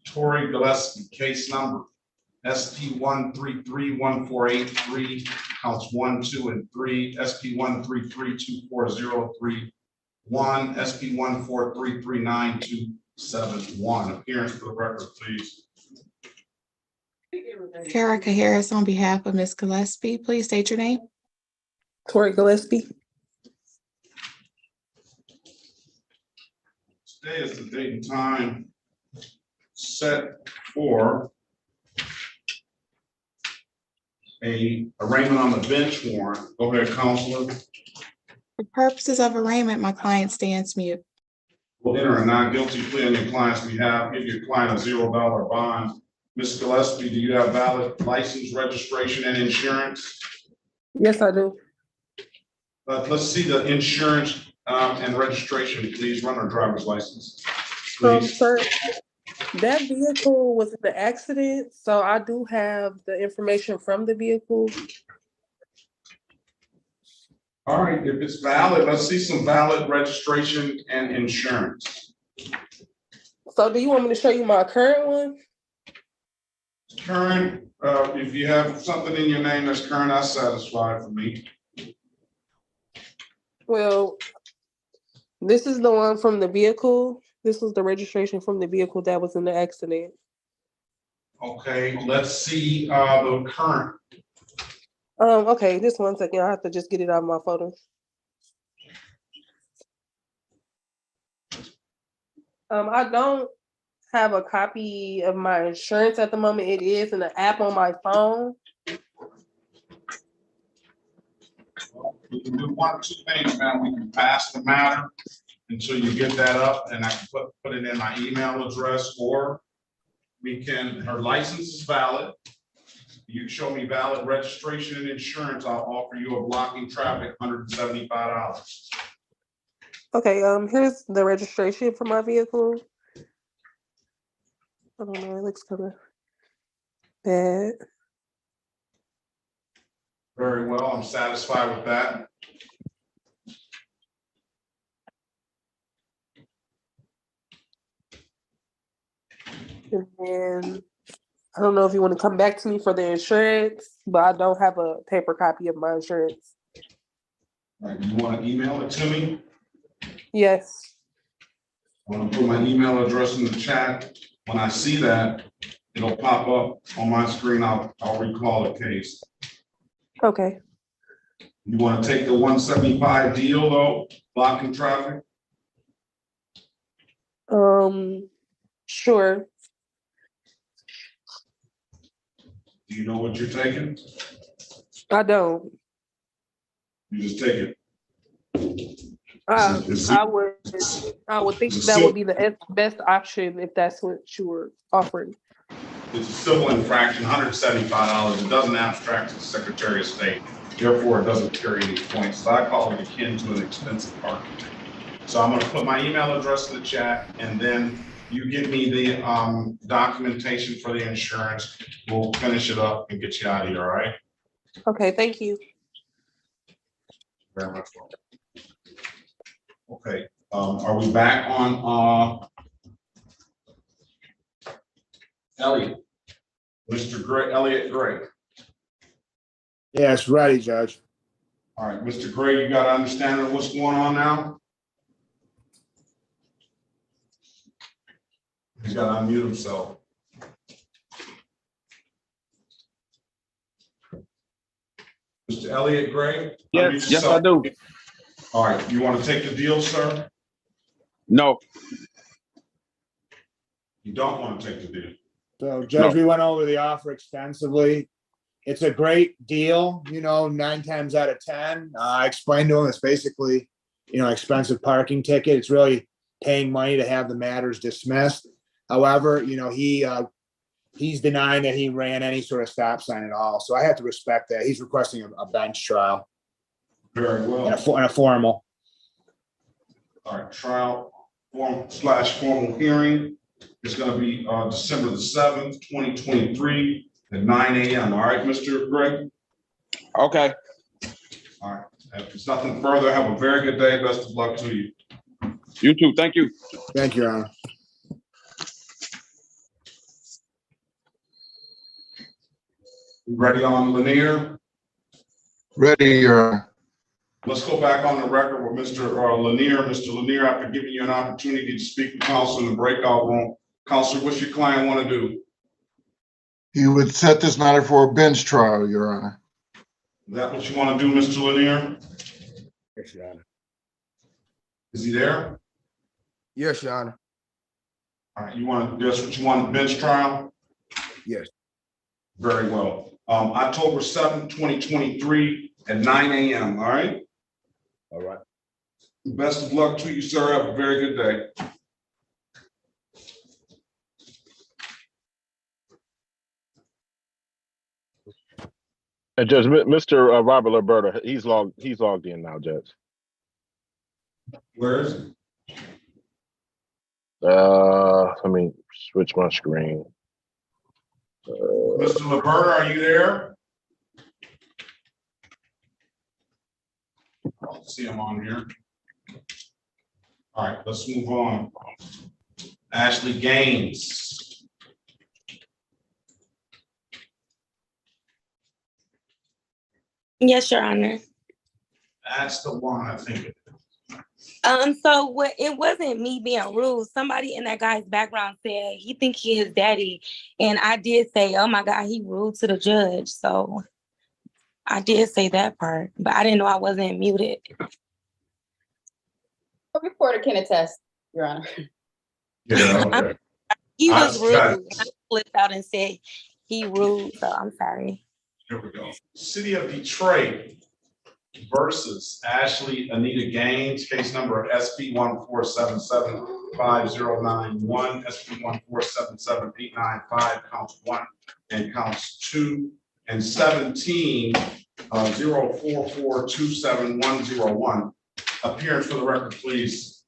Tori Gillespie, case number SP 1331483, counts 1, 2, and 3, SP 1332403. 1, SP 1433971. Appearance for the record, please. Erica Harris on behalf of Ms. Gillespie. Please state your name. Tori Gillespie. Today is the date and time set for a arraignment on the bench warrant. Go ahead, Counselor. For purposes of arraignment, my client stands mute. Will enter a not guilty plea on your client's behalf. Give your client a $0 bond. Ms. Gillespie, do you have valid license, registration, and insurance? Yes, I do. Let's see the insurance and registration, please. Run our driver's license, please. Sir, that vehicle was in the accident, so I do have the information from the vehicle. All right, if it's valid, let's see some valid registration and insurance. So do you want me to show you my current one? Current, if you have something in your name that's current, that's satisfied for me. Well, this is the one from the vehicle. This was the registration from the vehicle that was in the accident. Okay, let's see the current. Okay, just 1 second. I have to just get it out of my photos. I don't have a copy of my insurance at the moment. It is in the app on my phone. We can do one of two things, man. We can pass the matter until you get that up, and I can put it in my email address, or we can, her license is valid. You show me valid registration and insurance, I'll offer you a blocking traffic $175. Okay, here's the registration for my vehicle. I don't know, it looks kind of bad. Very well, I'm satisfied with that. And then I don't know if you want to come back to me for the insurance, but I don't have a paper copy of my insurance. All right, you want to email it to me? Yes. I'm gonna put my email address in the chat. When I see that, it'll pop up on my screen. I'll recall the case. Okay. You want to take the 175 deal though, blocking traffic? Sure. Do you know what you're taking? I don't. You just take it. I would think that would be the best option if that's what you were offering. It's a civil infraction, $175. It doesn't abstract to the Secretary of State. Therefore, it doesn't carry any points. So I call it akin to an expensive parking ticket. So I'm going to put my email address in the chat, and then you give me the documentation for the insurance. We'll finish it up and get you out of here. All right? Okay. Thank you. Very much welcome. Okay. Are we back on Elliot? Mr. Gray, Elliot Gray. Yes, ready, Judge. All right, Mr. Gray, you got to understand what's going on now? He's got to unmute himself. Mr. Elliot Gray? Yes, I do. All right, you want to take the deal, sir? No. You don't want to take the deal? So, Judge, we went over the offer extensively. It's a great deal, 9 times out of 10. I explained to him it's basically, expensive parking ticket. It's really paying money to have the matters dismissed. However, he's denying that he ran any sort of stop sign at all. So I have to respect that. He's requesting a bench trial. Very well. And a formal. All right, trial /formal hearing is going to be December the 7th, 2023 at 9 a.m. All right, Mr. Gray? Okay. All right. If there's nothing further, have a very good day. Best of luck to you. You too. Thank you. Thank you, Your Honor. Ready on Lanier? Ready, Your Honor. Let's go back on the record with Mr. Lanier. Mr. Lanier, after giving you an opportunity to speak to counsel in the breakout room, Counselor, what's your client want to do? He would set this matter for a bench trial, Your Honor. Is that what you want to do, Mr. Lanier? Yes, Your Honor. Is he there? Yes, Your Honor. All right, that's what you want, bench trial? Yes. Very well. October 7th, 2023 at 9 a.m., all right? All right. Best of luck to you, sir. Have a very good day. And Judge, Mr. Robert Alberta, he's logged in now, Judge. Where is he? Let me switch my screen. Mr. Alberta, are you there? I don't see him on here. All right, let's move on. Ashley Gaines. Yes, Your Honor. That's the one, I think. So it wasn't me being rude. Somebody in that guy's background said he think he his daddy. And I did say, oh my God, he rude to the judge. So I did say that part, but I didn't know I wasn't muted. A reporter can attest, Your Honor. Yeah, okay. He was rude. I flipped out and said he rude. So I'm sorry. Here we go. City of Detroit versus Ashley Anita Gaines, case number SP 1477591, SP 1477895, counts 1 and counts 2, and 17 044272101. Appearance for the record, please.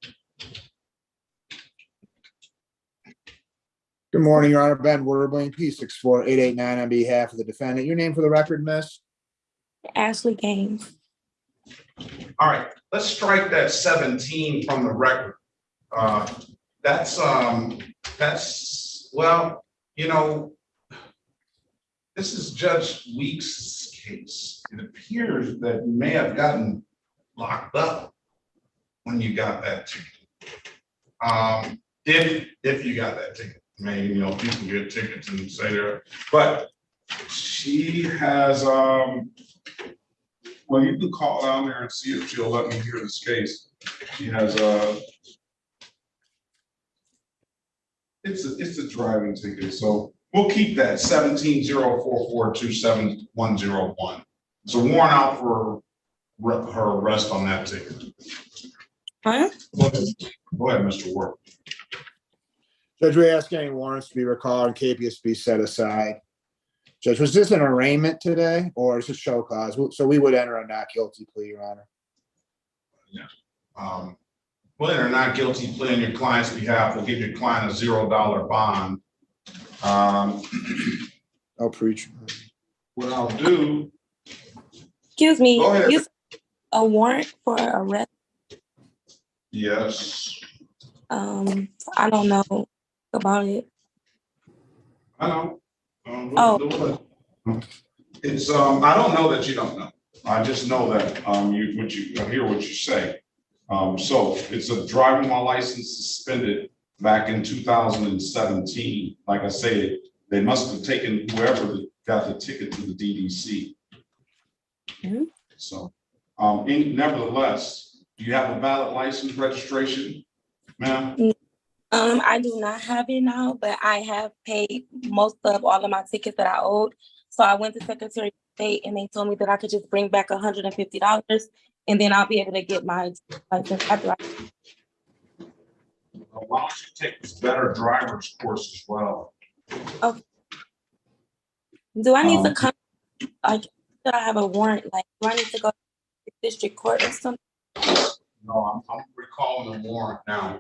Good morning, Your Honor. Ben Werbling, P64889 on behalf of the defendant. Your name for the record, miss? Ashley Gaines. All right, let's strike that 17 from the record. That's well, This is Judge Weeks' case. It appears that you may have gotten locked up when you got that ticket. If you got that ticket, maybe, people get tickets and say they're, but she has, well, you can call down there and see if she'll let me hear this case. She has it's a driving ticket, so we'll keep that 17-044-27101. It's a warrant out for her arrest on that ticket. Huh? Go ahead, Mr. Work. Judge, we ask any warrants to be recalled and capias be set aside. Judge, was this an arraignment today or is it show cause? So we would enter a not guilty plea, Your Honor. Yeah. We'll enter a not guilty plea on your client's behalf. We'll give your client a $0 bond. I'll preach. What I'll do. Excuse me. Go ahead. A warrant for arrest? Yes. I don't know about it. I know. Oh. It's I don't know that you don't know. I just know that I hear what you say. So it's a driving while license suspended back in 2017. Like I say, they must have taken whoever got the ticket to the DDC. Mm-hmm. So nevertheless, do you have a valid license registration, ma'am? I do not have it now, but I have paid most of all of my tickets that I owed. So I went to Secretary of State and they told me that I could just bring back $150 and then I'll be able to get my license after Why don't you take this better driver's course as well? Okay. Do I need to come? Like, should I have a warrant? Like, do I need to go to the district court or something? No, I'm recalling the warrant now.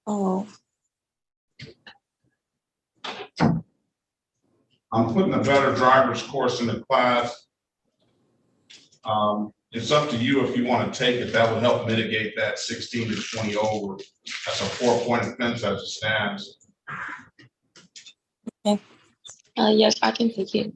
Oh. I'm putting a better driver's course in the class. It's up to you if you want to take it. That would help mitigate that 16 to 20 over. That's a 4-point offense as it stands. Okay. Yes, I can take it.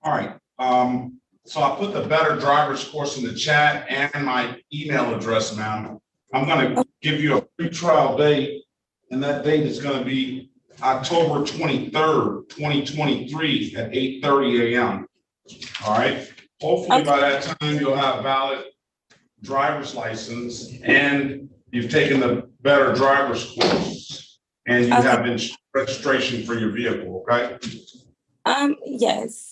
All right. So I put the better driver's course in the chat and my email address, ma'am. I'm going to give you a pre-trial date, and that date is going to be October 23rd, 2023 at 8:30 a.m. All right. Hopefully by that time you'll have valid driver's license and you've taken the better driver's course and you have registration for your vehicle. Okay. Yes.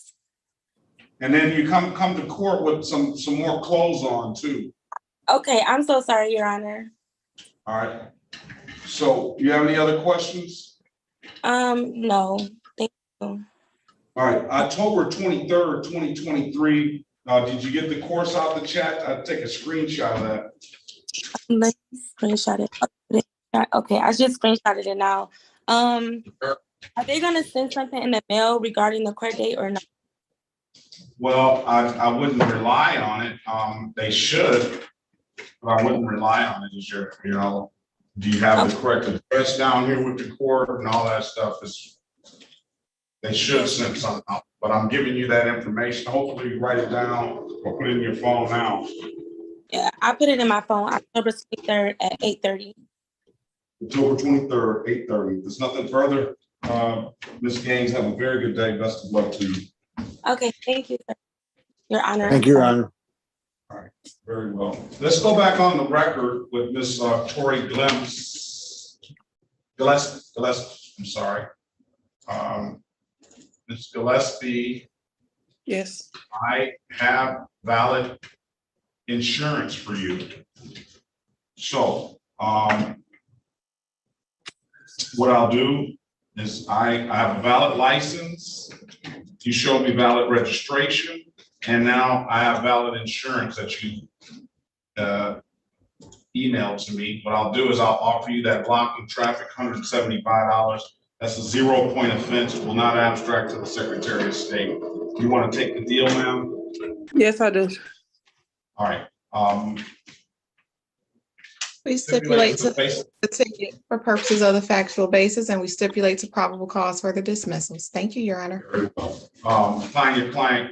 And then you come to court with some more clothes on too. Okay, I'm so sorry, Your Honor. All right. So you have any other questions? No, thank you. All right, October 23rd, 2023. Did you get the course out the chat? I'd take a screenshot of that. Let's screenshot it. Okay, I just screenshotted it now. Are they gonna send something in the mail regarding the court date or not? Well, I wouldn't rely on it. They should, but I wouldn't rely on it. Is your, do you have the correct address down here with the court and all that stuff? They should send something out, but I'm giving you that information. Hopefully you write it down or put it in your phone now. Yeah, I put it in my phone, October 23rd at 8:30. October 23rd, 8:30. If there's nothing further, Ms. Gaines, have a very good day. Best of luck to you. Okay, thank you, sir. Your Honor. Thank you, Your Honor. All right, very well. Let's go back on the record with Ms. Tori Gillespie. I'm sorry. Ms. Gillespie Yes. I have valid insurance for you. So, what I'll do is I have a valid license. You showed me valid registration, and now I have valid insurance that you emailed to me. What I'll do is I'll offer you that blocking traffic, $175. That's a 0-point offense, will not abstract to the Secretary of State. You want to take the deal, ma'am? Yes, I do. All right. We stipulate to the ticket for purposes of the factual basis, and we stipulate to probable cause for the dismissals. Thank you, Your Honor. Find your client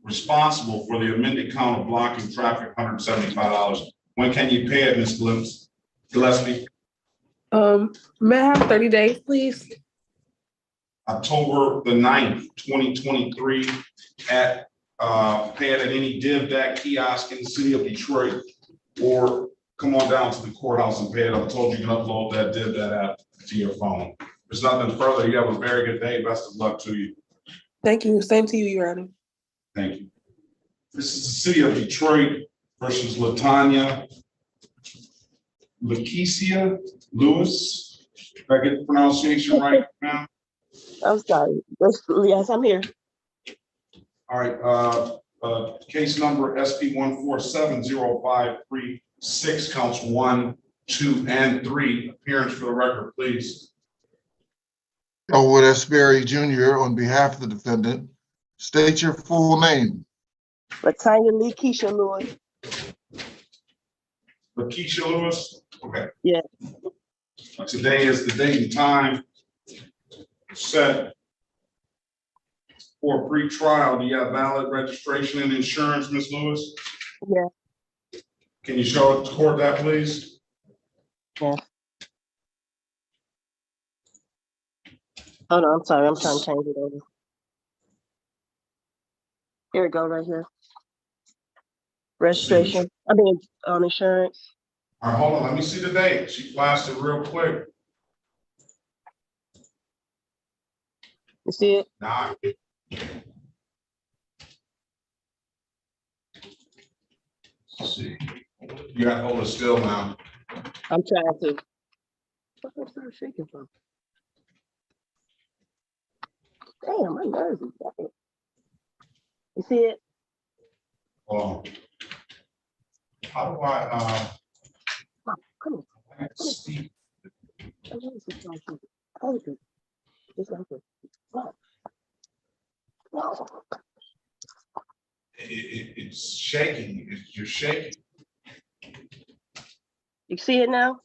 responsible for the amended count of blocking traffic, $175. When can you pay it, Ms. Gillespie? May I have 30 days, please? October the 9th, 2023 at pay it at any DivDac kiosk in the city of Detroit, or come on down to the courthouse and pay it. I'm told you can upload that DivDac app to your phone. If there's nothing further, you have a very good day. Best of luck to you. Thank you. Same to you, Your Honor. Thank you. This is the city of Detroit versus Lakecia Lewis. Did I get the pronunciation right now? I'm sorry. Yes, I'm here. All right. Case number SP 1470536, counts 1, 2, and 3. Appearance for the record, please. Elwood S. Berry Jr. on behalf of the defendant. State your full name. Lakecia Lewis. Lakecia Lewis? Okay. Yeah. Today is the date and time set for pre-trial. Do you have valid registration and insurance, Ms. Lewis? Yeah. Can you show the court that, please? Yeah. Hold on, I'm sorry. I'm trying to change it over. Here we go, right here. Registration. I mean, insurance. All right, hold on. Let me see the date. She flashed it real quick. You see it? Nah. Let's see. You got to hold it still now. I'm trying to. What's that start shaking from? Damn, my nerves is back. You see it? Hold on. How do I come on. See? Just like this. It's shaking. You're shaking. You see it now?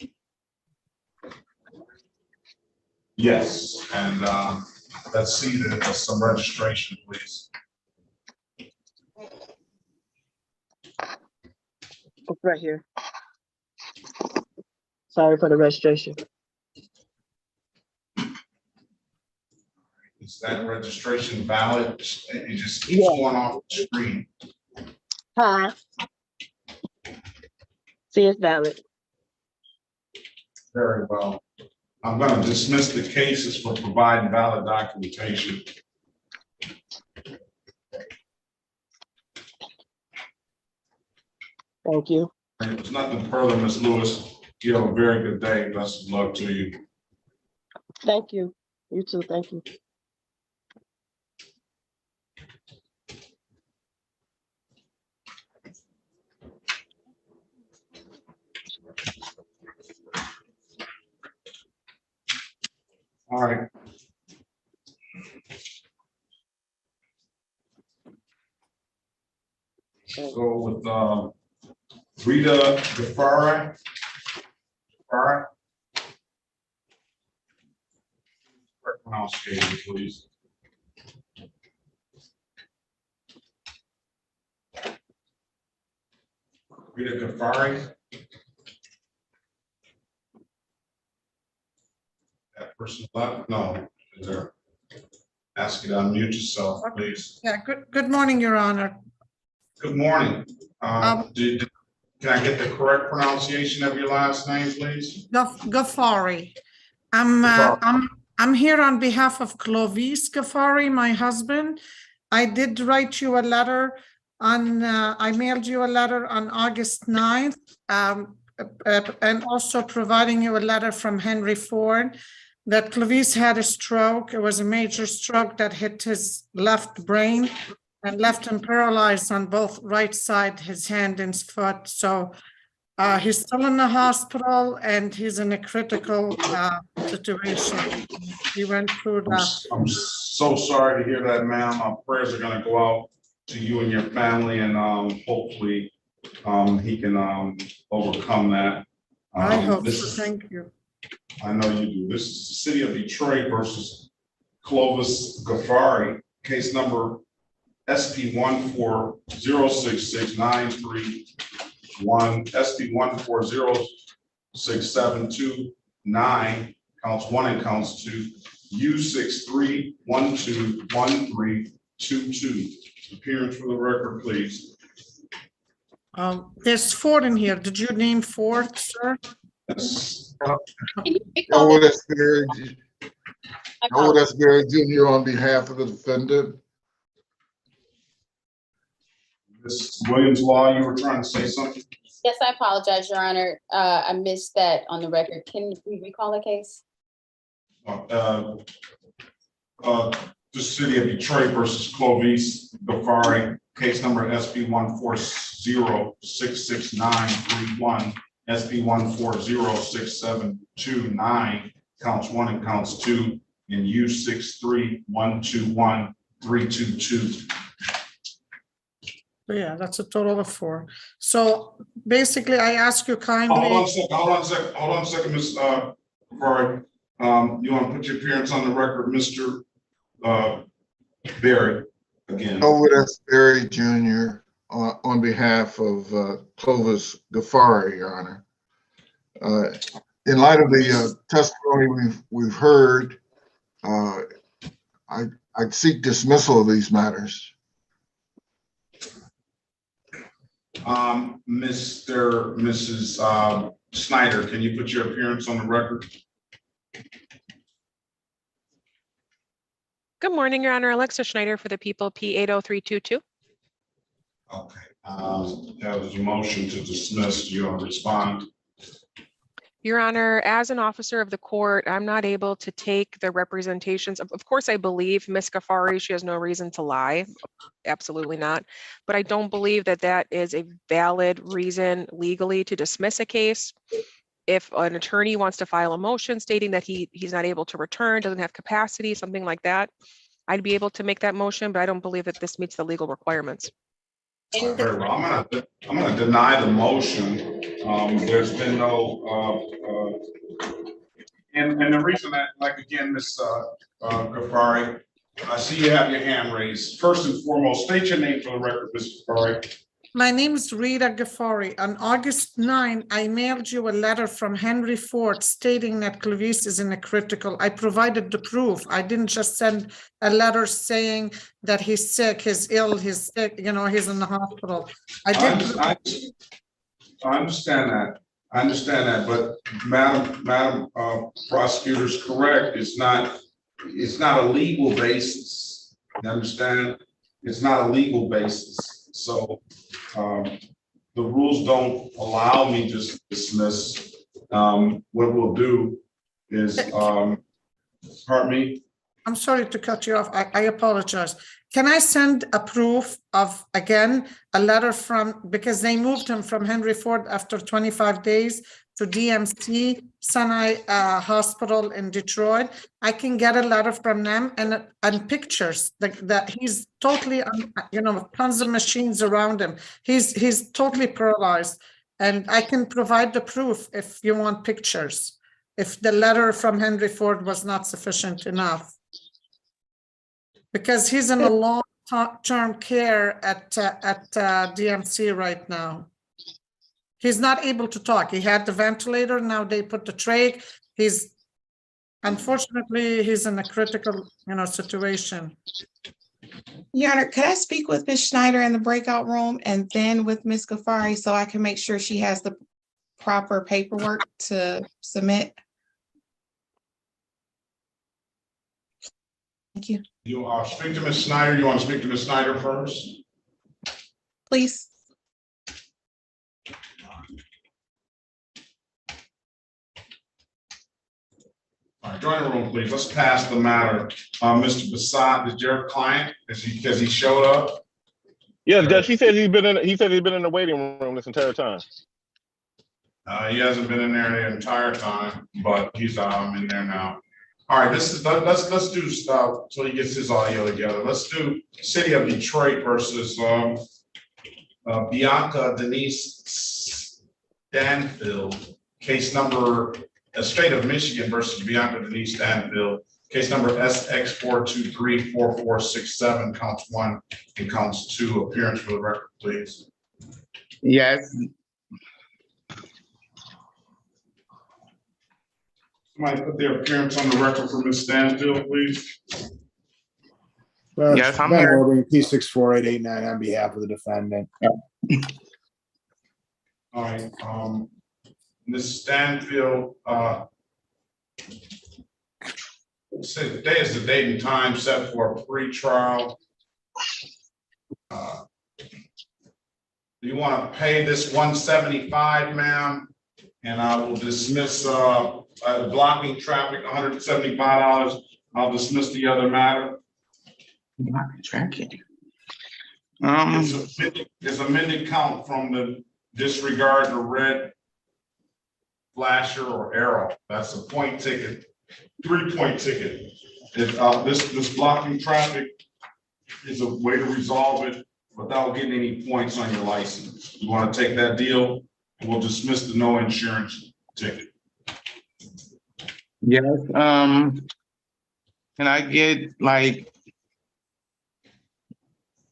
Yes, and let's see some registration, please. It's right here. Sorry for the registration. Is that registration valid? It just keeps going off the screen. Huh? See, it's valid. Very well. I'm going to dismiss the cases for providing valid documentation. Thank you. There's nothing further, Ms. Lewis. You have a very good day. Best of luck to you. Thank you. You too. Thank you. All right. Go with Rita Gafari. Correct pronunciation, please. Rita Gafari. That person left? No. Is there? Ask you to unmute yourself, please. Yeah, good morning, Your Honor. Good morning. Can I get the correct pronunciation of your last name, please? Gafari. I'm here on behalf of Clovis Gafari, my husband. I did write you a letter on, I mailed you a letter on August 9th, and also providing you a letter from Henry Ford that Clovis had a stroke. It was a major stroke that hit his left brain and left him paralyzed on both right side, his hand and his foot. So he's still in the hospital and he's in a critical situation. He went through I'm so sorry to hear that, ma'am. Our prayers are gonna go out to you and your family, and hopefully he can overcome that. I hope This so. is- Thank you. I know you do. This is the City of Detroit versus Clovis Ghaffari, case number SP 140669331, SP 1406729, counts 1 and counts 2, U63121322. Appearance for the record, please. There's Ford in here. Did you name Ford, sir? Yes. Howard S. Berry Jr. on behalf of the defendant. Ms. Williams Law, you were trying to say something? Yes, I apologize, Your Honor. I missed that on the record. Can we recall the case? The City of Detroit versus Clovis Ghaffari, case number SP 140666931, SP 1406729, counts 1 and counts 2, and U63121322. Yeah, that's a total of 4. So basically, I ask you kindly. Hold on a second, Ms. Ghaffari. You want to put your appearance on the record, Mr. Berry, again. Howard S. Berry Jr. On behalf of Clovis Ghaffari, Your Honor. In light of the testimony we've heard, I'd seek dismissal of these matters. Mrs. Snyder, can you put your appearance on the record? Good morning, Your Honor. Alexa Schneider for the people, P80322. Okay. That was a motion to dismiss. Do you want to respond? Your Honor, as an officer of the court, I'm not able to take the representations. Of course, I believe Ms. Ghaffari, she has no reason to lie. Absolutely not. But I don't believe that that is a valid reason legally to dismiss a case. If an attorney wants to file a motion stating that he's not able to return, doesn't have capacity, something like that, I'd be able to make that motion, but I don't believe that this meets the legal requirements. Very well. I'm gonna deny the motion. There's been no, and the reason that, like, again, Ms. Ghaffari, I see you have your hand raised. First and foremost, state your name for the record, Ms. Ghaffari. My name is Rita Ghaffari. On August 9, I mailed you a letter from Henry Ford stating that Clovis is in a critical. I provided the proof. I didn't just send a letter saying that he's sick, he's ill, he's sick, he's in the hospital. I understand that. I understand that, but Madam Prosecutor's correct. It's not a legal basis. You understand? It's not a legal basis. So the rules don't allow me to dismiss. What we'll do is, pardon me? I'm sorry to cut you off. I apologize. Can I send a proof of, again, a letter because they moved him from Henry Ford after 25 days to DMC Sinai Hospital in Detroit. I can get a letter from them and pictures that he's totally, tons of machines around him. He's totally paralyzed, and I can provide the proof if you want pictures, if the letter from Henry Ford was not sufficient enough. Because he's in a long-term care at DMC right now. He's not able to talk. He had the ventilator. Now they put the trach. Unfortunately, he's in a critical, situation. Your Honor, could I speak with Ms. Schneider in the breakout room and then with Ms. Ghaffari so I can make sure she has the proper paperwork to submit? you. You speak to Ms. Snyder. You want to speak to Ms. Snyder first? Please. All right, join the room, please. Let's pass the matter. Mr. Bassat, is your client? Has he showed up? Yes, Judge. He said he's been in the waiting room this entire time. He hasn't been in there the entire time, but he's in there now. All right, let's do stuff so he gets his audio together. Let's do City of Detroit versus Bianca Denise Stanfield, case number State of Michigan versus Bianca Denise Stanfield, case number SX4234467, counts 1 and counts 2. Appearance for the record, please. Yes. Somebody put their appearance on the record for Ms. Stanfield, please. Yes, I'm here. Ordering P64889 on behalf of the defendant. All right, Ms. Stanfield, say today is the date and time set for a pre-trial. Do you want to pay this $175, ma'am? And I will dismiss blocking traffic, $175. I'll dismiss the other matter. Blocking traffic. It's amended count from the disregard the red flasher or arrow. That's a point ticket, 3-point ticket. This blocking traffic is a way to resolve it without getting any points on your license. You want to take that deal? And we'll dismiss the no insurance ticket. Yes. Can I get like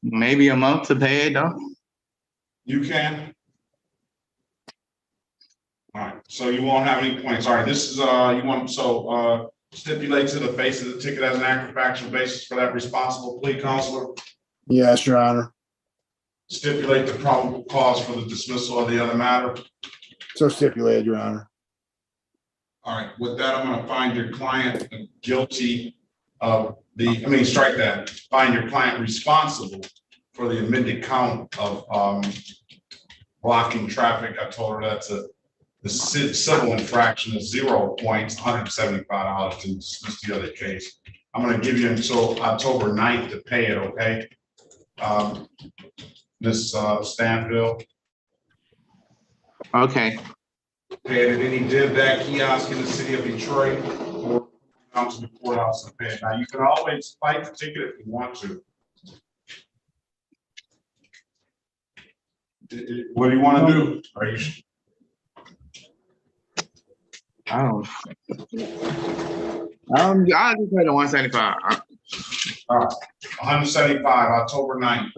maybe a month to pay it though? You can. All right. So you won't have any points. All right. This is stipulate to the face of the ticket as an active factual basis for that responsible plea, counselor. Yes, Your Honor. Stipulate the probable cause for the dismissal of the other matter. So stipulated, Your Honor. All right, with that, I'm going to find your client guilty of strike that. Find your client responsible for the amended count of blocking traffic. I told her that's the civil infraction is 0 points, $175 to dismiss the other case. I'm going to give you until October 9th to pay it, okay? Ms. Stanfield. Okay. Pay it, and then he did that kiosk in the city of Detroit or down to the courthouse and pay it. Now, you can always fight the ticket if you want to. What do you want to do? Are you? I'll just pay the 175. All right, 175, October 9th.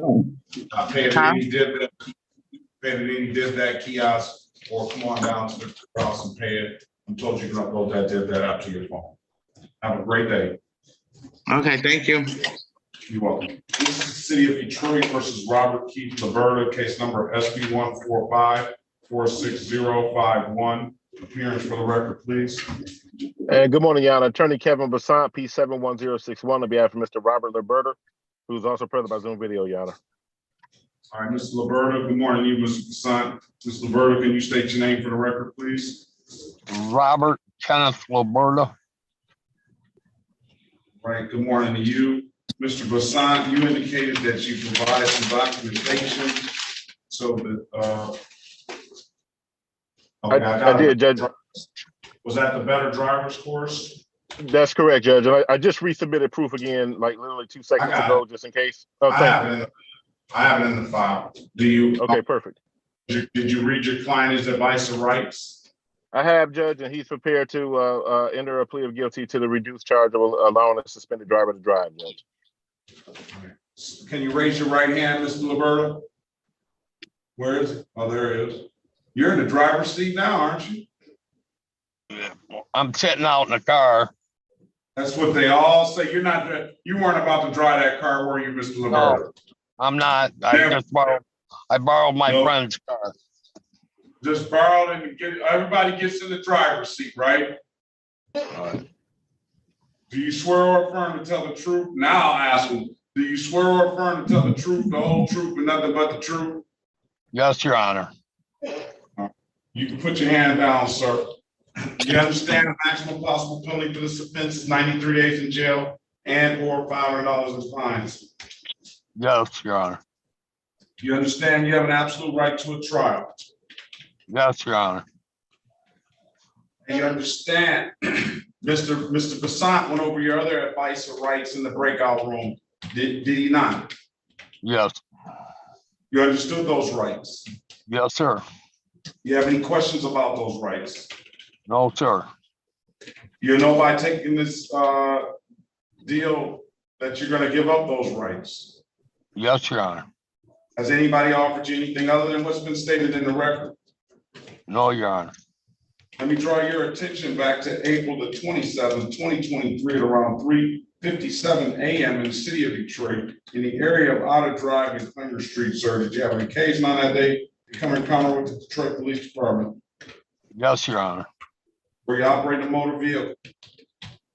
Pay it, and he did that. Pay it, and he did that kiosk. Or come on down to the house and pay it. I'm told you can upload that out to your phone. Have a great day. Okay, thank you. You're welcome. This is the city of Detroit versus Robert Keith Liberta, case number SB145-46051. Appearance for the record, please. And good morning, Your Honor. Attorney Kevin Bassant, P71061, on behalf of Mr. Robert Liberta, who's also present by Zoom video, Your Honor. All right, Mr. Liberta, good morning to you, Mr. Bassant. Mr. Liberta, can you state your name for the record, please? Robert Kenneth Liberta. Right, good morning to you. Mr. Bassant, you indicated that you provided some documentation so that, okay, I did, Judge. Was that the better driver's course? That's correct, Judge. And I just resubmitted proof again, like literally 2 seconds ago, just in case. Oh, thank you. I have it in the file. Do you? Okay, perfect. Did you read your client's advice of rights? I have, Judge, and he's prepared to enter a plea of guilty to the reduced charge of allowing a suspended driver to drive, Judge. Right. Can you raise your right hand, Mr. Liberta? Where is it? Oh, there it is. You're in the driver's seat now, aren't you? I'm sitting out in the car. That's what they all say. You weren't about to drive that car, were you, Mr. Liberta? No, I'm not. I borrowed my friend's car. Just borrowed and everybody gets in the driver's seat, right? Do you swear or affirm to tell the truth? Now I'll ask him, do you swear or affirm to tell the truth, the whole truth, and nothing but the truth? Yes, Your Honor. You can put your hand down, sir. You understand the maximum possible penalty for this offense is 93 days in jail and or $500 in fines. Yes, Your Honor. You understand you have an absolute right to a trial. Yes, Your Honor. And you understand, Mr. Basant went over your other advice or rights in the breakout room. Did he not? Yes. You understood those rights? Yes, sir. You have any questions about those rights? No, sir. You know by taking this deal that you're gonna give up those rights? Yes, Your Honor. Has anybody offered you anything other than what's been stated in the record? No, Your Honor. Let me draw your attention back to April the 27th, 2023 at around 3:57 a.m. in the city of Detroit in the area of Otter Drive and Klinger Street, sir. Did you have an occasion on that day to come in encounter with the Detroit Police Department? Yes, Your Honor. Were you operating a motor vehicle?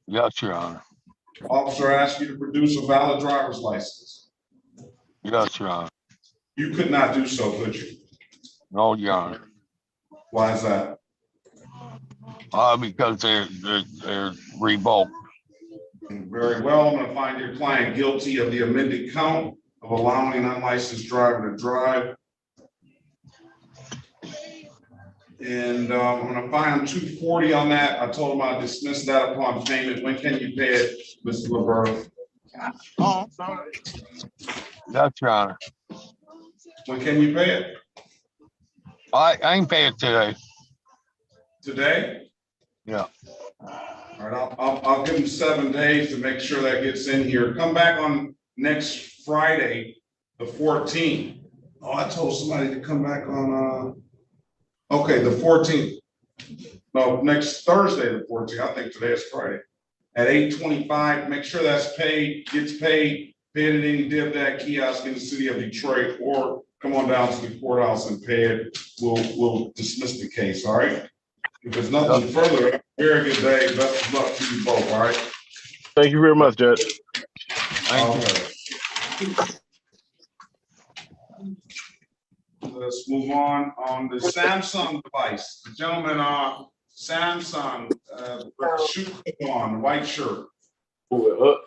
Yes, Your Honor. Officer asked you to produce a valid driver's license. Yes, Your Honor. You could not do so, could you? No, Your Honor. Why is that? Because they're revoked. Very well, I'm gonna find your client guilty of the amended count of allowing an unlicensed driver to drive. And I'm gonna find him $240 on that. I told him I'd dismiss that upon payment. When can you pay it, Mr. LaBerge? Oh, sorry. Yes, Your Honor. When can you pay it? I ain't pay it today. Today? Yeah. All right, I'll give him 7 days to make sure that gets in here. Come back on next Friday, the 14th. Oh, I told somebody to come back on, okay, the 14th. No, next Thursday, the 14th. I think today is Friday. At 8:25, make sure that's paid, gets paid, paid at any DivDat kiosk in the city of Detroit, or come on down to the courthouse and pay it. We'll dismiss the case, all right? If there's nothing further, have a very good day. Best of luck to you both, all right? Thank you very much, Judge. Let's move on the Samsung device. The gentleman on Samsung, shoot on, white shirt. Move it up.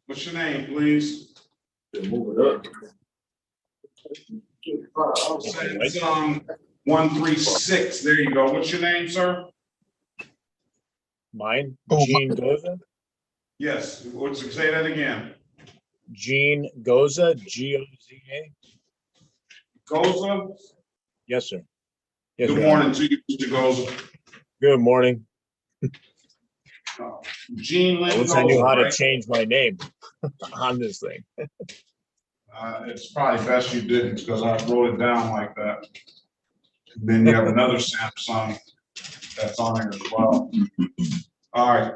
What's your name, please? Move it up. Samsung 136. There you go. What's your name, sir? Mine, Gene Goza. Yes. Say that again. Gene Goza, G-O-Z-A. Goza? Yes, sir. Yes, Good sir. morning to you, Mr. Goza. Good morning. Gene Lynn I wish I knew Goza, how to right? change my name on this thing. It's probably best you didn't because I wrote it down like that. Then you have another Samsung that's on there as well. All right.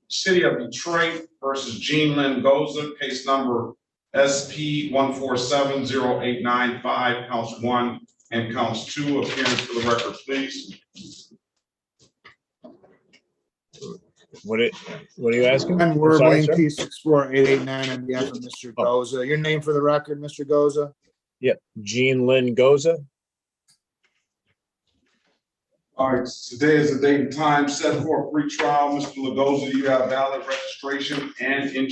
City of Detroit versus Gene Lynn Goza, case number SP 1470895, counts 1 and counts 2. Appearance for the record, please. What are you asking? And I'm we're sorry, Wayne sir? P64889 on behalf of Mr. Goza. Your name for the record, Mr. Goza? Yep, Gene Lynn Goza. All right, today is the date and time set for a pre-trial. Mr. Lagoza, you have valid registration and you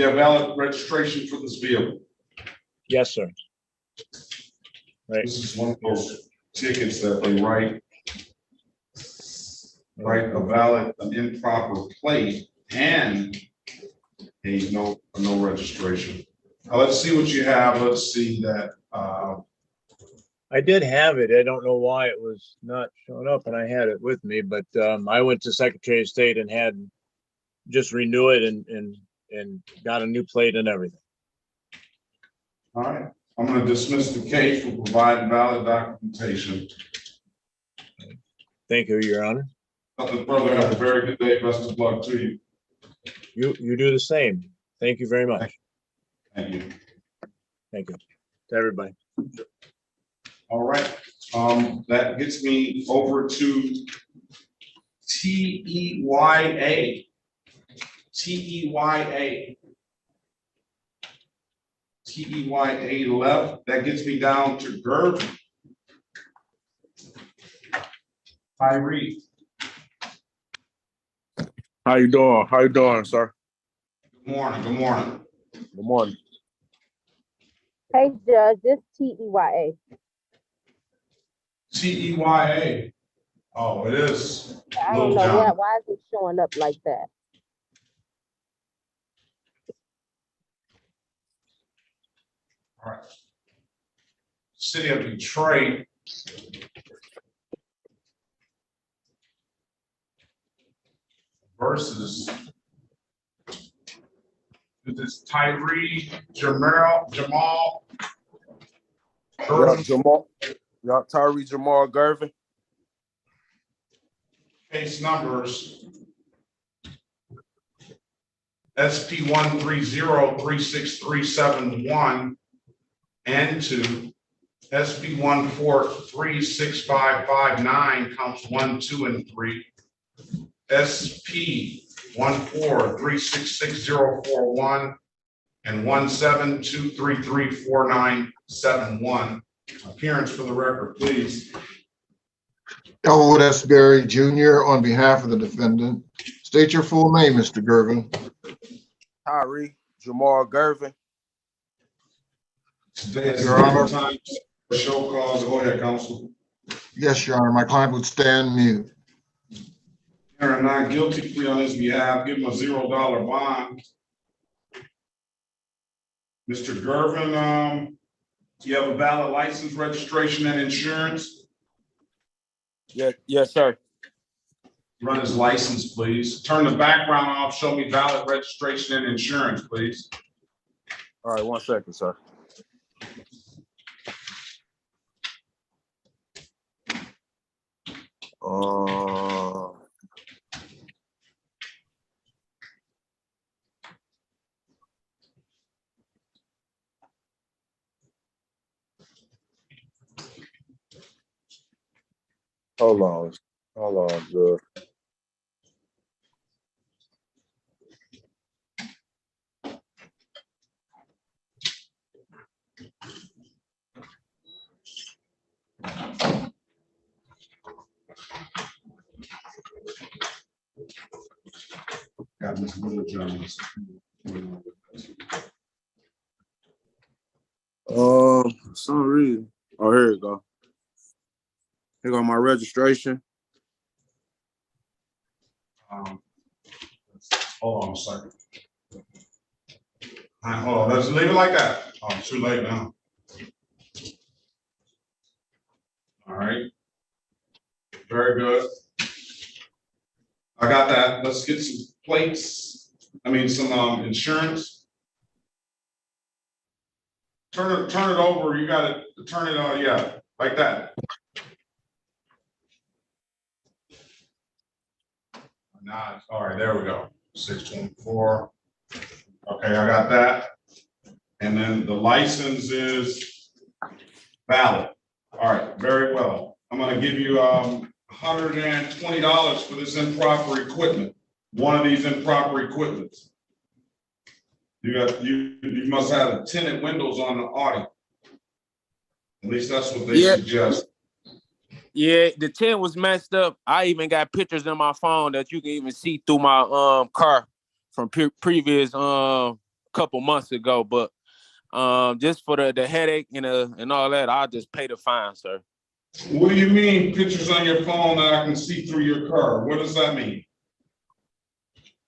have valid registration for this vehicle. Yes, sir. Right. This is one of those tickets that they write a valid, an improper plate and a no registration. Now, let's see what you have. Let's see that. I did have it. I don't know why it was not showing up, and I had it with me, but I went to Secretary of State and had just renew it and got a new plate and everything. All right, I'm going to dismiss the case for providing valid documentation. Thank you, Your Honor. Nothing further. Have a very good day. Best of luck to you. You do the same. Thank you very much. Thank you. Thank you to everybody. All right, that gets me over to T-E-Y-A. T-E-Y-A. T-E-Y-A left. That gets me down to Gervin. Tyree. How you doing? How you doing, sir? Good morning. Good morning. Good morning. Hey, Judge, this T-E-Y-A. T-E-Y-A. Oh, it is. I don't know why is it showing up like that? All right. City of Detroit. Versus. This is Tyree Jamal. Yeah, Jamal. Yeah, Tyree Jamal Gervin. Case numbers. SP 130-36371 and 2. SP 1436559 counts 1, 2, and 3. SP 1436641 and 172334971. Appearance for the record, please. Elwood S. Berry Jr. on behalf of the defendant. State your full name, Mr. Gervin. Tyree Jamal Gervin. Your Honor. Time for show cause. Go ahead, counsel. Yes, Your Honor. My client would stand mute. Aaron, not guilty plea on his behalf. Give him a $0 bond. Mr. Gervin, do you have a valid license, registration, and insurance? Yes, sir. Run his license, please. Turn the background off. Show me valid registration and insurance, please. All right, 1 second, sir. Hold on, Judge. Got Ms. Little Jones. For some reason. Oh, here we go. Here go my registration. Hold on a second. All right, hold on. Let's leave it like that. Oh, it's too late now. All right. Very good. I got that. Let's get some plates. I mean, some insurance. Turn it over. You got to turn it on. Yeah, like that. Nah, all right, there we go. 624. Okay, I got that. And then the license is valid. All right, very well. I'm going to give you $120 for this improper equipment. One of these improper equipments. You must have tinted windows on the Audi. At least that's what they suggest. Yeah, the tint was messed up. I even got pictures in my phone that you can even see through my car from previous couple months ago. But just for the headache and all that, I'll just pay the fine, sir. What do you mean pictures on your phone that I can see through your car? What does that mean?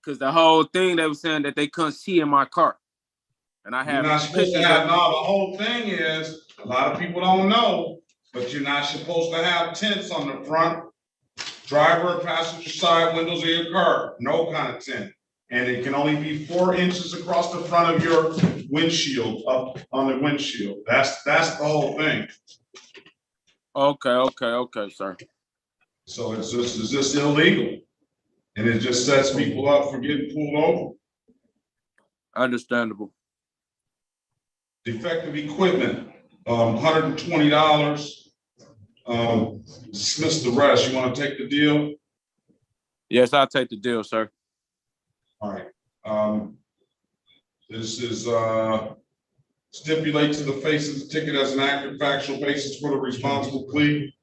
Because the whole thing, they were saying that they couldn't see in my car. And I have You're not supposed to have, no, the whole thing is, a lot of people don't know, but you're not supposed to have tints on the front, driver and passenger side windows of your car. No kind of tint. And it can only be 4 inches across the front of your windshield, up on the windshield. That's the whole thing. Okay, sir. So it's just illegal. And it just sets people up for getting pulled over. Understandable. Defective equipment, $120. Dismiss the rest. You want to take the deal? Yes, I'll take the deal, sir. All right. This is stipulate to the face of the ticket as an active factual basis for the responsible plea.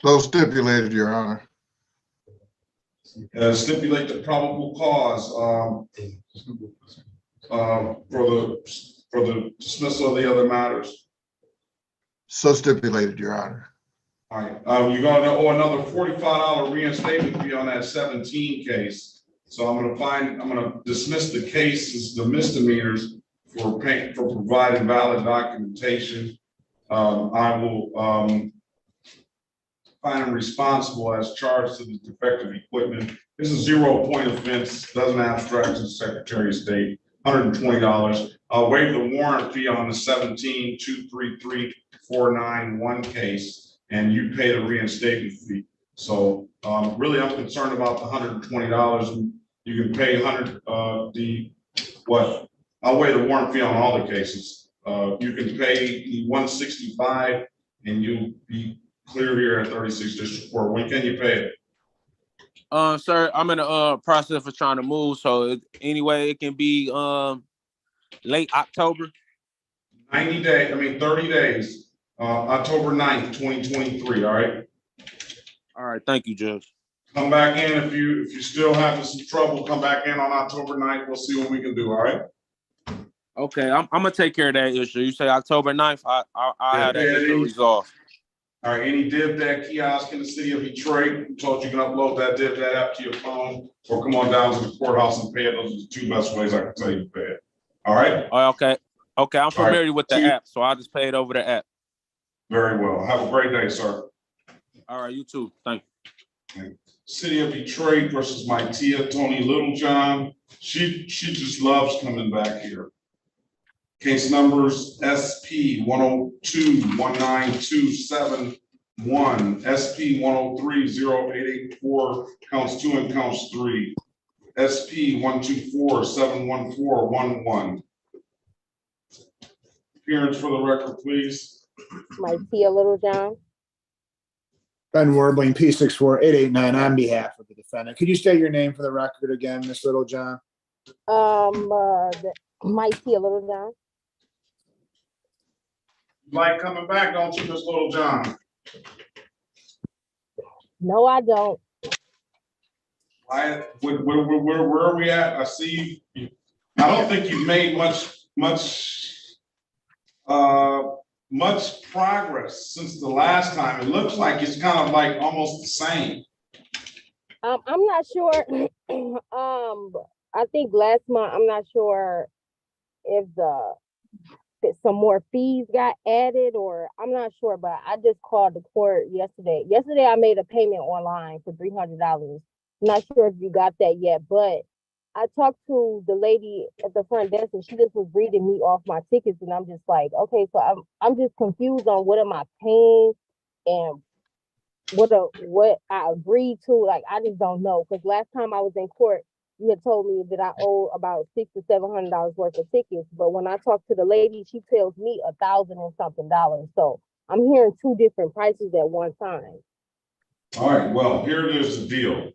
So stipulated, Your Honor. Stipulate the probable cause for the dismissal of the other matters. So stipulated, Your Honor. All right, you're gonna owe another $45 reinstatement fee on that 17 case. So I'm gonna dismiss the cases, the misdemeanors for providing valid documentation. I will find him responsible as charged to the defective equipment. This is 0-point offense, doesn't abstract to the Secretary of State, $120. I'll waive the warrant fee on the 17-233-491 case, and you pay the reinstatement fee. So really, I'm concerned about the $120. And you can pay I'll waive the warrant fee on all the cases. You can pay the $165, and you'll be clear here at 36 District Court. When can you pay it? Sir, I'm in the process of trying to move, so anyway, it can be late October. 30 days. October 9th, 2023. All right. All right. Thank you, Judge. Come back in if you still having some trouble. Come back in on October 9th. We'll see what we can do. All right. Okay, I'm gonna take care of that issue. You say October 9th, I'll have that issue resolved. All right, any DivDat kiosk in the city of Detroit, I'm told you can upload that DivDat app to your phone or come on down to the courthouse and pay it. Those are the two best ways I can tell you to pay it. All right? Oh, okay, I'm familiar with the app, so I'll just pay it over the app. Very well. Have a great day, sir. All right, you too. Thank you. Okay. City of Detroit versus my tia, Tony Littlejohn. She just loves coming back here. Case numbers SP 102-19271, SP 103-0884, counts 2 and counts 3, SP 124-71411. Appearance for the record, please. My tia Littlejohn. Ben Warbling, P64889 on behalf of the defendant. Could you state your name for the record again, Ms. Littlejohn? My tia Littlejohn. You like coming back, don't you, Ms. Littlejohn? No, I don't. Where are we at? I see. I don't think you've made much progress since the last time. It looks like it's kind of like almost the same. I'm not sure. I think last month, I'm not sure if some more fees got added, or I'm not sure, but I just called the court yesterday. Yesterday, I made a payment online for $300. I'm not sure if you got that yet, but I talked to the lady at the front desk, and she just was reading me off my tickets, and I'm just like, okay, so I'm just confused on what am I paying and what I agreed to. Like, I just don't know, because last time I was in court, you had told me that I owe about $600 to $700 worth of tickets, but when I talked to the lady, she tells me $1,000 and something. So I'm hearing two different prices at one time. All right, well, here it is, the deal.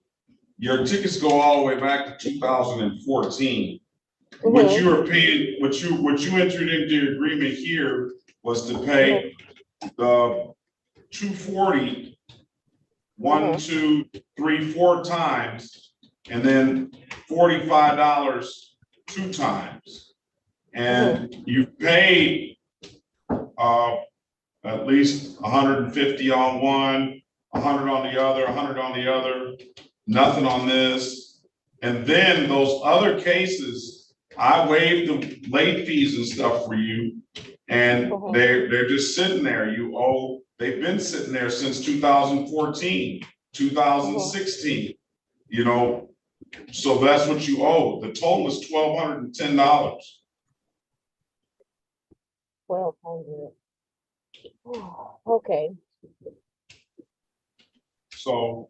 Your tickets go all the way back to 2014. What you were paying, what you entered into your agreement here was to pay the $240 1, 2, 3, 4 times, and then $45 2 times. And you paid at least 150 on one, 100 on the other, 100 on the other, nothing on this. And then those other cases, I waived the late fees and stuff for you, and they're just sitting there. You owe, they've been sitting there since 2014, 2016, you know, so that's what you owe. The total is $1,210. $1,200. Okay. So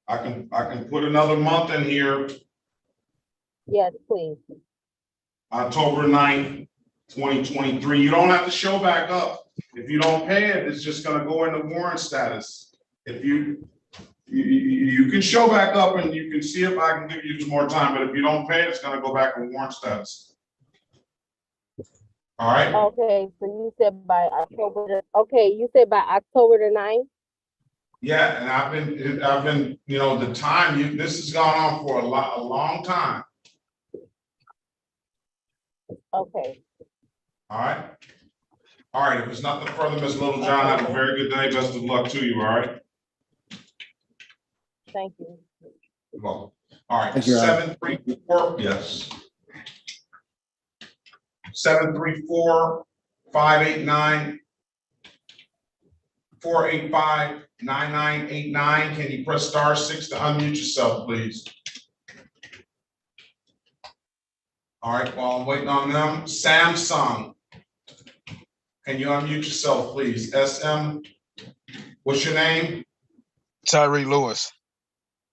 I can put another month in here. Yes, please. October 9th, 2023. You don't have to show back up. If you don't pay it, it's just gonna go into warrant status. If you You can show back up and you can see if I can give you some more time, but if you don't pay, it's gonna go back on warrant status. All right? Okay, so you said by October, okay, you said by October the 9th? Yeah, and I've been, you know, the time this has gone on for a long time. Okay. All right. All right. If it's nothing further, Ms. Littlejohn, have a very good day. Best of luck to you. All right. Thank you. Well, all right. Thank you, 734. Yes. 734-589-485-9989. Can you press *6 to unmute yourself, please? All right. While I'm waiting on them, Samsung. Can you unmute yourself, please? SM, what's your name? Tyree Lewis.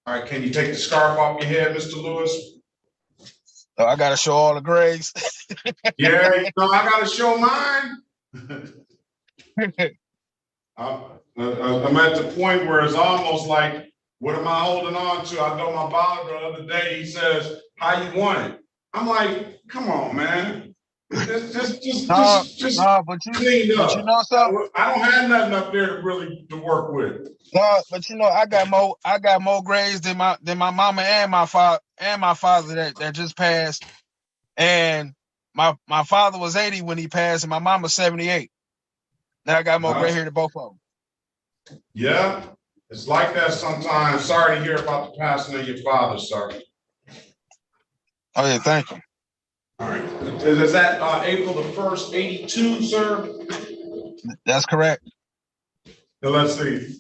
All right, can you take the scarf off your head, Mr. Lewis? Oh, I gotta show all the grades. Yeah, you know, I gotta show mine. I'm at the point where it's almost like, what am I holding on to? I know my barber the other day, he says, how you want it? I'm like, come on, man. Just clean up. But you know something? I don't have nothing up there to work with. No, but you know, I got more grades than my mama and my father that just passed. And my father was 80 when he passed, and my mama was 78. Now I got more gray hair than both of them. Yeah, it's like that sometimes. Sorry to hear about the passing of your father, sir. Oh yeah, thank you. All right. Is that April the 1st, 82, sir? That's correct. Now, let's see.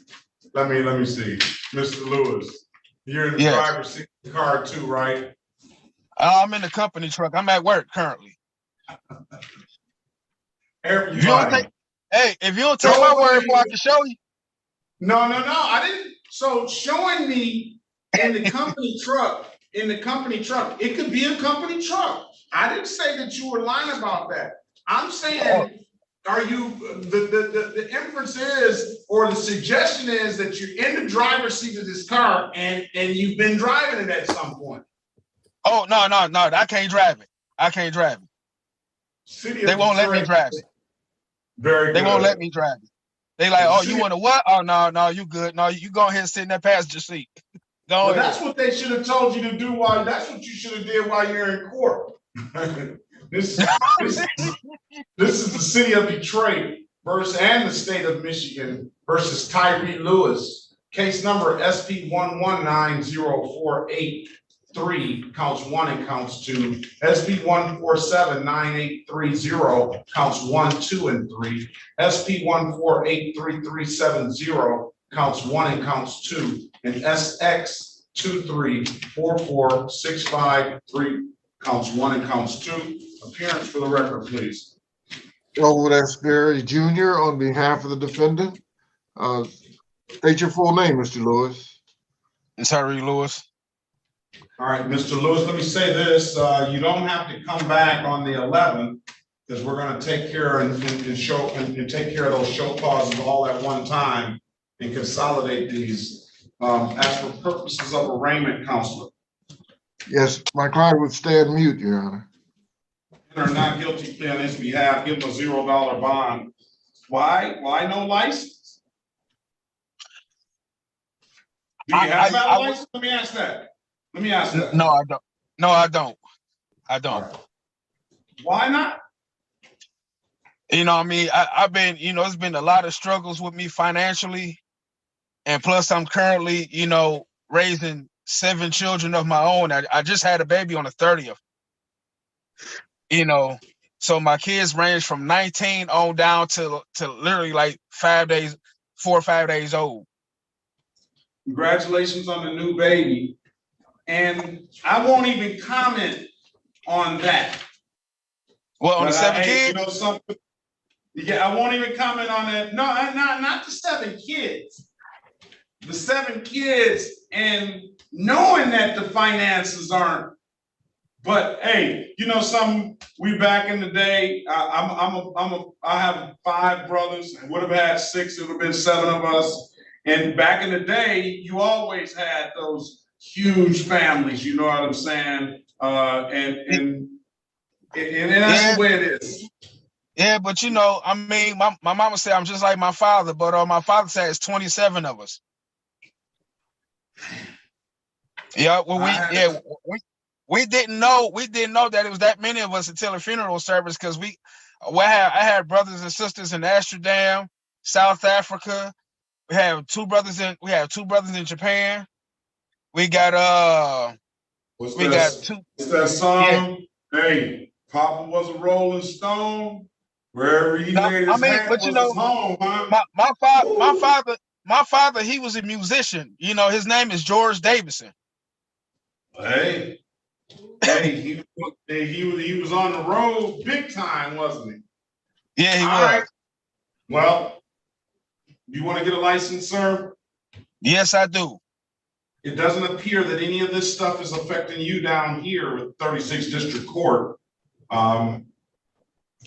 Let me see. Mr. Lewis, you're in the driver's seat of the car too, right? I'm in the company truck. I'm at work currently. Everybody. If you don't take my word for I can show you. No, I didn't. So showing me in the company truck, it could be a company truck. I didn't say that you were lying about that. I'm saying, are you, the inference is, or the suggestion is that you're in the driver's seat of this car and you've been driving it at some point. Oh, no, I can't drive it. They won't let me drive it. Very good. They won't let me drive it. They like, oh, you want to what? Oh, no, you good. No, you go ahead and sit in that passenger seat. Well, that's what they should have told you to do. That's what you should have did while you're in court. This is the city of Detroit and the state of Michigan versus Tyree Lewis. Case number SP 1190483, counts 1 and counts 2. SP 1479830, counts 1, 2, and 3. SP 1483370, counts 1 and counts 2. And SX 2344653, counts 1 and counts 2. Appearance for the record, please. Elwood S. Berry Jr. on behalf of the defendant. State your full name, Mr. Lewis. It's Harry Lewis. All right, Mr. Lewis, let me say this. You don't have to come back on the 11th because we're going to take care and take care of those show causes all at one time and consolidate these as for purposes of arraignment, counselor. Yes, my client would stand mute, Your Honor. Or not guilty plea on his behalf, give him a $0 bond. Why no license? Do you have a license? Let me ask that. No, I don't. No, I don't. Right. Why not? You know what I mean? I've been, it's been a lot of struggles with me financially. And plus I'm currently, raising 7 children of my own. I just had a baby on the 30th. So my kids range from 19 on down to literally like 4 or 5 days old. Congratulations on the new baby. And I won't even comment on that. Well, on the 7 kids? Yeah, I won't even comment on that. No, not the 7 kids. The 7 kids and knowing that the finances aren't. But hey, we back in the day. I have 5 brothers and would have had 6. It would have been 7 of us. And back in the day, you always had those huge families, you know what I'm saying? And that's the way it is. Yeah, but you know, I mean, my mama said I'm just like my father, but my father said it's 27 of us. Yeah, well, we didn't know that it was that many of us until the funeral service, because I had brothers and sisters in Amsterdam, South Africa. We have two brothers in Japan. We got two. What's that song? Yeah. Hey, Papa was a Rolling Stone. Wherever he laid his hat was his home, huh? My father, he was a musician. You know, his name is George Davison. Hey, he was on the road big time, wasn't he? Yeah, he was. Right. Well, you want to get a license, sir? Yes, I do. It doesn't appear that any of this stuff is affecting you down here with 36th District Court.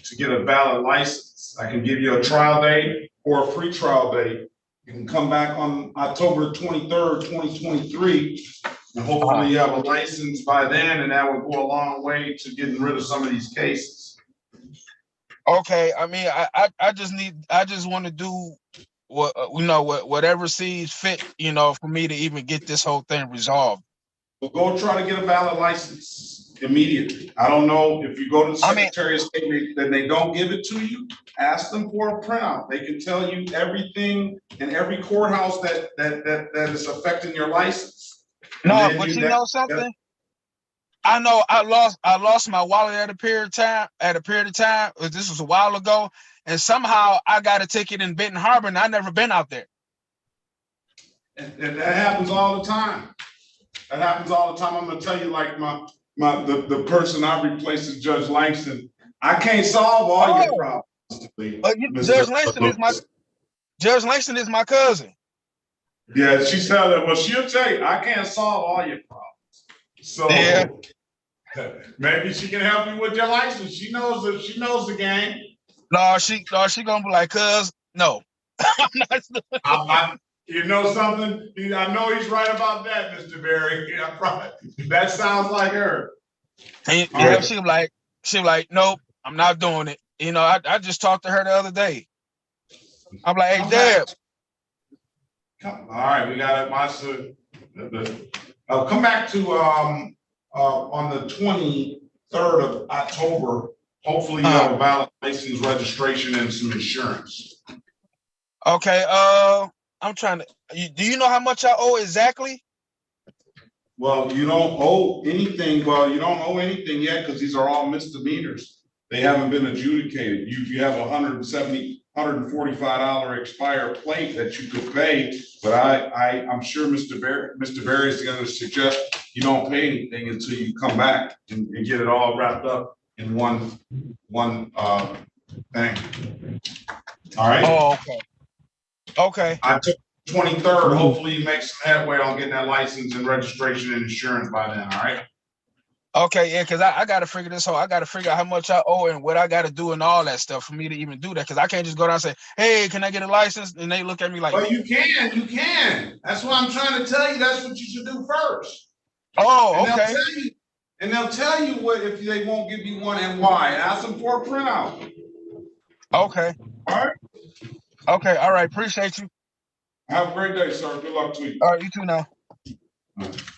To get a valid license, I can give you a trial date or a pre-trial date. You can come back on October 23rd, 2023, and hopefully you have a license by then, and that will go a long way to getting rid of some of these cases. Okay, I mean, I just want to do whatever sees fit, you know, for me to even get this whole thing resolved. Well, go try to get a valid license immediately. I don't know if you go to the Secretary of State and they don't give it to you, ask them for a printout. They can tell you everything in every courthouse that is affecting your license. No, but you know something? I know I lost my wallet at a period of time. This was a while ago, and somehow I got a ticket in Benton Harbor, and I never been out there. And that happens all the time. That happens all the time. I'm gonna tell you, like the person I replaced is Judge Langston. I can't solve all your problems. Judge Langston is my cousin. Yeah, she's telling. Well, she'll tell you, I can't solve all your problems. So yeah. Maybe she can help you with your license. She knows the game. No, she gonna be like, cuz no. You know something? I know he's right about that, Mr. Berry. That sounds like her. And, yeah, right. She was like, nope, I'm not doing it. You know, I just talked to her the other day. I'm like, hey, Deb. All right, we got it. My son. Come back to on the 23rd of October. Hopefully, you have a valid license, registration, and some insurance. Okay. I'm trying to. Do you know how much I owe exactly? Well, you don't owe anything. Well, you don't owe anything yet because these are all misdemeanors. They haven't been adjudicated. You have $145 expired plate that you could pay, but I'm sure Mr. Berry is going to suggest you don't pay anything until you come back and get it all wrapped up in one thing. All right. Oh, okay. Okay. I took 23rd. Hopefully you make some headway on getting that license and registration and insurance by then. All right. Okay, yeah, because I got to figure this out. I got to figure out how much I owe and what I got to do and all that stuff for me to even do that. Because I can't just go down and say, hey, can I get a license? And they look at me like, well, you can. That's what I'm trying to tell you. That's what you should do first. Oh, okay. And they'll tell you what if they won't give you one and why. Ask them for a printout. Okay. All right. Okay. All right. Appreciate you. Have a great day, sir. Good luck to you. All right. You too now.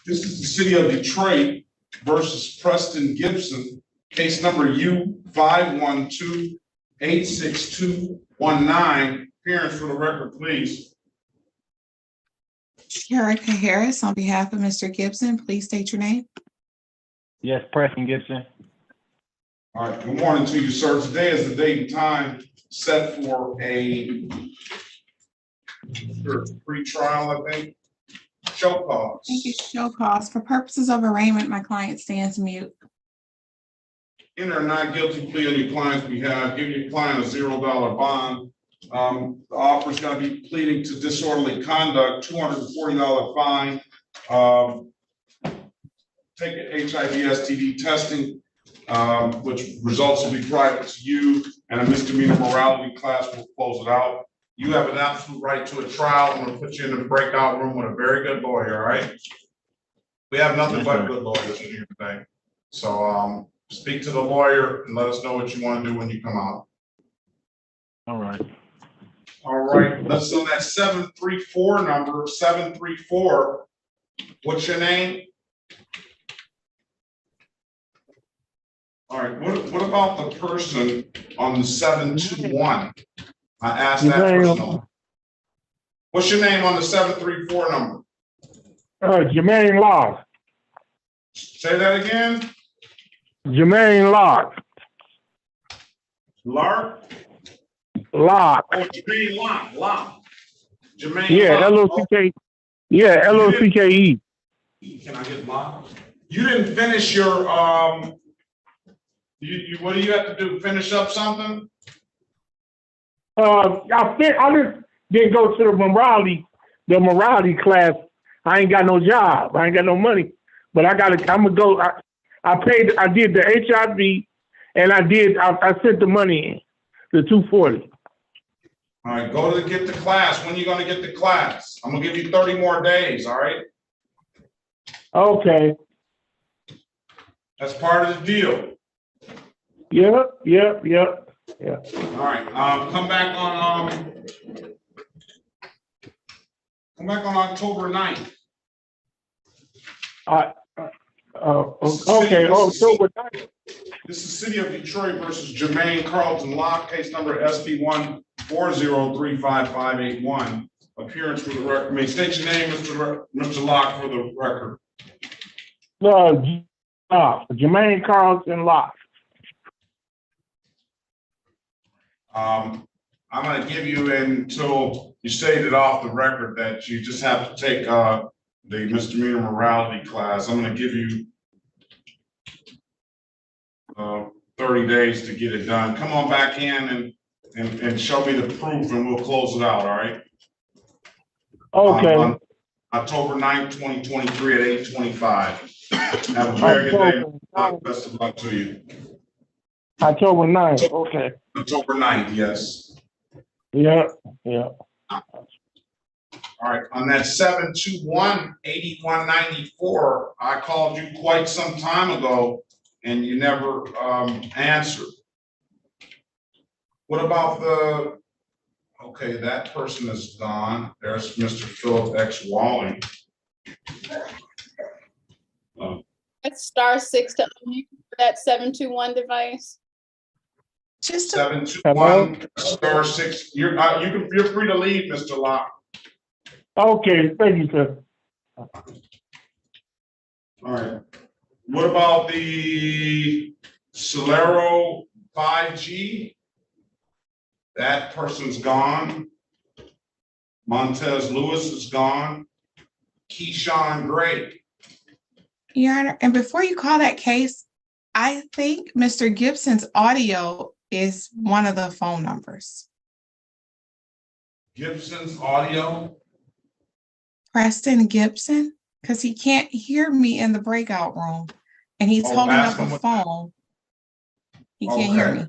This is the city of Detroit versus Preston Gibson. Case number U512-86219. Appearance for the record, please. Erica Harris, on behalf of Mr. Gibson, please state your name. Yes, Preston Gibson. All right, good morning to you, sir. Today is the date and time set for a pre-trial, I think. Show cause. Thank you. Show cause. For purposes of arraignment, my client stands mute. Enter a not guilty plea on your client's behalf. Give your client a $0 bond. The offer is going to be pleading to disorderly conduct, $240 fine. Take an HIV/STD testing, which results will be private to you, and a misdemeanor morality class will close it out. you have an absolute right to a trial. I'm gonna put you in the breakout room with a very good lawyer, all right? We have nothing but good lawyers in here today. So, speak to the lawyer and let us know what you want to do when you come out. All right. All right, let's on that 734 number, 734. What's your name? All right, what about the person on the 721? I asked that person. What's your name on the 734 number? Jermaine Locke. Say that again. Jermaine Locke. Lark? Locke. Oh, Jermaine Locke. Jermaine Yeah, Locke. L-O-C-K. Yeah, L-O-C-K-E. Can I get Locke? You didn't finish your, what do you have to do? Finish up something? I just didn't go to the morality class. I ain't got no job. I ain't got no money. But I'm gonna go. I did the HIV and I sent the money in, the 240. All right, go to get the class. When are you gonna get the class? I'm gonna give you 30 more days, all right? Okay. That's part of the deal. Yep. All right, come back on October 9th. Okay, October 9th. This is City of Detroit versus Jermaine Carlton Locke, case number SB 140355581. Appearance for the record. State your name, Mr. Locke, for the record. Jermaine Carlton Locke. I'm going to give you until you stated off the record that you just have to take the misdemeanor morality class. I'm going to give you 30 days to get it done. Come on back in and show me the proof and we'll close it out, all right? Okay. On October 9th, 2023 at 8:25. Have a very good day. Best of luck to you. October 9th, okay. October 9th, yes. Yeah. All right, on that 721-8194, I called you quite some time ago and you never answered. What about okay, that person is gone. There's Mr. Philip X. Walling. That's *6 to unmute for that 721 device. Just 721 *6. You're free to leave, Mr. Locke. Okay, thank you, sir. All right. What about the Solero 5G? That person's gone. Montez Lewis is gone. Keyshawn Gray. Your Honor, and before you call that case, I think Mr. Gibson's audio is one of the phone numbers. Gibson's audio? Preston Gibson, because he can't hear me in the breakout room and he's holding up a phone. He can't hear me.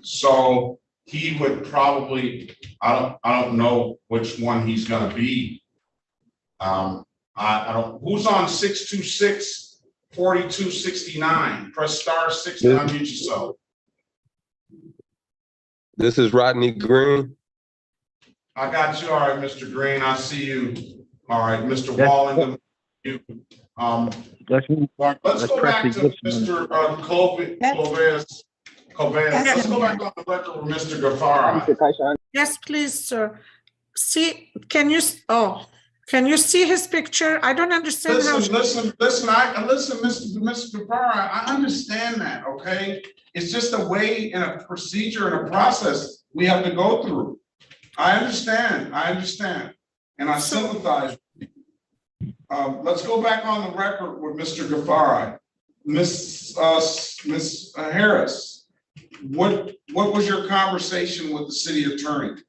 So he would probably, I don't know which one he's gonna be. I don't, who's on 626-4269? Press *6 to unmute yourself. This is Rodney Green. I got you. All right, Mr. Green, I see you. All right, Mr. Walling. Let's go back to Mr. Covez. Let's go back on the record with Mr. Ghaffari. Yes, please, sir. See, can you see his picture? I don't understand. Listen, Mr. Ghaffari, I understand that, okay? It's just a way and a procedure and a process we have to go through. I understand, and I sympathize with you. Let's go back on the record with Mr. Ghaffari. Miss Harris, what was your conversation with the city attorney?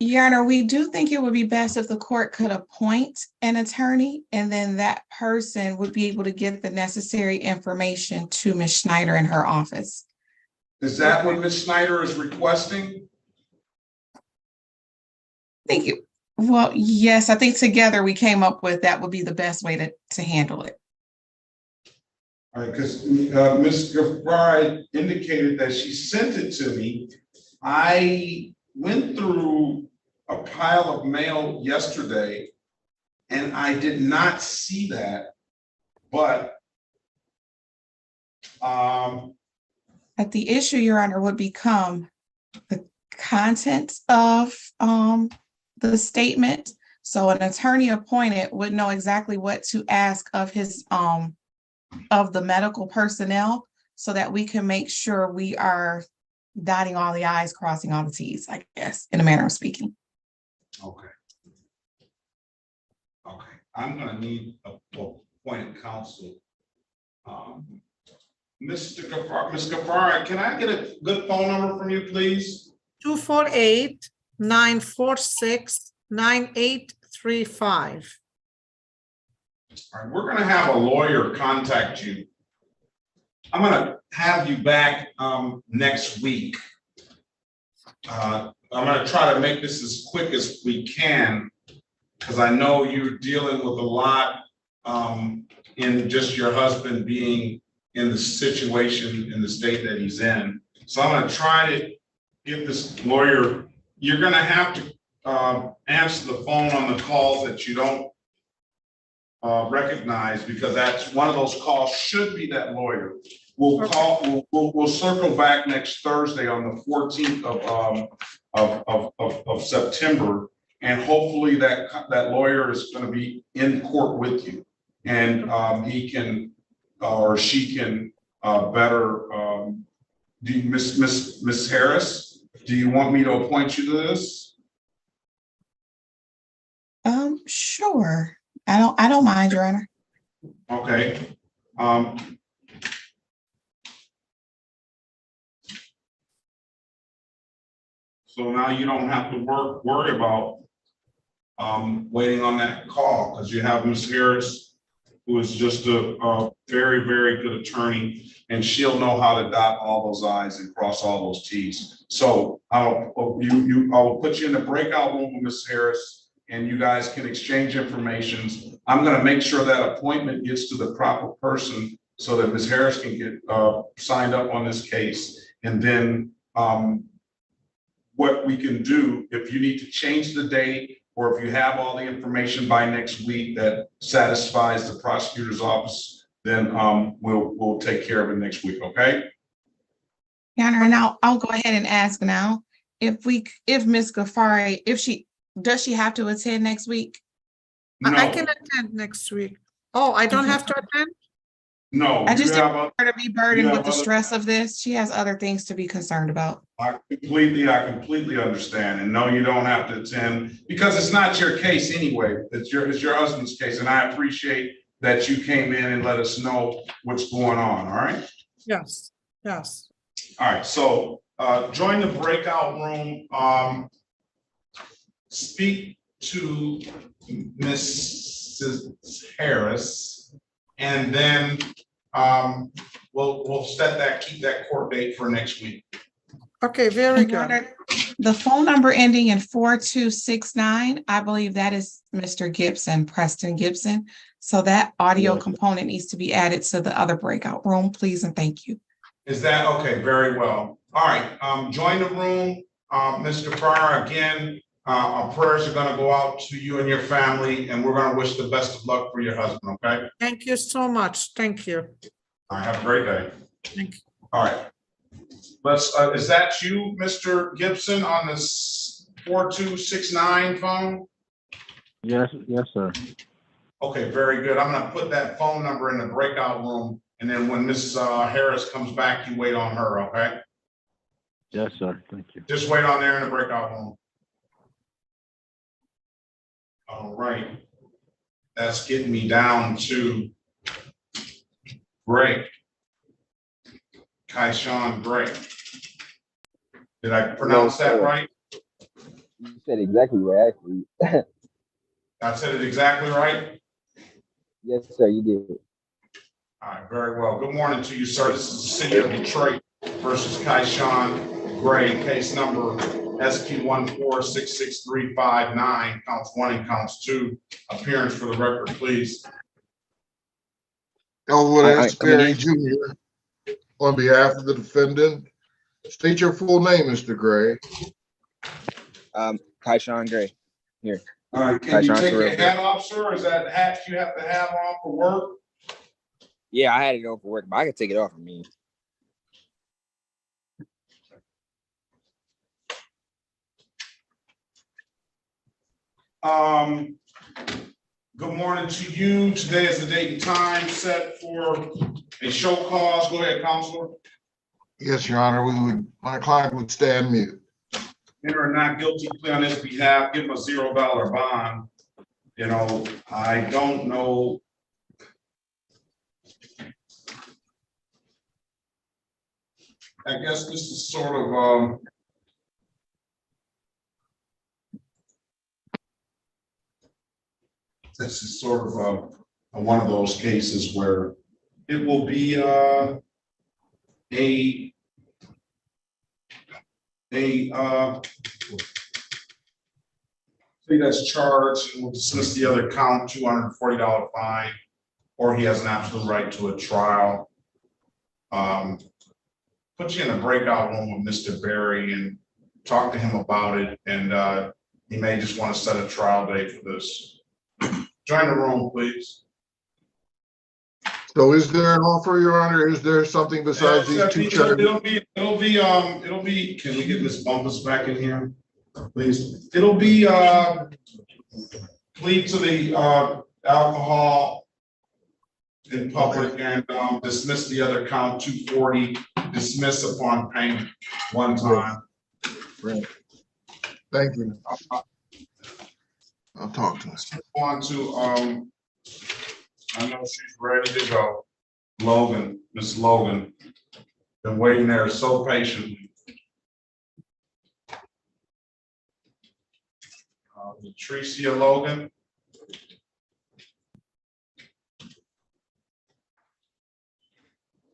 Your Honor, we do think it would be best if the court could appoint an attorney and then that person would be able to get the necessary information to Ms. Schneider in her office. Is that what Ms. Schneider is requesting? Thank you. Well, yes, I think together we came up with that would be the best way to handle it. All right, because Ms. Gaffari indicated that she sent it to me. I went through a pile of mail yesterday and I did not see that, but But the issue, Your Honor, would become the contents of the statement. So an attorney appointed would know exactly what to ask of his of the medical personnel so that we can make sure we are dotting all the I's, crossing all the T's, I guess, in a manner of speaking. okay. Okay, I'm gonna need a appointed counsel. Ms. Gaffari, can I get a good phone number from you, please? 248-946-9835. All right, we're gonna have a lawyer contact you. I'm gonna have you back next week. I'm gonna try to make this as quick as we can, because I know you're dealing with a lot in just your husband being in the situation in the state that he's in. So I'm gonna try to give this lawyer, you're gonna have to answer the phone on the calls that you don't recognize, because that's one of those calls should be that lawyer. We'll call, we'll circle back next Thursday on the 14th of September, and hopefully that lawyer is going to be in court with you, and he can or she can better. Do you, Miss Harris? Do you want me to appoint you to this? Sure. I don't mind, Your Honor. Okay. So now you don't have to worry about waiting on that call, because you have Ms. Harris, who is just a very, very good attorney, and she'll know how to dot all those I's and cross all those T's. So I will put you in the breakout room with Ms. Harris, and you guys can exchange information. I'm going to make sure that appointment gets to the proper person so that Ms. Harris can get signed up on this case. And then what we can do, if you need to change the date, or if you have all the information by next week that satisfies the prosecutor's office, then we'll take care of it next week, okay? Your Honor, and I'll go ahead and ask now, if Ms. Gaffari, does she have to attend next week? No. I can attend next week. Oh, I don't have to attend? No. I just didn't want her to be burdened with the stress of this. She has other things to be concerned about. I completely understand. And no, you don't have to attend, because it's not your case anyway. It's your husband's case. And I appreciate that you came in and let us know what's going on. All right. Yes, yes. All right. So join the breakout room. Speak to Mrs. Harris, and then we'll keep that court date for next week. Okay, very good. The phone number ending in 4269, I believe that is Mr. Gibson, Preston Gibson. So that audio component needs to be added to the other breakout room, please, and thank you. Is that okay? Very well. All right. Join the room. Mr. Farrar, again, our prayers are going to go out to you and your family, and we're going to wish the best of luck for your husband, okay? Thank you so much. Thank you. All right. Have a great day. Thank you. All right. Is that you, Mr. Gibson, on this 4269 phone? Yes, sir. Okay, very good. I'm going to put that phone number in the breakout room, and then when Ms. Harris comes back, you wait on her, okay? Yes, sir. Thank you. Just wait on there in the breakout room. All right. That's getting me down to Gray. Kaishan Gray. Did I pronounce that right? You said exactly right, actually. I said it exactly right? Yes, sir, you did. All right, very well. Good morning to you, sir. This is the city of Detroit versus Kaishan Gray, case number SP 1466359, counts 1 and counts 2. Appearance for the record, please. Elwood S. Perry Jr. on behalf of the defendant. State your full name, Mr. Gray. Kaishan Gray, here. All right, can you take your hat off, sir? Is that hat you have to have on for work? Yeah, I had it on for work, but I can take it off for me. Good morning to you. Today is the date and time set for a show cause. Go ahead, Counselor. Yes, Your Honor, my client would stand mute. Enter a not guilty plea on his behalf, give him a $0 bond. You know, I don't know. I guess this is sort of one of those cases where it will be say that's charged and we'll dismiss the other count, $240 fine, or he has an absolute right to a trial. Put you in a breakout room with Mr. Berry and talk to him about it, and he may just want to set a trial date for this. Join the room, please. So is there an offer, Your Honor? Is there something besides these two charges? It'll be, can we get Ms. Bumpus back in here, please? It'll be, plead to the alcohol in public and dismiss the other count, 240, dismiss upon payment one time. Right. Thank you. I'll talk to us. On to, I know she's ready to go. Logan, Miss Logan, been waiting there so patiently. Patricia Logan.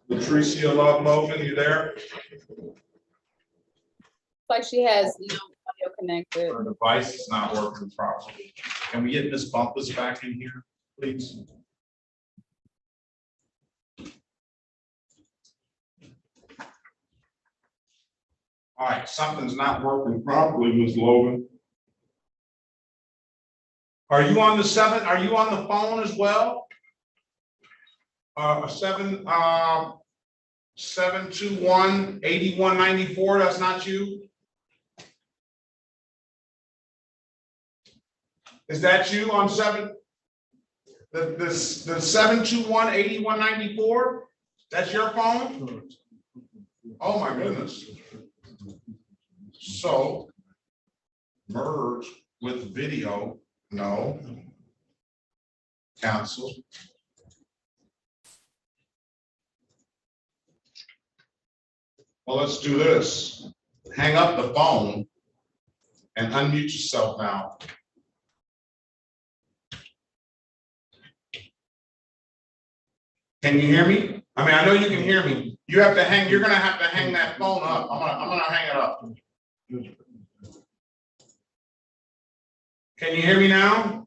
Patricia Logan, you there? Like she has no audio connected. Her device is not working properly. Can we get Miss Bumpus back in here, please? All right, something's not working properly, Ms. Logan. Are you on the 7? Are you on the phone as well? 721-8194. That's not you. Is that you on 7? The 721-8194? That's your phone? Oh my goodness. So merge with video. No. Cancel. Well, let's do this. Hang up the phone and unmute yourself now. Can you hear me? I mean, I know you can hear me. You have to hang, you're gonna have to hang that phone up. I'm gonna hang it up. Can you hear me now?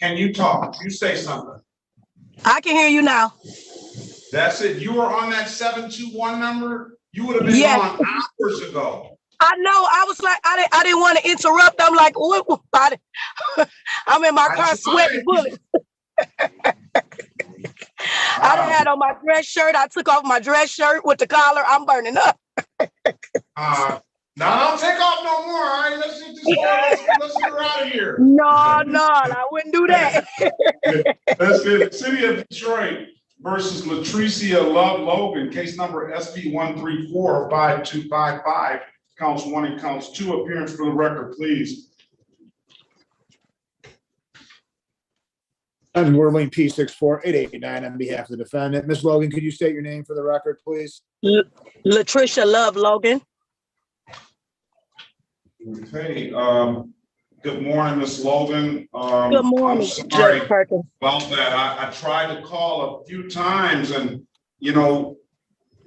Can you talk? You say something. I can hear you now. That's it. You were on that 721 number. You would have been on hours ago. I know. I was like, I didn't want to interrupt. I'm like, what? I'm in my car sweating bullets. I done had on my dress shirt. I took off my dress shirt with the collar. I'm burning up. Now don't take off no more. All right, let's get her out of here. No, I wouldn't do that. That's it. City of Detroit versus Latricia Love Logan, case number SP 1345255, counts 1 and counts 2. Appearance for the record, please. I'm Worling P64889 on behalf of the defendant. Ms. Logan, could you state your name for the record, please? Latricia Love Logan. Okay. Good morning, Ms. Logan. Good morning, I'm sorry Judge Perkins. about that. I tried to call a few times, and you know,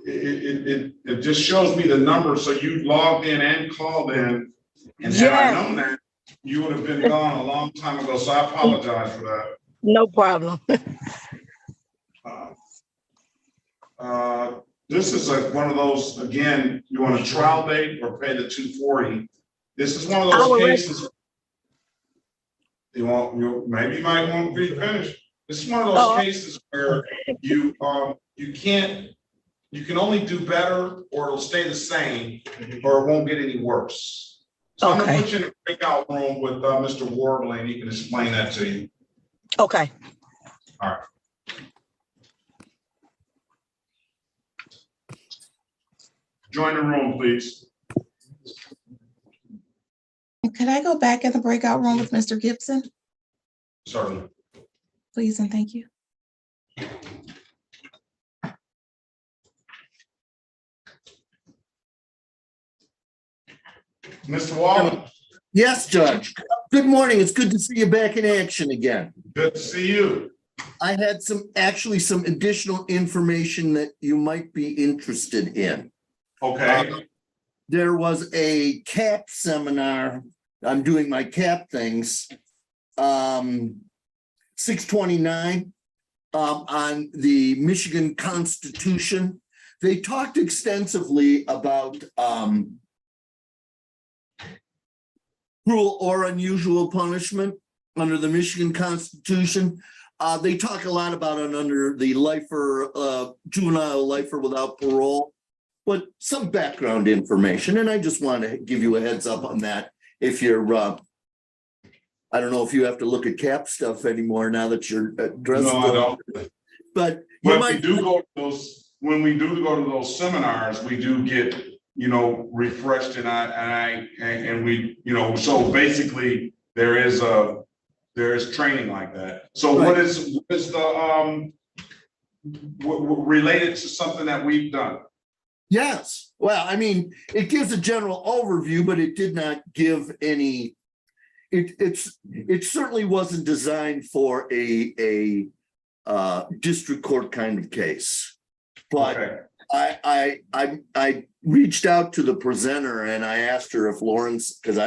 it just shows me the number, so you logged in and called in, and had I known that, you would have been gone a long time ago, so I apologize for that. No problem. This is one of those, again, you want a trial date or pay the $240. This is one of those cases. Maybe you might want to be finished. This is one of those cases where you can only do better, or it'll stay the same, or it won't get any worse. So I'm gonna put you in a breakout room with Mr. Wardley, and he can explain that to you. Okay. All right. Join the room, please. Could I go back in the breakout room with Mr. Gibson? Certainly. Please and thank you. Mr. Wallen? Yes, Judge. Good morning. It's good to see you back in action again. Good to see you. I had some additional information that you might be interested in. Okay. There was a CAP seminar. I'm doing my CAP things. 629 on the Michigan Constitution. They talked extensively about cruel or unusual punishment under the Michigan Constitution. They talk a lot about it under the juvenile lifer without parole, but some background information. And I just want to give you a heads up on that. If you're, I don't know if you have to look at CAP stuff anymore now that you're dressed. No, I don't. But when we do go to those seminars, we do get, refreshed, and we, so basically there is training like that. So right. What is the related to something that we've done? Yes. Well, I mean, it gives a general overview, but it did not give any. It certainly wasn't designed for a district court kind of case. But okay. I reached out to the presenter and I asked her if Lawrence, because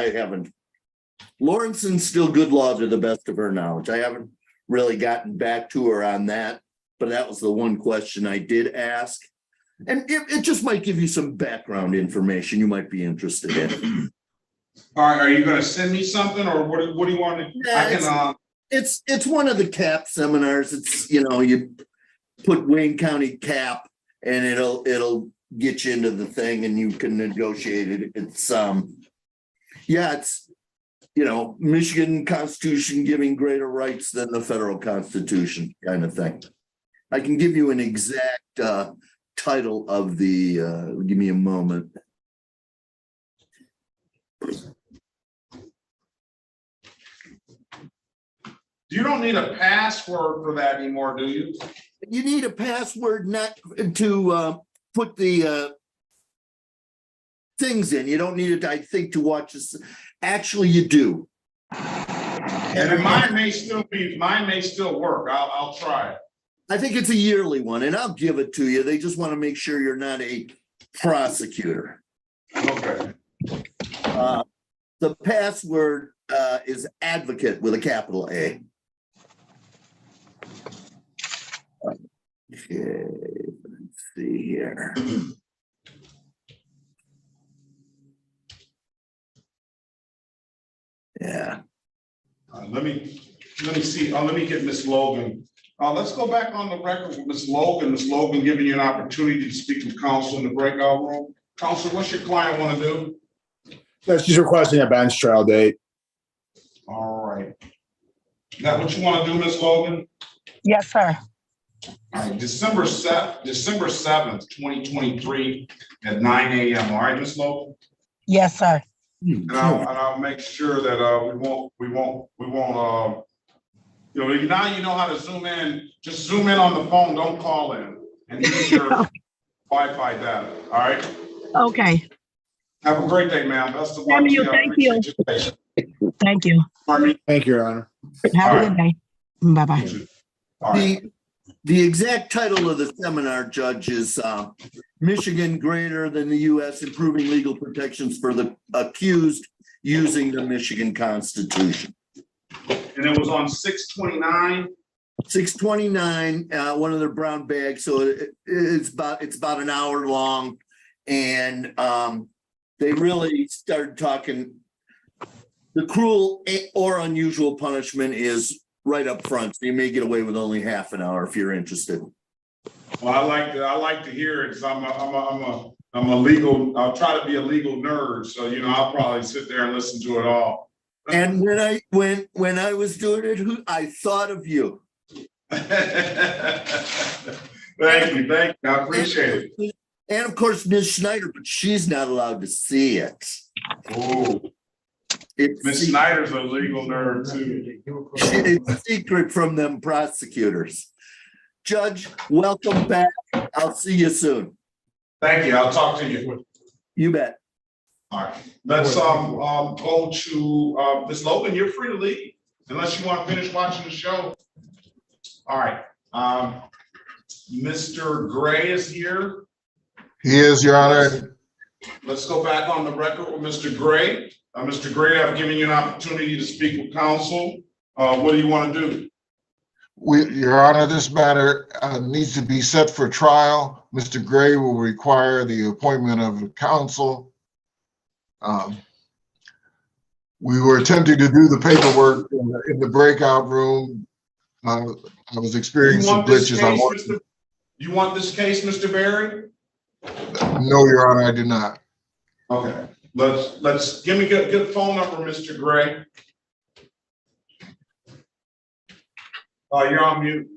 Lawrence instilled good law to the best of her knowledge. I haven't really gotten back to her on that, but that was the one question I did ask. And it just might give you some background information you might be interested in. All right, are you going to send me something, or what do you want to? Yeah, it's one of the CAP seminars. It's you put Wayne County CAP, and it'll get you into the thing, and you can negotiate it. It's it's Michigan Constitution giving greater rights than the federal Constitution kind of thing. I can give you an exact title of the. Give me a moment. You don't need a password for that anymore, do you? You need a password not to put the things in. You don't need it, I think, to watch this. Actually, you do. And mine may still work. I'll try it. I think it's a yearly one, and I'll give it to you. They just want to make sure you're not a prosecutor. Okay. The password is advocate with a capital A. Okay, let's see here. Yeah. Let me see. Let me get Ms. Logan. Let's go back on the record with Ms. Logan. Ms. Logan giving you an opportunity to speak with counsel in the breakout room. Counsel, what's your client want to do? So she's requesting a bench trial date. All right. Is that what you want to do, Ms. Logan? Yes, sir. All right, December 7th, 2023 at 9 a.m. All right, Ms. Logan? Yes, sir. And I'll make sure that we won't now you know how to zoom in. Just zoom in on the phone, don't call in, and use your Wi-Fi data. All right? Okay. Have a great day, ma'am. Best of luck. Thank you. Thank you. Thank you, Your Honor. Have a good day. Bye-bye. The exact title of the seminar, Judge, is Michigan Greater Than the U.S. Improving Legal Protections for the Accused Using the Michigan Constitution. And it was on 6/29. 6/29, one of their brown bags. So it's about an hour long, and they really started talking. The cruel or unusual punishment is right up front, so you may get away with only half an hour if you're interested. Well, I like to hear it because I'm a legal. I'll try to be a legal nerd, so I'll probably sit there and listen to it all. And when I was doing it, I thought of you. Thank you. I appreciate it. And of course, Ms. Schneider, but she's not allowed to see it. Oh, Ms. Schneider's a legal nerd too. It's a secret from them prosecutors. Judge, welcome back. I'll see you soon. Thank you. I'll talk to you. You bet. All right. Let's go to Ms. Logan. You're free to leave unless you want to finish watching the show. All right. Mr. Gray is here. He is, Your Honor. Let's go back on the record with Mr. Gray. Mr. Gray, I've given you an opportunity to speak with counsel. What do you want to do? Your Honor, this matter needs to be set for trial. Mr. Gray will require the appointment of counsel. We were attempting to do the paperwork in the breakout room. I was experiencing some glitches. You want this case, Mr. Berry? No, Your Honor, I do not. Okay. Let's give me a good phone number, Mr. Gray. You're on mute.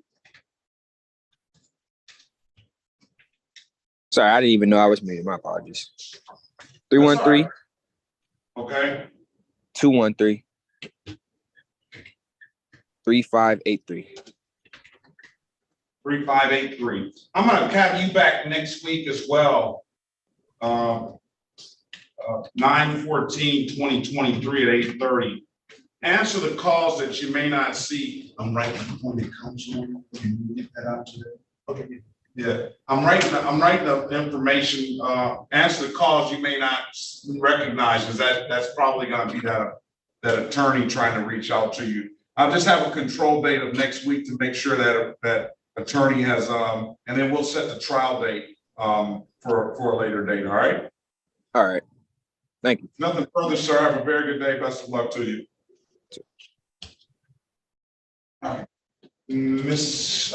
Sorry, I didn't even know I was muted. My apologies. 313. Okay. 213. 3583. 3583. I'm going to have you back next week as well. 9/14/2023 at 8:30. Answer the calls that you may not see. I'm writing on the counsel. Can you get that out today? Okay. Yeah, I'm writing the information. Answer the calls you may not recognize, because that's probably going to be that attorney trying to reach out to you. I'll just have a control date of next week to make sure that attorney has and then we'll set the trial date for a later date. All right. All right. Thank you. Nothing further, sir. Have a very good day. Best of luck to you. All right. Miss.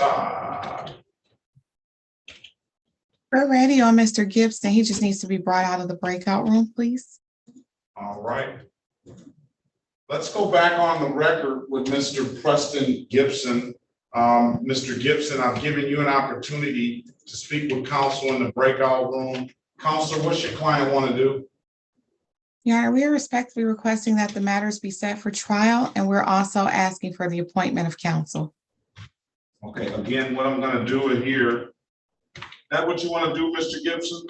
We're ready on Mr. Gibson. He just needs to be brought out of the breakout room, please. All right. Let's go back on the record with Mr. Preston Gibson. Mr. Gibson, I've given you an opportunity to speak with counsel in the breakout room. Counselor, what's your client want to do? Your Honor, we are respectfully requesting that the matters be set for trial, and we're also asking for the appointment of counsel. Okay, again, what I'm going to do in here, that what you want to do, Mr. Gibson?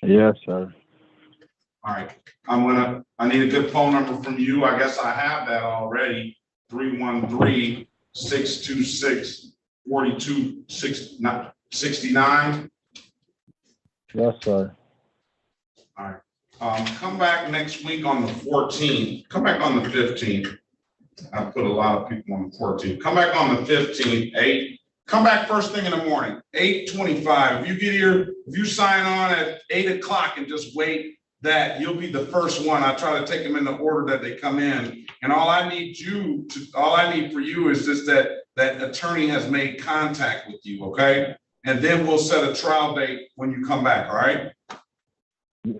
Yes, sir. All right, I need a good phone number from you. I guess I have that already. 313-626-4269. Yes, sir. All right. Come back next week on the 14th. Come back on the 15th. I put a lot of people on the 14th. Come back on the 15th, come back first thing in the morning, 8:25. If you get here, if you sign on at 8 o'clock and just wait, you'll be the first one. I try to take them in the order that they come in. And all I need for you is just that attorney has made contact with you, okay? And then we'll set a trial date when you come back, all right?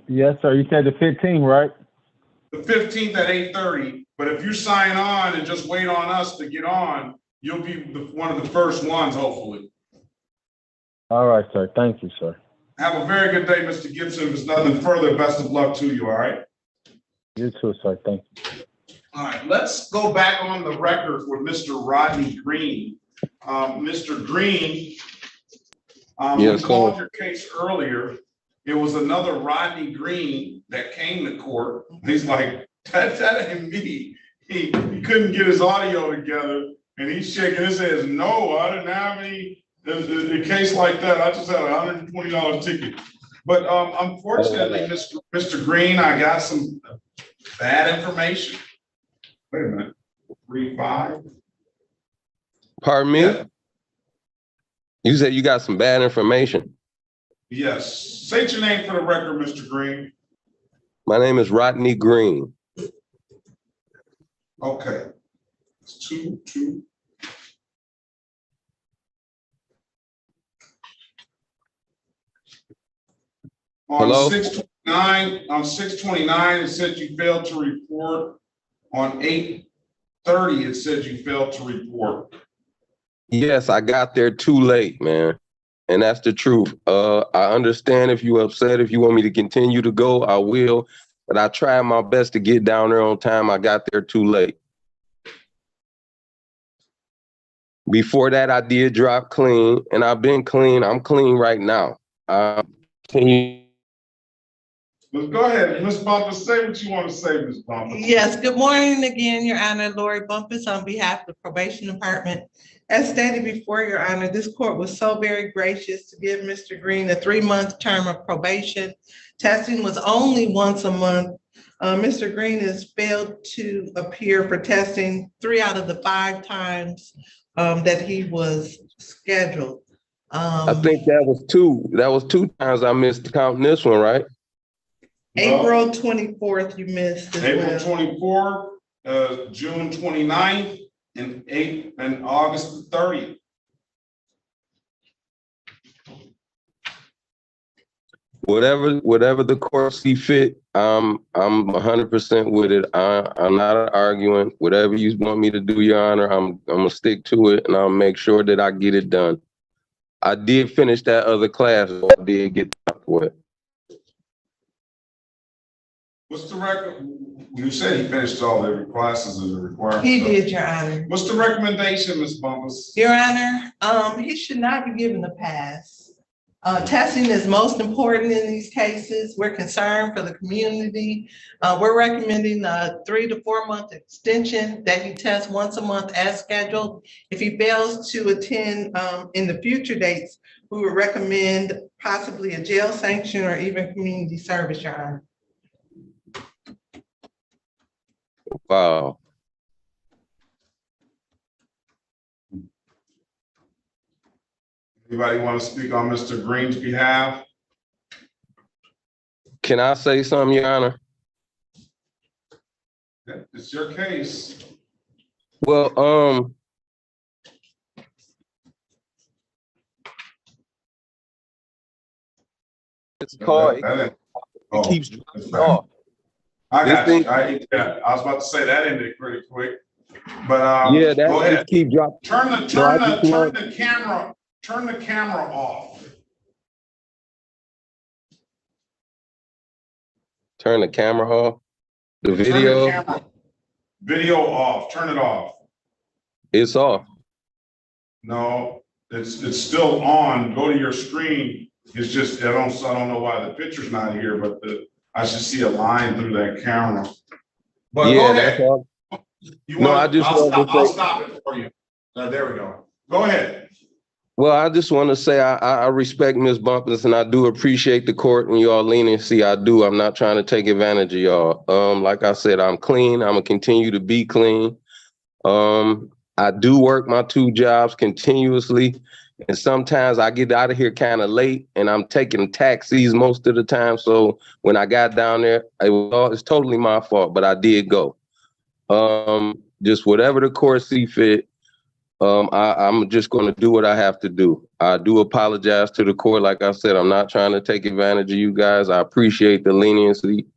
Yes, sir. You said the 15th, right? The 15th at 8:30. But if you sign on and just wait on us to get on, you'll be one of the first ones, hopefully. All right, sir. Thank you, sir. Have a very good day, Mr. Gibson. If there's nothing further, best of luck to you, all right? You too, sir. Thank you. All right, let's go back on the record with Mr. Rodney Green. Mr. Green, we called your case earlier. It was another Rodney Green that came to court. He's like, that ain't me. He couldn't get his audio together. And he's shaking his head, no, I didn't have any, the case like that, I just had a $120 ticket. But unfortunately, Mr. Green, I got some bad information. Wait a minute, 3-5. Pardon me? Yeah. You said you got some bad information. Yes, say your name for the record, Mr. Green. My name is Rodney Green. Okay. It's 2-2. Hello? On 6/29, it said you failed to report. On 8/30, it said you failed to report. Yes, I got there too late, man. And that's the truth. I understand if you're upset, if you want me to continue to go, I will. But I tried my best to get down there on time. I got there too late. Before that, I did drop clean, and I've been clean. I'm clean right now. Can you? But go ahead, Ms. Bumpus, say what you want to say, Ms. Bumpus. Yes, good morning again, Your Honor. Lori Bumpus on behalf of the Probation Department. As stated before, Your Honor, this court was so very gracious to give Mr. Green a 3-month term of probation. Testing was only once a month. Mr. Green has failed to appear for testing 3 out of the 5 times that he was scheduled. I think that was 2. That was 2 times I missed counting this one, right? April 24th, you missed as April 24th, June 29th, and August 30th. Whatever the court see fit, I'm 100% with it. I'm not arguing. Whatever you want me to do, Your Honor, I'm gonna stick to it, and I'll make sure that I get it done. I did finish that other class. So I did get out the way. What's the record? You said he finished all the classes as a requirement. He did, Your Honor. What's the recommendation, Ms. Bumpus? Your Honor, he should not be given a pass. Testing is most important in these cases. We're concerned for the community. We're recommending a 3 to 4 month extension that he tests once a month as scheduled. If he fails to attend in the future dates, we would recommend possibly a jail sanction or even community service, Your Honor. Wow. Anybody want to speak on Mr. Green's behalf? Can I say something, Your Honor? It's your case. Well, it's called. It keeps dropping off. I got you. I was about to say that ended pretty quick, but yeah, go ahead. Keep dropping. Turn the camera off. Turn the camera off. The video. Video off. Turn it off. It's off. No, it's still on. Go to your screen. It's just I don't know why the picture's not here, but I should see a line through that camera. But yeah, go ahead. That's all. I'll stop it for you. There we go. Go ahead. Well, I just want to say I respect Ms. Bumpus, and I do appreciate the court and y'all leniency. I do. I'm not trying to take advantage of y'all. Like I said, I'm clean. I'm gonna continue to be clean. I do work my 2 jobs continuously, and sometimes I get out of here kind of late, and I'm taking taxis most of the time. So when I got down there, it's totally my fault, but I did go. Just whatever the court see fit. I'm just going to do what I have to do. I do apologize to the court. Like I said, I'm not trying to take advantage of you guys. I appreciate the leniency,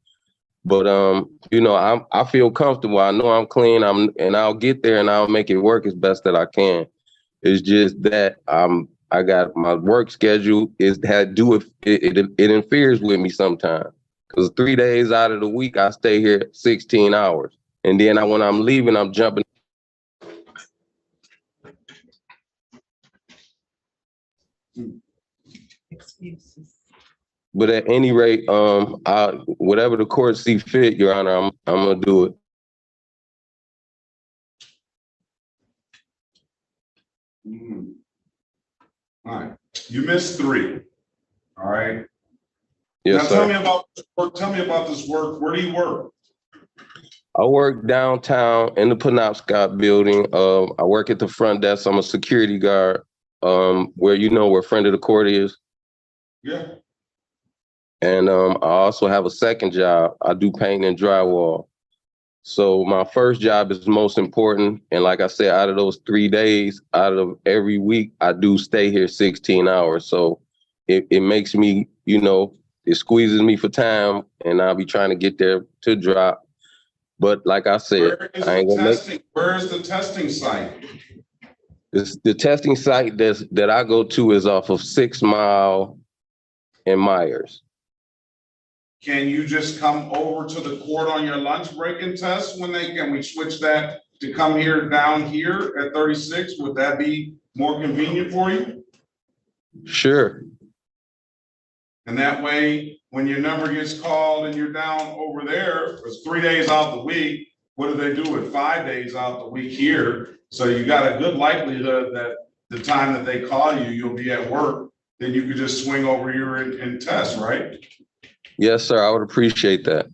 but I feel comfortable. I know I'm clean. And I'll get there and I'll make it work as best that I can. It's just that I got my work schedule it interferes with me sometimes because 3 days out of the week I stay here 16 hours, and then when I'm leaving, I'm jumping. Excuses. But at any rate, whatever the court see fit, Your Honor, I'm gonna do it. All right, you missed 3. All right. Yes, Now sir. tell me about this work. Tell me about this work. Where do you work? I work downtown in the Penobscot building. I work at the front desk. I'm a security guard. Where where friend of the court is. Yeah. And I also have a second job. I do paint and drywall. So my first job is most important. And like I said, out of those 3 days, out of every week, I do stay here 16 hours. So it makes me, it squeezes me for time, and I'll be trying to get there to drop. But like I said, I ain't gonna Where is the testing site? the testing site that I go to is off of 6 Mile and Myers. Can you just come over to the court on your lunch break and test can we switch that to come here down here at 36? Would that be more convenient for you? Sure. And that way, when your number gets called and you're down over there, it's 3 days out the week. What do they do with 5 days out the week here? So you got a good likelihood that the time that they call you, you'll be at work. Then you could just swing over here and test, right? Yes, sir. I would appreciate that.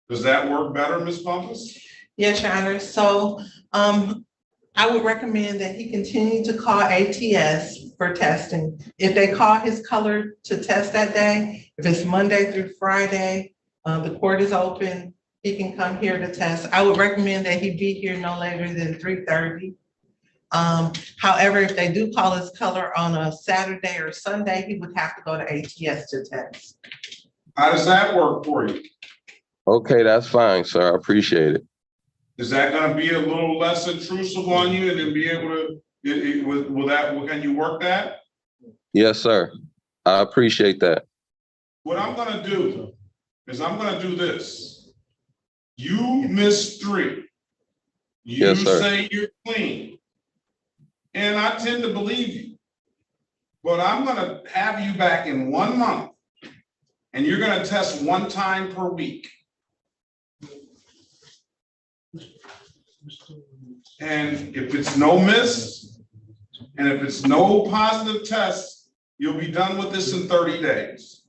Does that work better, Ms. Bumpus? Yes, Your Honor. So I would recommend that he continue to call ATS for testing. If they call his color to test that day, if it's Monday through Friday, the court is open, he can come here to test. I would recommend that he be here no later than 3:30. However, if they do call his color on a Saturday or Sunday, he would have to go to ATS to test. How does that work for you? Okay, that's fine, sir. I appreciate it. Is that going to be a little less intrusive on you and then be able to, can you work that? Yes, sir. I appreciate that. What I'm going to do is I'm going to do this. You missed 3. You Yes, sir. say you're clean. And I tend to believe you. But I'm going to have you back in 1 month. And you're going to test 1 time per week. And if it's no miss, and if it's no positive test, you'll be done with this in 30 days.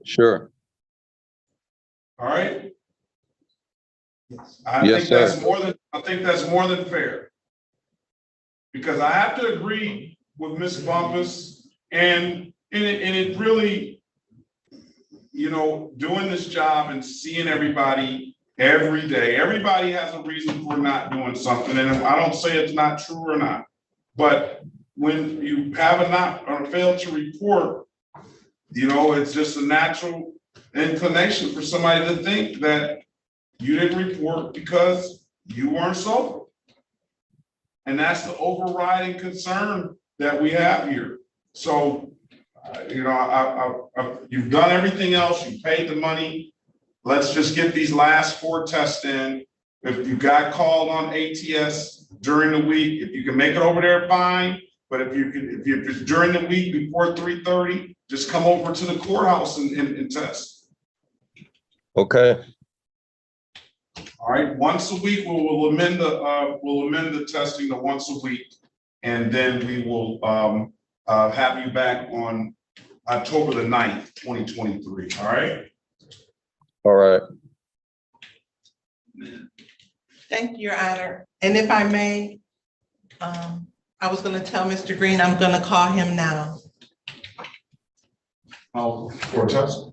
Sure. All right? Yes, I think that's more than fair. Because I have to agree with Ms. Bumpus, and it really, doing this job and seeing everybody every day, everybody has a reason for not doing something. And I don't say it's not true or not, but when you have a not or fail to report, it's just a natural inclination for somebody to think that you didn't report because you weren't sober. And that's the overriding concern that we have here. So, you've done everything else, you paid the money. Let's just get these last 4 tests in. If you got called on ATS during the week, if you can make it over there, fine. But if it's during the week before 3:30, just come over to the courthouse and test. Okay. All right. Once a week, we'll amend the testing to once a week, and then we will have you back on October the 9th, 2023. All right. All right. Thank you, Your Honor. And if I may, I was going to tell Mr. Green, I'm going to call him now. Oh, for a test?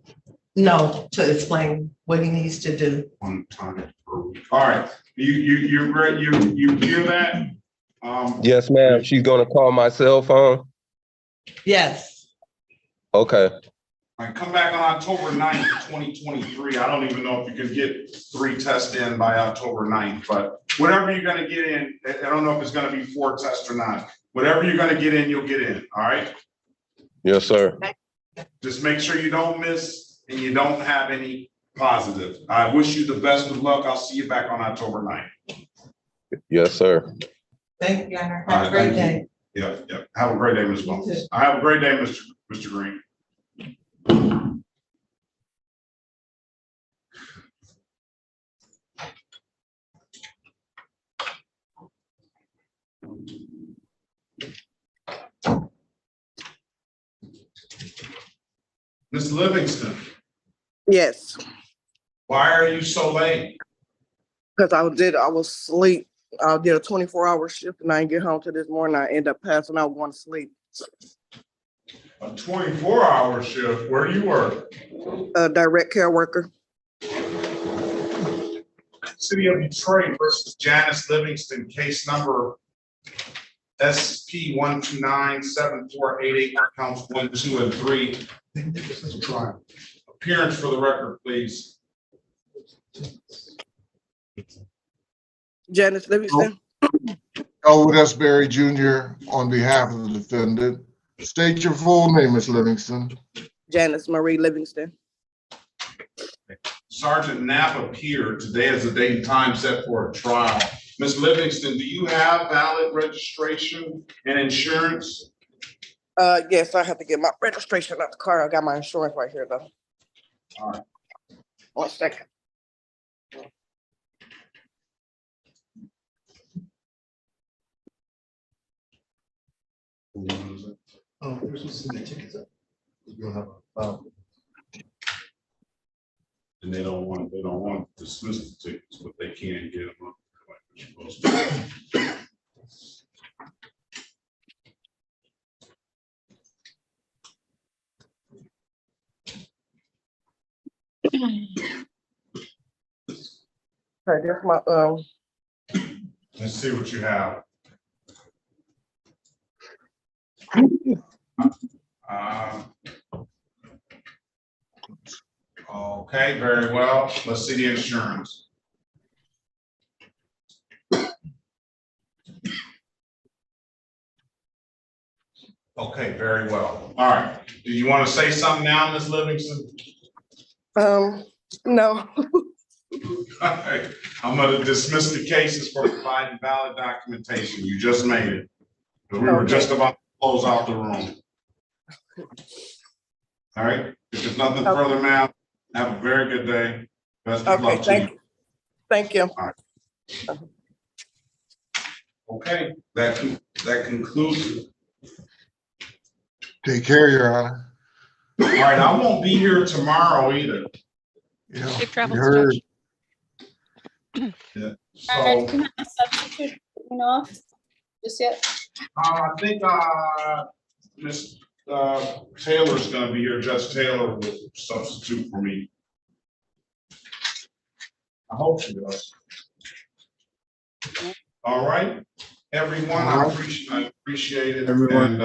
No, to explain what he needs to do. 1 time per week. All right. You hear that? Yes, ma'am. She's gonna call my cell phone. Yes. Okay. All right, come back on October 9th, 2023. I don't even know if you can get 3 tests in by October 9th, but whatever you're gonna get in, I don't know if it's gonna be 4 tests or not. Whatever you're gonna get in, you'll get in, all right? Yes, sir. Just make sure you don't miss and you don't have any positive. I wish you the best of luck. I'll see you back on October 9th. Yes, sir. Thank you, Your Honor. Have a great day. Yeah. Have a great day, Ms. Bumpus. I have a great day, Mr. Green. Ms. Livingston, Yes, why are you so late? because I was asleep. I did a 24-hour shift and I didn't get home till this morning. I ended up passing out going to sleep. A 24-hour shift, where do you work? A direct care worker. City of Detroit versus Janice Livingston, case number SP 1297488, counts 1, 2, and 3. Appearance for the record, please. Janice Livingston. Elwood S. Berry Jr. on behalf of the defendant. State your full name, Ms. Livingston. Janice Marie Livingston. Sergeant Knapp appeared. Today is the date and time set for a trial. Ms. Livingston, do you have valid registration and insurance? Yes, I have to get my registration out the car. I got my insurance right here though. All right. 1 second. Oh, we're supposed to send the tickets up. You'll have a file. And they don't want to dismiss the tickets, but they can get them up. Like they're supposed to. Okay, there's my Let's see what you have. Okay, very well. Let's see the insurance. Okay, very well. All right. Do you want to say something now, Ms. Livingston? No. All right. I'm going to dismiss the cases for providing valid documentation. You just made it. But we were just about to close out the room. All right. If there's nothing further, ma'am, have a very good day. Best of luck to you. Thank you. All right. Okay, that concludes it. Take care, Your Honor. All right, I won't be here tomorrow either. Yeah, Safe travels, you heard. Judge. Yeah. And So can I substitute, off just yet? I think Ms. Taylor's going to be here. Judge Taylor will substitute for me. I hope she does. All right, everyone. I appreciate it. Everyone. And